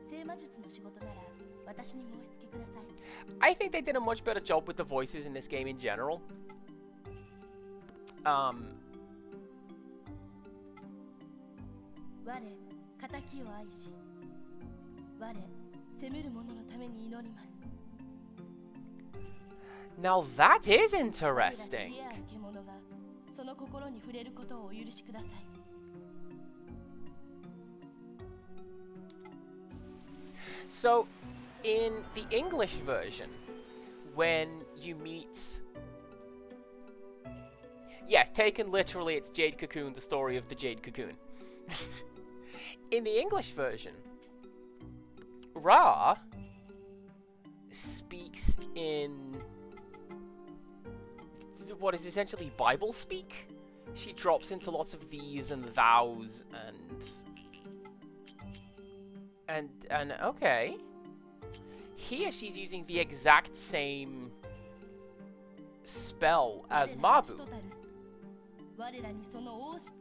聖魔術の仕事なら私に申し付けください。I think they did a much better job with the voices in this game in general. 我、仇を愛し、我、責める者のために祈ります。 Now that is 我ら interesting. 知恵ある獣がその心に触れることをお許しください。 So, in the English version, when you meet... Yeah, taken literally, it's Jade Cocoon, the story of the Jade Cocoon. In the English version, Ra speaks in what is essentially Bible speak. She drops into lots of these and thous and okay. Here she's using the exact same spell as Mabu. 我らにその王子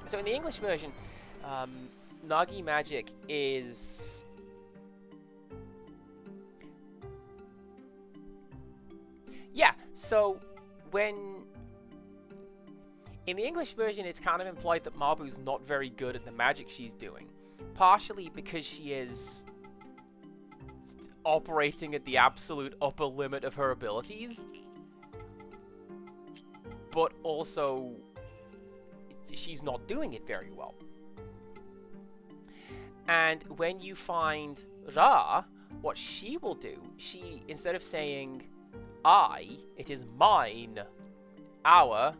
So in the English version, Nagi magic is... Yeah, so when... In the English version, it's kind of implied that Mabu's not very good at the magic she's doing. Partially because she is operating at the absolute upper limit of her abilities. But also, she's not doing it very well. And when you find Ra, what she will do, she, instead of saying I, it is mine. Our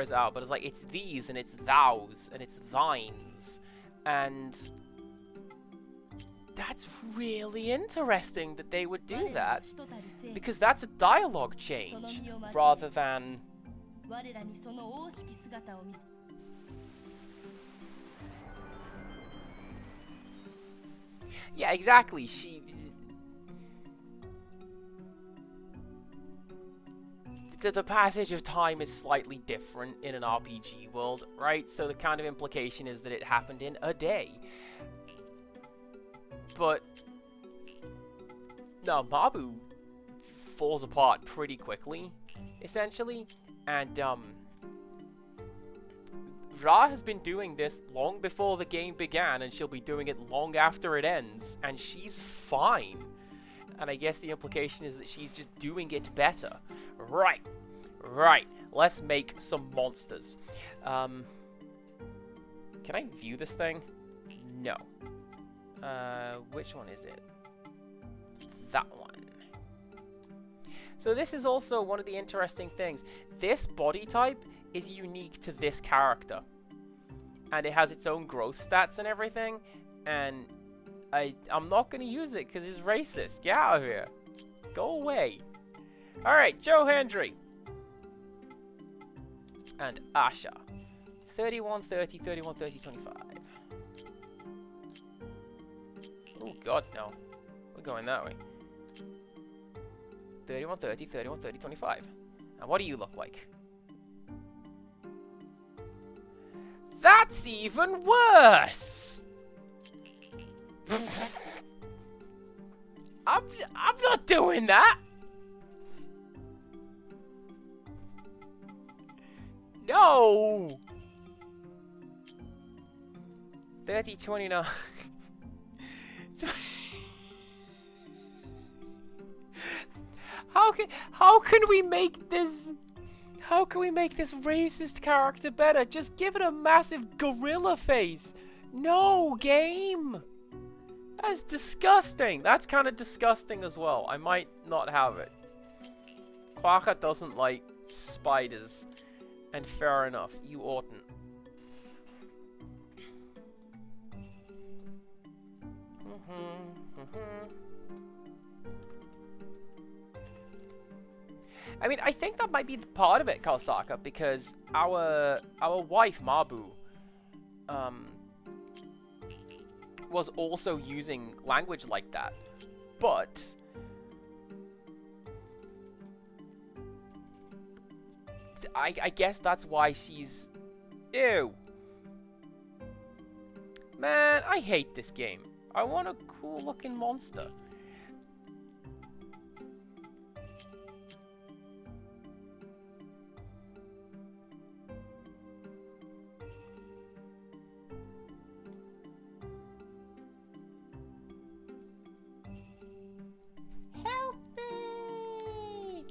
is our, but it's like, it's these, and it's thous, and it's thines. And that's really interesting that they would do that, because that's a dialogue change, rather than... 我らにその王式姿を見せ Yeah, exactly. the passage of time is slightly different in an RPG world, right? So the kind of implication is that it happened in a day. But no, Mabu falls apart pretty quickly, essentially, and Ra has been doing this long before the game began, and she'll be doing it long after it ends, and she's fine. And I guess the implication is that she's just doing it better. Right. Let's make some monsters. Can I view this thing? No. Which one is it? That one. So this is also one of the interesting things. This body type is unique to this character. And it has its own growth stats and everything. And I'm not going to use it because it's racist. Get out of here. Go away. Alright, Joe Hendry. And Asha. 31, 30, 31, 30, 25. Oh god, no. We're going that way. 31, 30, 31, 30, 25. And what do you look like? That's even worse! I'm not doing that! No! 30, 29. How can we make this racist character better? Just give it a massive gorilla face. No, game. That's disgusting. That's kind of disgusting as well. I might not have it. Quaka doesn't like spiders. And fair enough, you oughtn't. I mean, I think that might be part of it, Kalsaka, because our wife Mabu was also using language like that, but I guess that's why she's... Ew. Man, I hate this game. I want a cool looking monster. Help me!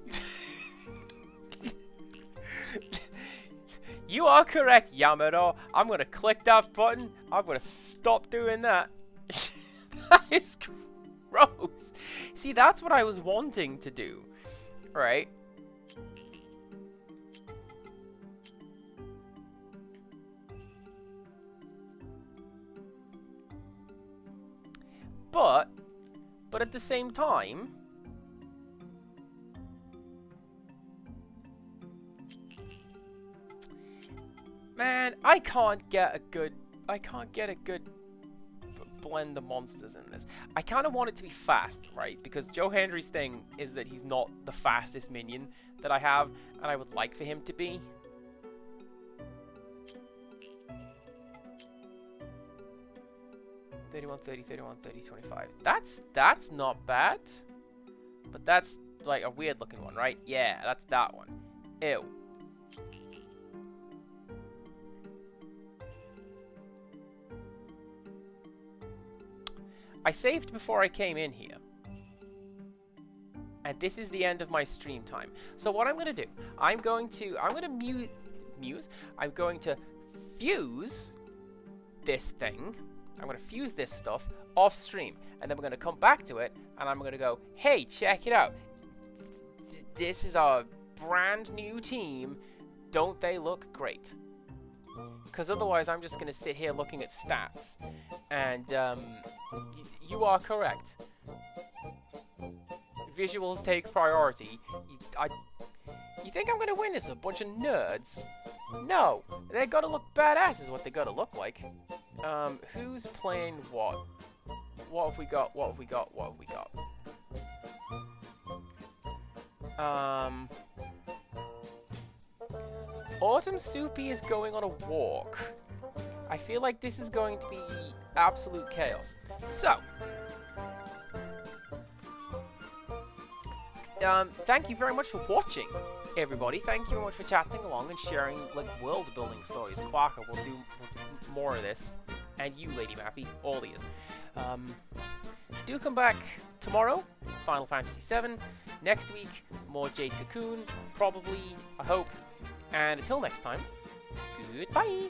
You are correct, Yamado. I'm gonna click that button. I'm gonna stop doing that. That is gross. See, that's what I was wanting to do, right? But at the same time, man, I can't get a good blend of monsters in this. I kind of want it to be fast, right? Because Joe Hendry's thing is that he's not the fastest minion that I have, and I would like for him to be. $31, $30, $31, $30, $25. That's not bad. But that's like a weird looking one, right? Yeah, that's that one. Ew. I saved before I came in here. And this is the end of my stream time. So what I'm going to do, I'm going to fuse this thing. I'm going to fuse this stuff off stream. And then we're going to come back to it. And I'm going to go, hey, check it out. This is our brand new team. Don't they look great? Because otherwise I'm just going to sit here looking at stats. And you are correct. Visuals take priority. You think I'm going to win this? A bunch of nerds? No. They got to look badass is what they got to look like. Who's playing what? What have we got? What have we got? What have we got? Autumn Soupy is going on a walk. I feel like this is going to be absolute chaos. So, thank you very much for watching, everybody. Thank you very much for chatting along and sharing like world building stories. Quacker will do more of this, and you, Lady Mappy, all these. Do come back tomorrow, Final Fantasy VII. Next week, more Jade Cocoon, probably, I hope. And until next time, goodbye!